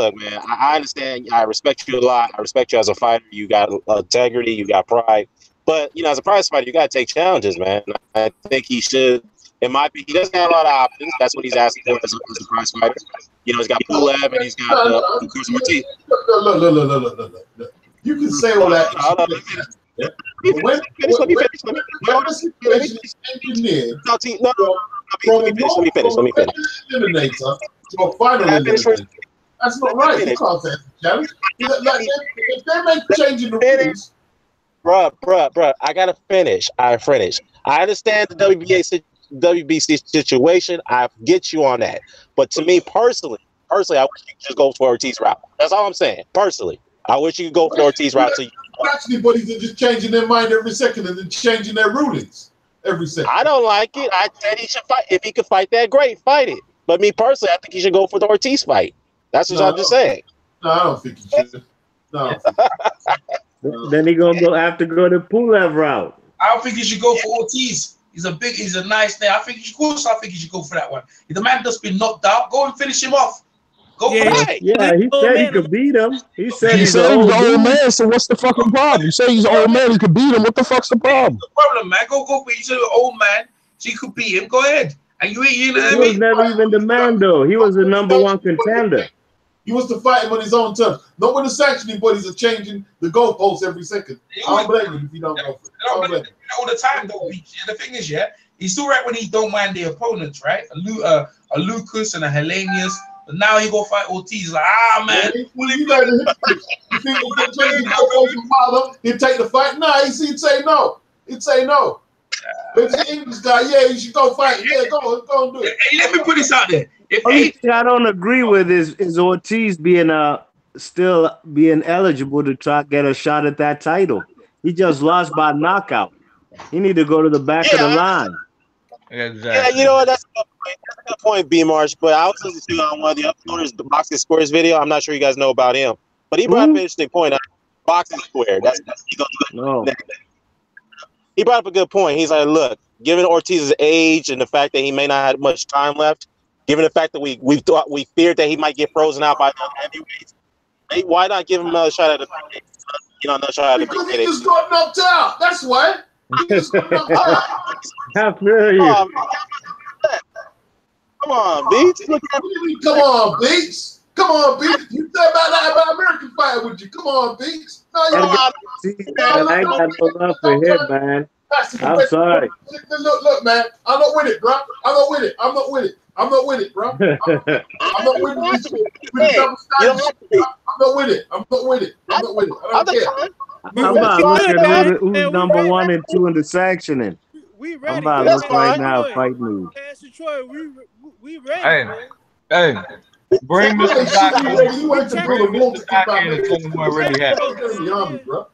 I understand. I respect you a lot. I respect you as a fighter. You got integrity. You got pride. But, as a prize fighter, you got to take challenges, man. I think he should It might be he doesn't have a lot of options. That's what he's asking for as a prize fighter. You know, he's got Pulev and he's got Luis Ortiz. Look. You can say all that. When the situation is engineered from a eliminator to a final eliminator, that's not right. You can't say it's a challenge. Like, if they make changing the rules. Bruh, I gotta finish. I understand the WBC situation. I get you on that. But to me personally, I wish you could just go for Ortiz route. That's all I'm saying. Personally, I wish you could go for the Ortiz route. So actually, buddies are just changing their mind every second and then changing their rulings every second. I don't like it. I said he should fight. If he could fight that, great, fight it. But me personally, I think he should go for the Ortiz fight. That's what I'm just saying. No, I don't think he should. No. Then he gonna have to go the Pulev route. I don't think he should go for Ortiz. He's a nice name. I think he should go for that one. If the man just been knocked out, go and finish him off. Go for that. Yeah, he said he could beat him. He said he's an old man, so what's the fucking problem? You say he's an old man, he could beat him. What the fuck's the problem? What's the problem, man? Go beat. He's an old man, so you could beat him. Go ahead. And you know what I mean? He was never even the man, though. He was the #1 contender. He wants to fight him on his own terms. Not when the sanctioning bodies are changing the goalposts every second. I don't blame him if he don't go for it. I don't blame him. All the time, though. The thing is, he's all right when he don't mind the opponents, right? A Lucas and a Hellenius. But now he go fight Ortiz. Like, man. You know, you think he'd change the goalposts from Wilder, he'd take the fight? Nah, he'd say no. He'd say no. But if the English guy, you should go fight. Yeah, go and do it. Hey, let me put this out there. Only thing I don't agree with is Ortiz being still being eligible to try to get a shot at that title. He just lost by knockout. He need to go to the back of the line. Exactly. Yeah, you know what? That's a good point, B. Marsh. But I was listening to on one of the uploaders, the Boxing Squares video. I'm not sure you guys know about him, but he brought up an interesting point. Boxing Square. He brought up a good point. He's like, look, given Ortiz's age and the fact that he may not have much time left, given the fact that we feared that he might get frozen out by the heavyweights, why not give him another shot at another shot at because he just got knocked out. That's why. He just got knocked out. I feel you. Come on, Beats. Come on, Beats. Come on, Beats. You said about that about American Fighter, would you? Come on, Beats. No, I ain't got no love for him, man. I'm sorry. Look, man. I'm not with it, bro. I'm not with it, bro. I'm not with it. I'm not with it. I'm not with it. I don't care. I'm about looking at who's #1 and 2 in the sanctioning. We ready. I'm about to look right now, fight news. Pastor Troy, we ready. Hey, bring Mr. Doctor and tell him what really happened.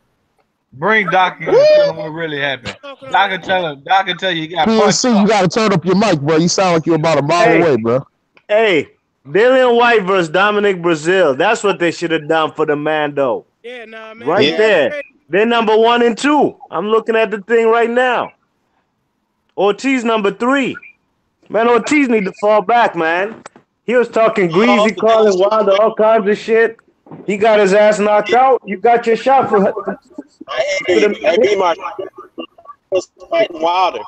Bring Doctor and tell him what really happened. Doc can tell you you got PNC, you gotta turn up your mic, bro. You sound like you're about a mile away, bro. Hey, Dillian White versus Dominic Brazil. That's what they should have done for the Mando. Yeah, nah, man. Right there. They're #1 and 2. I'm looking at the thing right now. Ortiz #3. Man, Ortiz need to fall back, man. He was talking greasy, calling Wilder all kinds of shit. He got his ass knocked out. You got your shot for Hey, Mark. Brazil's fighting Wilder.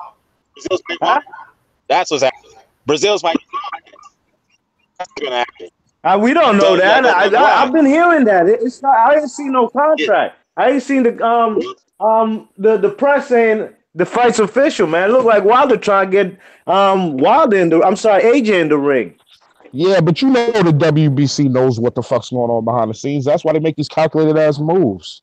Brazil's fighting Wilder. That's what's happening. Brazil's fighting Wilder. That's what's gonna happen. We don't know that. I've been hearing that. It's not. I ain't seen no contract. I ain't seen the press saying the fight's official. Man, it looked like Wilder trying to get AJ in the ring. Yeah, but you know the WBC knows what the fuck's going on behind the scenes. That's why they make these calculated ass moves.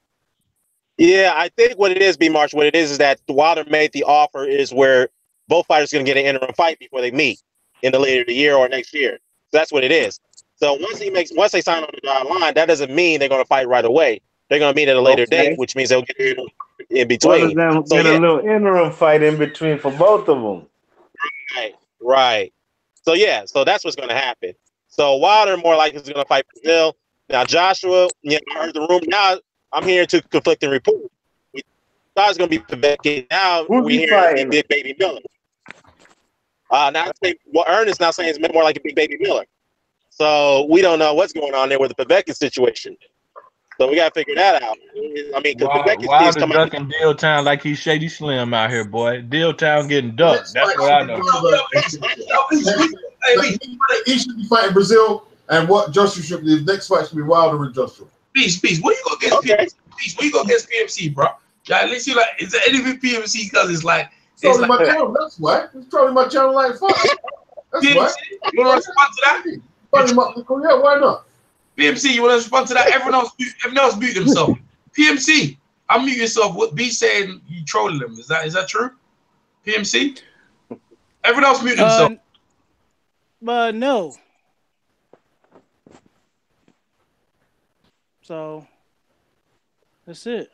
Yeah, I think what it is, B. Marsh, what it is that Wilder made the offer is where both fighters are going to get an interim fight before they meet in the later the year or next year. So that's what it is. So once they sign on the dotted line, that doesn't mean they're going to fight right away. They're going to meet at a later date, which means they'll get in between. Get a little interim fight in between for both of them. Right. So yeah, so that's what's going to happen. So Wilder more likely is going to fight Brazil. Now Joshua, I heard the rumor. Now I'm hearing two conflicting reports. We thought it was going to be Povetkin. Now we're hearing Big Baby Miller. Ernest now saying it's more like a Big Baby Miller. So we don't know what's going on there with the Povetkin situation. So we gotta figure that out. I mean, because Wilder ducking Deal Town like he's Shady Slim out here, boy. Deal Town getting ducked. That's what I know. He should be fighting Brazil, and what Joshua should be. The next fight should be Wilder and Joshua. Peace. What you gonna get PMC? Peace. What you gonna get PMC, bro? Yeah, let's see. Like, is there anything PMC? Because it's like trolling my channel. That's why it's trolling my channel like fuck. That's PMC, why. You wanna respond to that? Yeah, why not? PMC, you wanna respond to that? Everyone else mute themselves. PMC, unmute yourself. What B saying? You trolling them? Is that true? PMC. Everyone else mute themselves. But no. So that's it.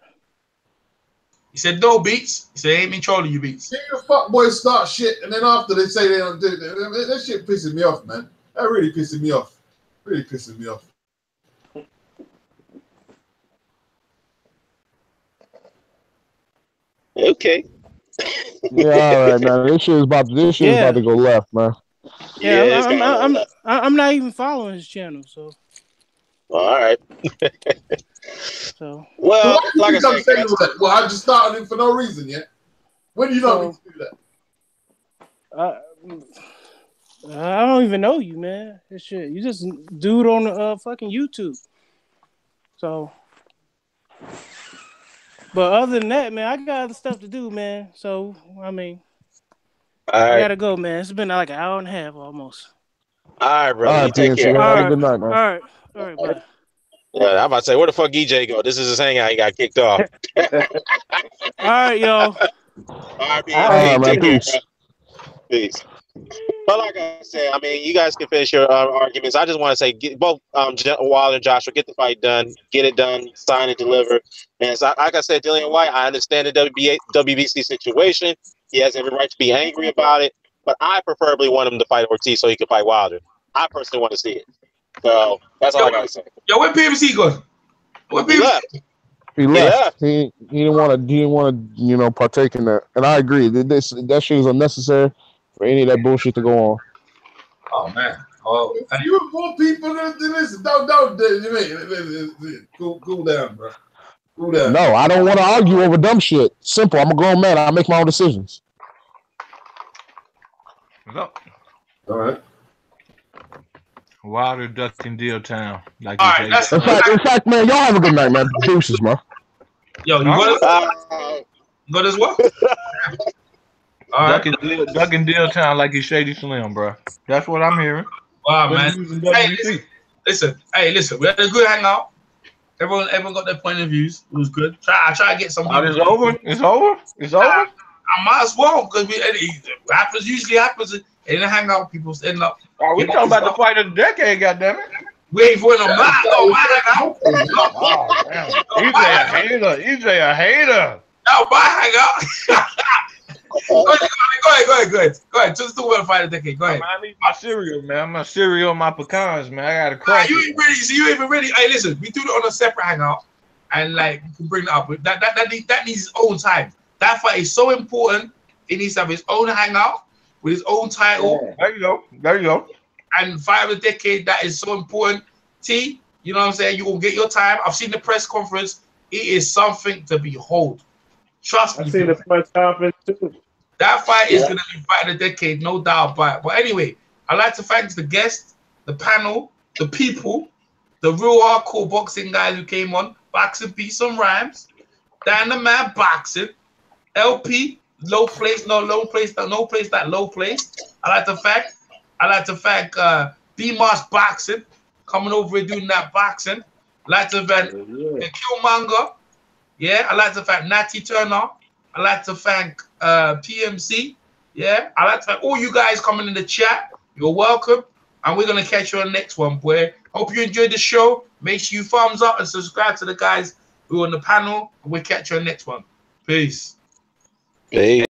He said no, Beats. He said ain't been trolling you, Beats. Yeah, the fuck boys start shit, and then after they say they don't do it, that shit pisses me off, man. That really pisses me off. Really pissing me off. Okay. Yeah, all right, man. This shit is about to go left, man. Yeah, I'm not even following his channel, so. All right. So. Well, like I said, well, I just started him for no reason, yeah. When do you know me to do that? I don't even know you, man. This shit, you just dude on the fucking YouTube. So. But other than that, man, I got other stuff to do, man. So, I mean, I gotta go, man. It's been like an hour and a half almost. All right, bro. All right, take care. Have a good night, man. All right, bye. Yeah, I'm about to say, where the fuck EJ go? This is his hangout. He got kicked off. All right, y'all. All right, take care. Peace. But like I said, I mean, you guys can finish your arguments. I just want to say, both Wilder and Joshua, get the fight done, get it done, sign and deliver. And so, like I said, Dillian White, I understand the WBC situation. He has every right to be angry about it, but I preferably want him to fight Ortiz so he can fight Wilder. I personally want to see it. So that's all I gotta say. Yo, where PMC going? Where PMC? He left. He didn't want to, partake in that. And I agree. That shit is unnecessary for any of that bullshit to go on. Oh man. Oh, you more people than this. Don't cool down, bro. Cool down. No, I don't want to argue over dumb shit. Simple. I'm a grown man. I make my own decisions. No. All right. Wilder ducking Deal Town. Like all right, in fact, man, y'all have a good night, man. Deuces, man. Yo, you got as well? Ducking Deal Town like he's Shady Slim, bro. That's what I'm hearing. Wow, man. Hey, listen. We had a good hangout. Everyone got their point of views. It was good. I try to get some. It's over. It's over. It's over. I might as well because it usually happens in the hangout. People end up. Oh, we talking about the fight of the decade, goddammit. We ain't for no hangout. Oh, damn. EJ a hater. No, my hangout. Go ahead. Just talk about the fight of the decade. Go ahead. I need my cereal, man. My cereal, my pecans, man. I gotta crack. You ain't ready. So you ain't even ready. Hey, listen, we do it on a separate hangout, and like we can bring it up. That needs its own time. That fight is so important. It needs to have its own hangout with its own title. Yeah. There you go. And fight of the decade, that is so important. T, you know what I'm saying? You will get your time. I've seen the press conference. It is something to behold. Trust me. I've seen the press conference too. That fight is going to be fight of the decade, no doubt about it. But anyway, I'd like to thank the guests, the panel, the people, the real hardcore boxing guys who came on. Boxing Beats and Rhymes. Dan the Man Boxing. LP, low place, that low place. I'd like to thank B-Mars Boxing, coming over and doing that boxing. I'd like to thank Killmonger. Yeah, I'd like to thank Natty Turner. I'd like to thank PMC. Yeah, I'd like to thank all you guys coming in the chat. You're welcome. And we're going to catch you on the next one, boy. Hope you enjoyed the show. Make sure you thumbs up and subscribe to the guys who are on the panel. And we'll catch you on the next one. Peace. Peace.